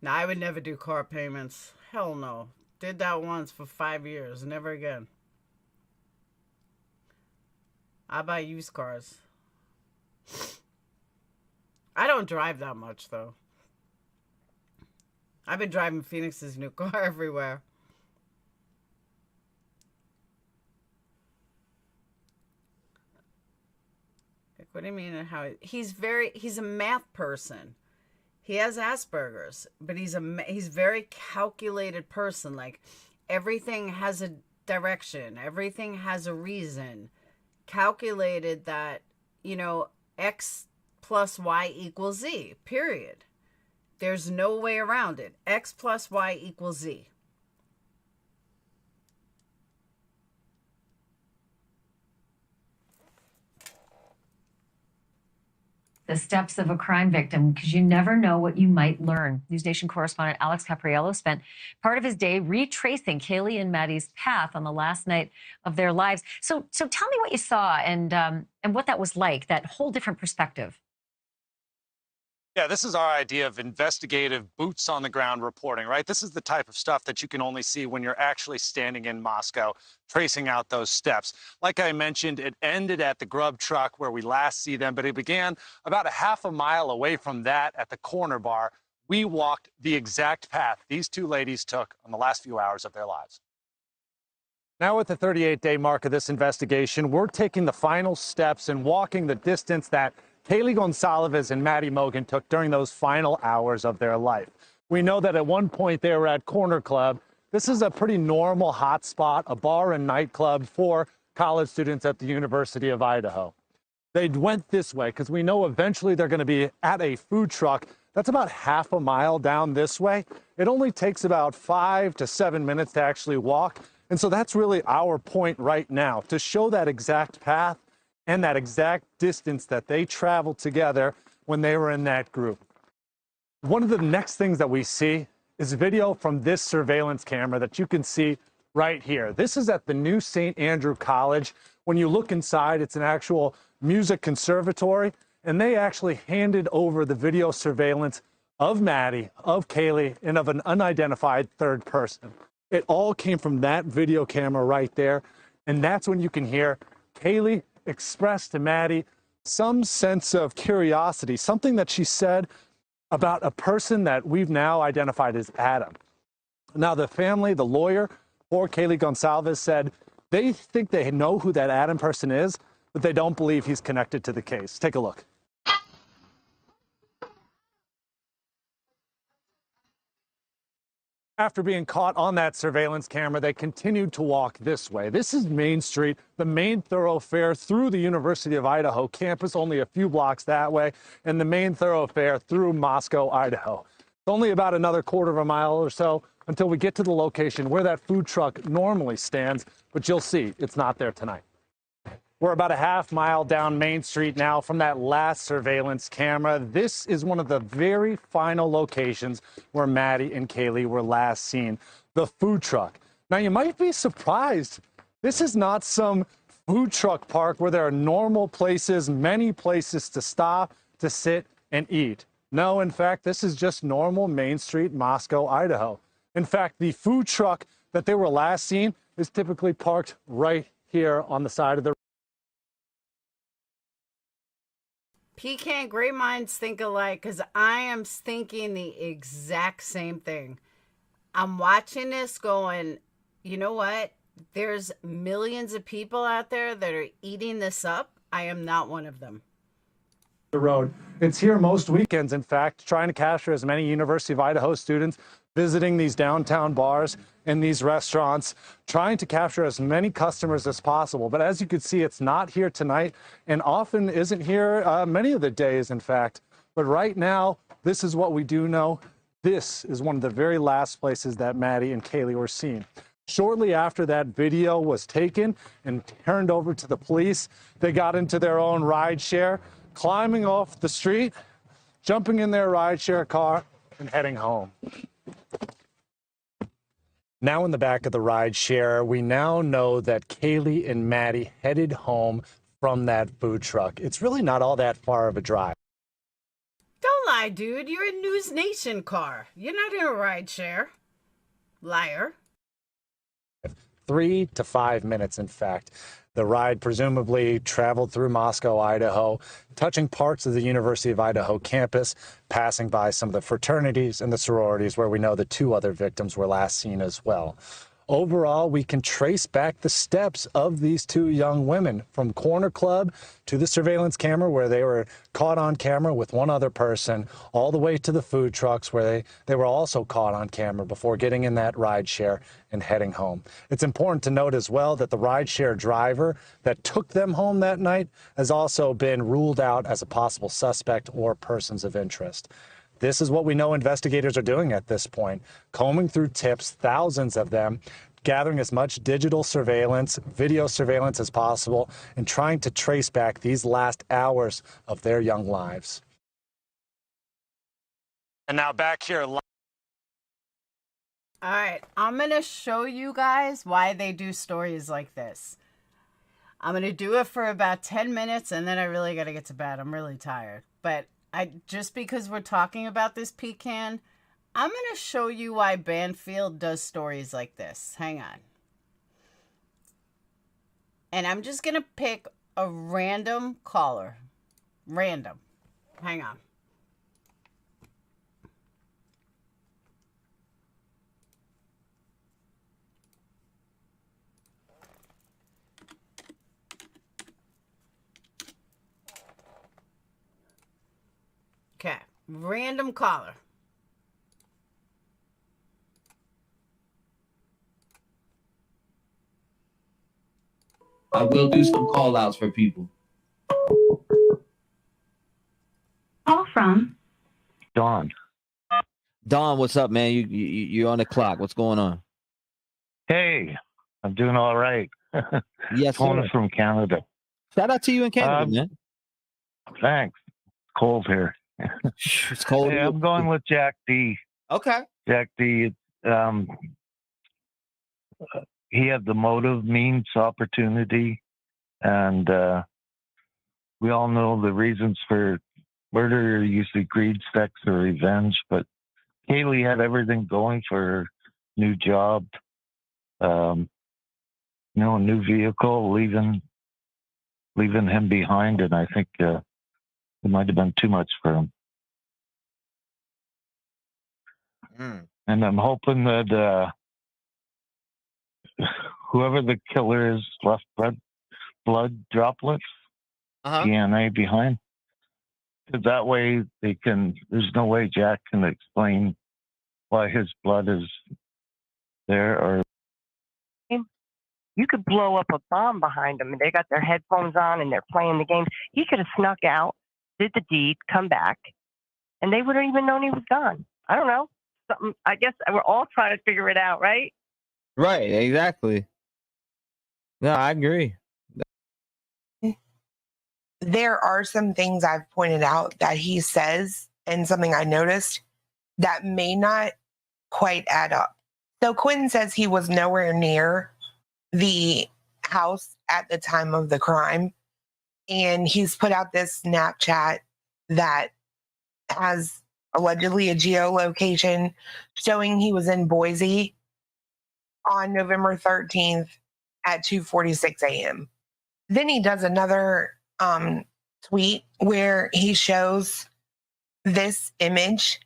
No, I would never do car payments. Hell no. Did that once for 5 years. Never again. I buy used cars. I don't drive that much, though. I've been driving Phoenix's new car everywhere. Like, what do you mean? He's a math person. He has Asperger's, but he's very calculated person. Like, everything has a direction. Everything has a reason. Calculated that, you know, X plus Y equals Z, period. There's no way around it. X plus Y equals Z. the steps of a crime victim, because you never know what you might learn. News Nation correspondent Alex Capriello spent part of his day retracing Kaylee and Maddie's path on the last night of their lives. So tell me what you saw and what that was like, that whole different perspective. Yeah, this is our idea of investigative boots on the ground reporting, right? This is the type of stuff that you can only see when you're actually standing in Moscow, tracing out those steps. Like I mentioned, it ended at the grub truck where we last see them, but it began about a half a mile away from that at the corner bar. We walked the exact path these two ladies took on the last few hours of their lives. Now at the 38-day mark of this investigation, we're taking the final steps and walking the distance that Kaylee Goncalves and Maddie Mogen took during those final hours of their life. We know that at one point they were at Corner Club. This is a pretty normal hotspot, a bar and nightclub for college students at the University of Idaho. They went this way because we know eventually they're going to be at a food truck that's about half a mile down this way. It only takes about 5 to 7 minutes to actually walk. And so that's really our point right now, to show that exact path and that exact distance that they traveled together when they were in that group. One of the next things that we see is video from this surveillance camera that you can see right here. This is at the new St. Andrew College. When you look inside, it's an actual music conservatory, and they actually handed over the video surveillance of Maddie, of Kaylee, and of an unidentified third person. It all came from that video camera right there, and that's when you can hear Kaylee express to Maddie some sense of curiosity, something that she said about a person that we've now identified as Adam. Now, the family, the lawyer for Kaylee Goncalves, said they think they know who that Adam person is, but they don't believe he's connected to the case. Take a look. After being caught on that surveillance camera, they continued to walk this way. This is Main Street, the main thoroughfare through the University of Idaho campus, only a few blocks that way, and the main thoroughfare through Moscow, Idaho. It's only about another quarter of a mile or so until we get to the location where that food truck normally stands, but you'll see it's not there tonight. We're about a half mile down Main Street now from that last surveillance camera. This is one of the very final locations where Maddie and Kaylee were last seen, the food truck. Now, you might be surprised. This is not some food truck park where there are normal places, many places to stop, to sit and eat. No, in fact, this is just normal Main Street, Moscow, Idaho. In fact, the food truck that they were last seen is typically parked right here on the side of the Pecan, great minds think alike, because I am thinking the exact same thing. I'm watching this going, you know what? There's millions of people out there that are eating this up. I am not one of them. The road. It's here most weekends, in fact, trying to capture as many University of Idaho students visiting these downtown bars and these restaurants, trying to capture as many customers as possible. But as you can see, it's not here tonight and often isn't here many of the days, in fact. But right now, this is what we do know. This is one of the very last places that Maddie and Kaylee were seen. Shortly after that video was taken and turned over to the police, they got into their own rideshare, climbing off the street, jumping in their rideshare car, and heading home. Now in the back of the rideshare, we now know that Kaylee and Maddie headed home from that food truck. It's really not all that far of a drive. Don't lie, dude. You're in News Nation car. You're not in a rideshare. Liar. 3 to 5 minutes, in fact. The ride presumably traveled through Moscow, Idaho, touching parts of the University of Idaho campus, passing by some of the fraternities and the sororities where we know the 2 other victims were last seen as well. Overall, we can trace back the steps of these 2 young women from Corner Club to the surveillance camera where they were caught on camera with 1 other person, all the way to the food trucks where they were also caught on camera before getting in that rideshare and heading home. It's important to note as well that the rideshare driver that took them home that night has also been ruled out as a possible suspect or persons of interest. This is what we know investigators are doing at this point, combing through tips, thousands of them, gathering as much digital surveillance, video surveillance as possible, and trying to trace back these last hours of their young lives. And now back here. All right, I'm going to show you guys why they do stories like this. I'm going to do it for about 10 minutes, and then I really got to get to bed. I'm really tired. But just because we're talking about this pecan, I'm going to show you why Banfield does stories like this. Hang on. And I'm just going to pick a random caller. Random. Hang on. Okay, random caller. I will do some call outs for people. Call from Dawn. Dawn, what's up, man? You're on the clock. What's going on? Hey, I'm doing all right. Yes, Calling sir. from Canada. Shout out to you in Canada, man. Thanks. It's cold here. It's cold. Hey, I'm going with Jack D. Okay. Jack D. He had the motive, means, opportunity, and we all know the reasons for murder are usually greed, sex, or revenge. But Kaylee had everything going for her: new job, a new vehicle, leaving him behind, and I think it might have been too much for him. And I'm hoping that whoever the killer is left blood droplets, DNA behind. Because that way there's no way Jack can explain why his blood is there. Or you could blow up a bomb behind them, and they got their headphones on and they're playing the game. He could have snuck out, did the deed, come back, and they wouldn't even known he was gone. I don't know. Something. I guess we're all trying to figure it out, right? Right, exactly. No, I agree. There are some things I've pointed out that he says, and something I noticed that may not quite add up. So Quinn says he was nowhere near the house at the time of the crime. And he's put out this Snapchat that has allegedly a geolocation showing he was in Boise on November 13th at 2:46 a.m. Then he does another tweet where he shows this image.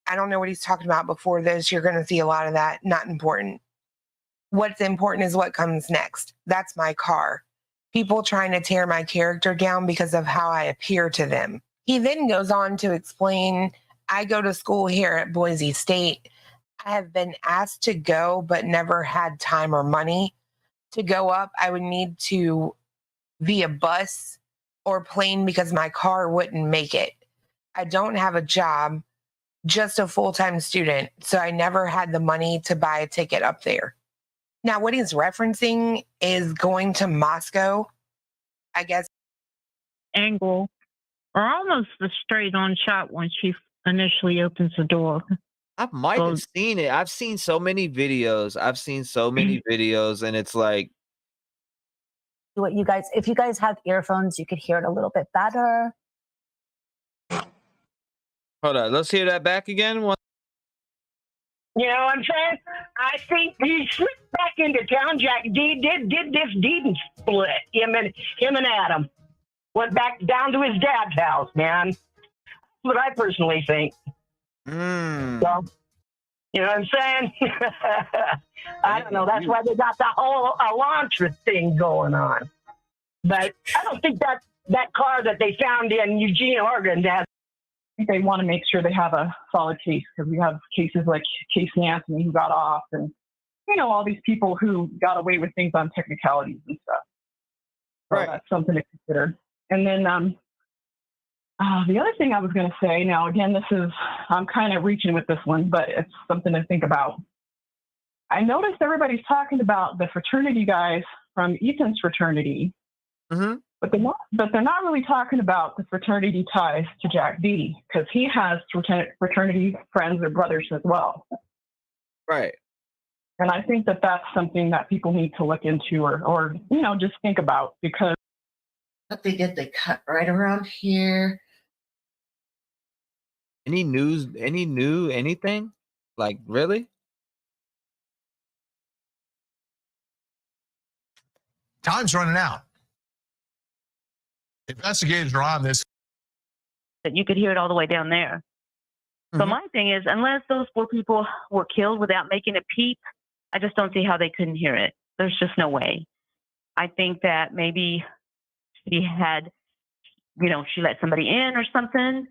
I don't know what he's talking about before this. You're going to see a lot of that. Not important. What's important is what comes next. That's my car. People trying to tear my character down because of how I appear to them. He then goes on to explain, I go to school here at Boise State. I have been asked to go, but never had time or money to go up. I would need to via bus or plane because my car wouldn't make it. I don't have a job, just a full-time student, so I never had the money to buy a ticket up there. Now, what he's referencing is going to Moscow, I guess. Angle, or almost the straight-on shot when she initially opens the door. I might have seen it. I've seen so many videos. And it's like, what you guys, if you guys have earphones, you could hear it a little bit better. hold on, let's hear that back again. You know what I'm saying? I think he slipped back into town. Jack D did this deed and split. Him and Adam went back down to his dad's house, man. That's what I personally think. So, you know what I'm saying? I don't know. That's why they got the whole Elantra thing going on. But I don't think that car that they found in Eugene, Oregon, has. They want to make sure they have a solid case because we have cases like Casey Anthony who got off, and all these people who got away with things on technicalities and stuff. So that's something to consider. And then the other thing I was going to say, now again, I'm kind of reaching with this one, but it's something to think about. I noticed everybody's talking about the fraternity guys from Ethan's fraternity, but they're not really talking about the fraternity ties to Jack D, because he has fraternity friends or brothers as well. Right. And I think that that's something that people need to look into, or just think about, because they did, they cut right around here. Any news? Anything? Like, really? Time's running out. Investigators are on this. That you could hear it all the way down there. So my thing is, unless those 4 people were killed without making a peep, I just don't see how they couldn't hear it. There's just no way. I think that maybe she had, she let somebody in or something.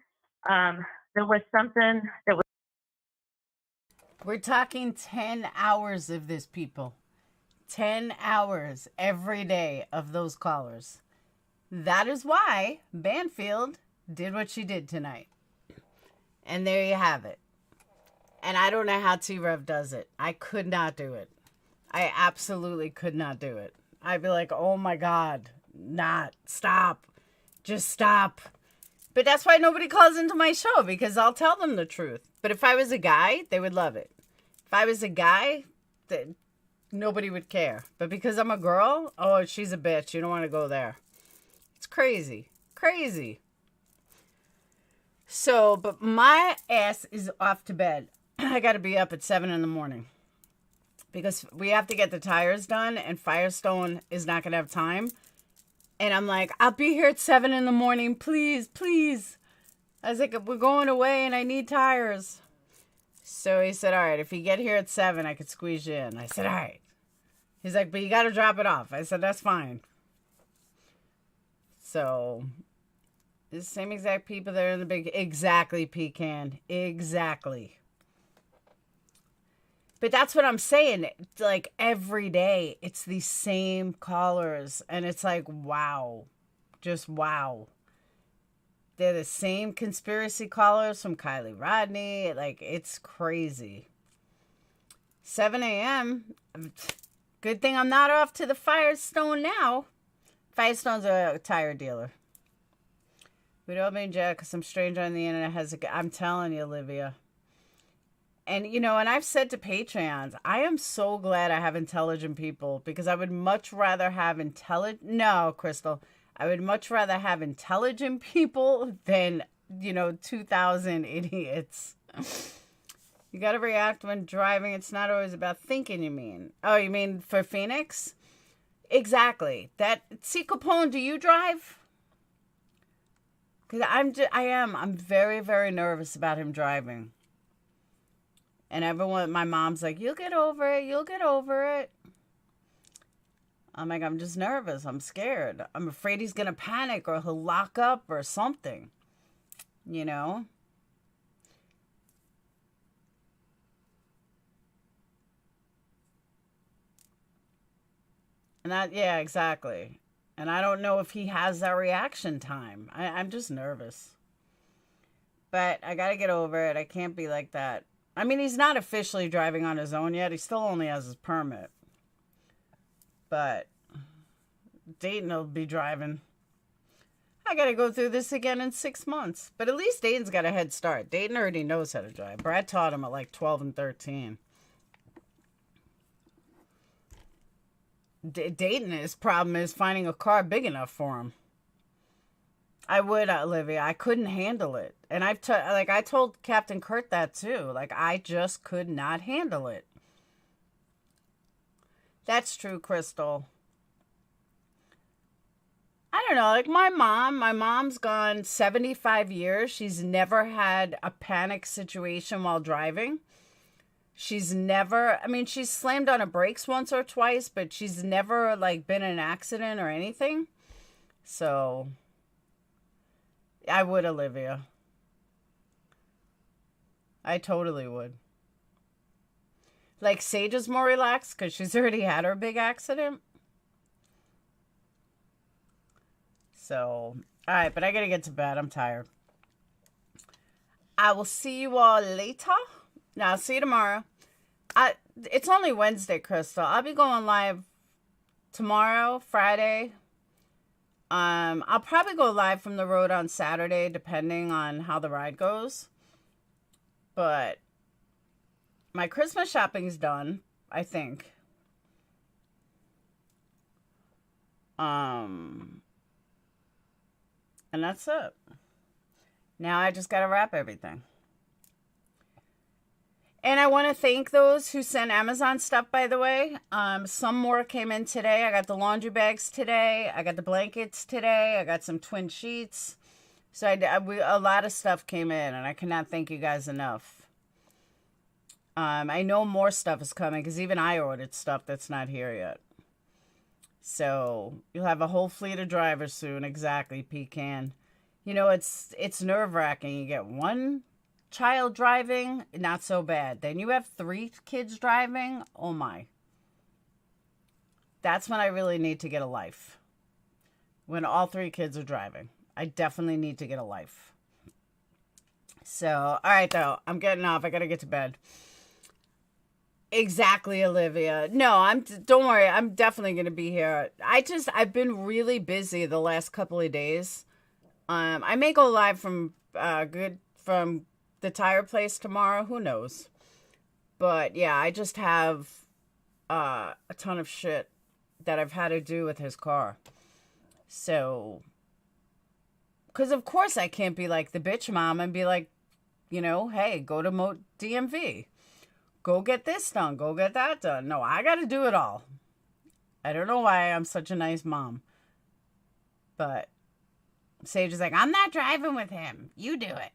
There was something that was. We're talking 10 hours of this, people. 10 hours every day of those callers. That is why Banfield did what she did tonight. And there you have it. And I don't know how T-Rev does it. I could not do it. I absolutely could not do it. I'd be like, oh my God, stop. Just stop. But that's why nobody calls into my show, because I'll tell them the truth. But if I was a guy, they would love it. If I was a guy, nobody would care. But because I'm a girl, oh, she's a bitch. You don't want to go there. It's crazy. Crazy. So, but my ass is off to bed. I got to be up at 7 in the morning because we have to get the tires done, and Firestone is not going to have time. And I'm like, I'll be here at 7 in the morning, please, please. I was like, we're going away and I need tires. So he said, all right, if you get here at 7, I could squeeze you in. I said, all right. He's like, but you got to drop it off. I said, that's fine. So, the same exact people that are in the big... Exactly, Pecan. Exactly. But that's what I'm saying. Like, every day, it's the same callers. And it's like, wow. Just wow. They're the same conspiracy callers from Kylie Rodney. Like, it's crazy. 7 a.m. Good thing I'm not off to the Firestone now. Firestone's a tire dealer. We'd all be in jail because some stranger on the internet has a... I'm telling you, Olivia. And, and I've said to Patreons, I am so glad I have intelligent people, because I would much rather have No, Crystal. I would much rather have intelligent people than, 2,000 idiots. You got to react when driving. It's not always about thinking, you mean. Oh, you mean for Phoenix? Exactly. See, Capone, do you drive? Because I'm very, very nervous about him driving. And everyone, my mom's like, you'll get over it. You'll get over it. I'm like, I'm just nervous. I'm scared. I'm afraid he's going to panic or he'll lock up or something. And yeah, exactly. And I don't know if he has that reaction time. I'm just nervous. But I got to get over it. I can't be like that. I mean, he's not officially driving on his own yet. He still only has his permit. But Dayton will be driving. I got to go through this again in 6 months. But at least Dayton's got a head start. Dayton already knows how to drive. Brad taught him at like 12 and 13. Dayton, his problem is finding a car big enough for him. I would, Olivia. I couldn't handle it. And I told Captain Kurt that too. Like, I just could not handle it. That's true, Crystal. I don't know, like my mom's gone 75 years. She's never had a panic situation while driving. She's slammed on her brakes once or twice, but she's never like been in an accident or anything. So I would, Olivia. I totally would. Like Sage is more relaxed because she's already had her big accident. So, all right, but I gotta get to bed. I'm tired. I will see you all later. Now, I'll see you tomorrow. it's only Wednesday, Crystal. I'll be going live tomorrow, Friday. I'll probably go live from the road on Saturday, depending on how the ride goes. But my Christmas shopping's done, I think. And that's it. Now I just gotta wrap everything. And I want to thank those who sent Amazon stuff, by the way. Some more came in today. I got the laundry bags today. I got the blankets today. I got some twin sheets. So a lot of stuff came in, and I cannot thank you guys enough. I know more stuff is coming, because even I ordered stuff that's not here yet. So you'll have a whole fleet of drivers soon. Exactly, Pecan. You know, it's nerve-wracking. You get one child driving, not so bad. Then you have 3 kids driving. Oh my. That's when I really need to get a life. When all 3 kids are driving. I definitely need to get a life. So, all right though. I'm getting off. I gotta get to bed. Exactly, Olivia. No, don't worry. I'm definitely gonna be here. I've been really busy the last couple of days. I may go live from the tire place tomorrow. Who knows? But yeah, I just have a ton of shit that I've had to do with his car. So, because of course I can't be like the bitch mom and be like, you know, hey, go to DMV. Go get this done. Go get that done. No, I got to do it all. I don't know why I'm such a nice mom. But Sage is like, I'm not driving with him. You do it.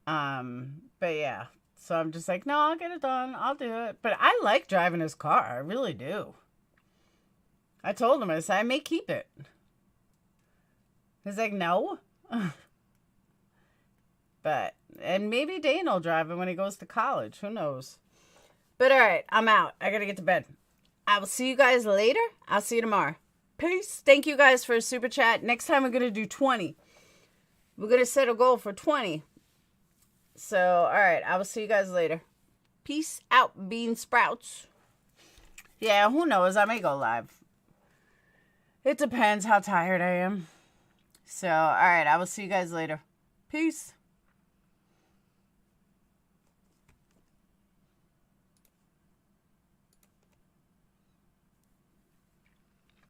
But yeah. So I'm just like, no, I'll get it done. I'll do it. But I like driving his car. I really do. I told him, I said, I may keep it. He's like, no. And maybe Dane will drive it when he goes to college. Who knows? But all right, I'm out. I gotta get to bed. I will see you guys later. I'll see you tomorrow. Peace. Thank you guys for a super chat. Next time we're gonna do 20. We're gonna set a goal for 20. So, all right, I will see you guys later. Peace out, bean sprouts. Yeah, who knows? I may go live. It depends how tired I am. So, all right, I will see you guys later. Peace.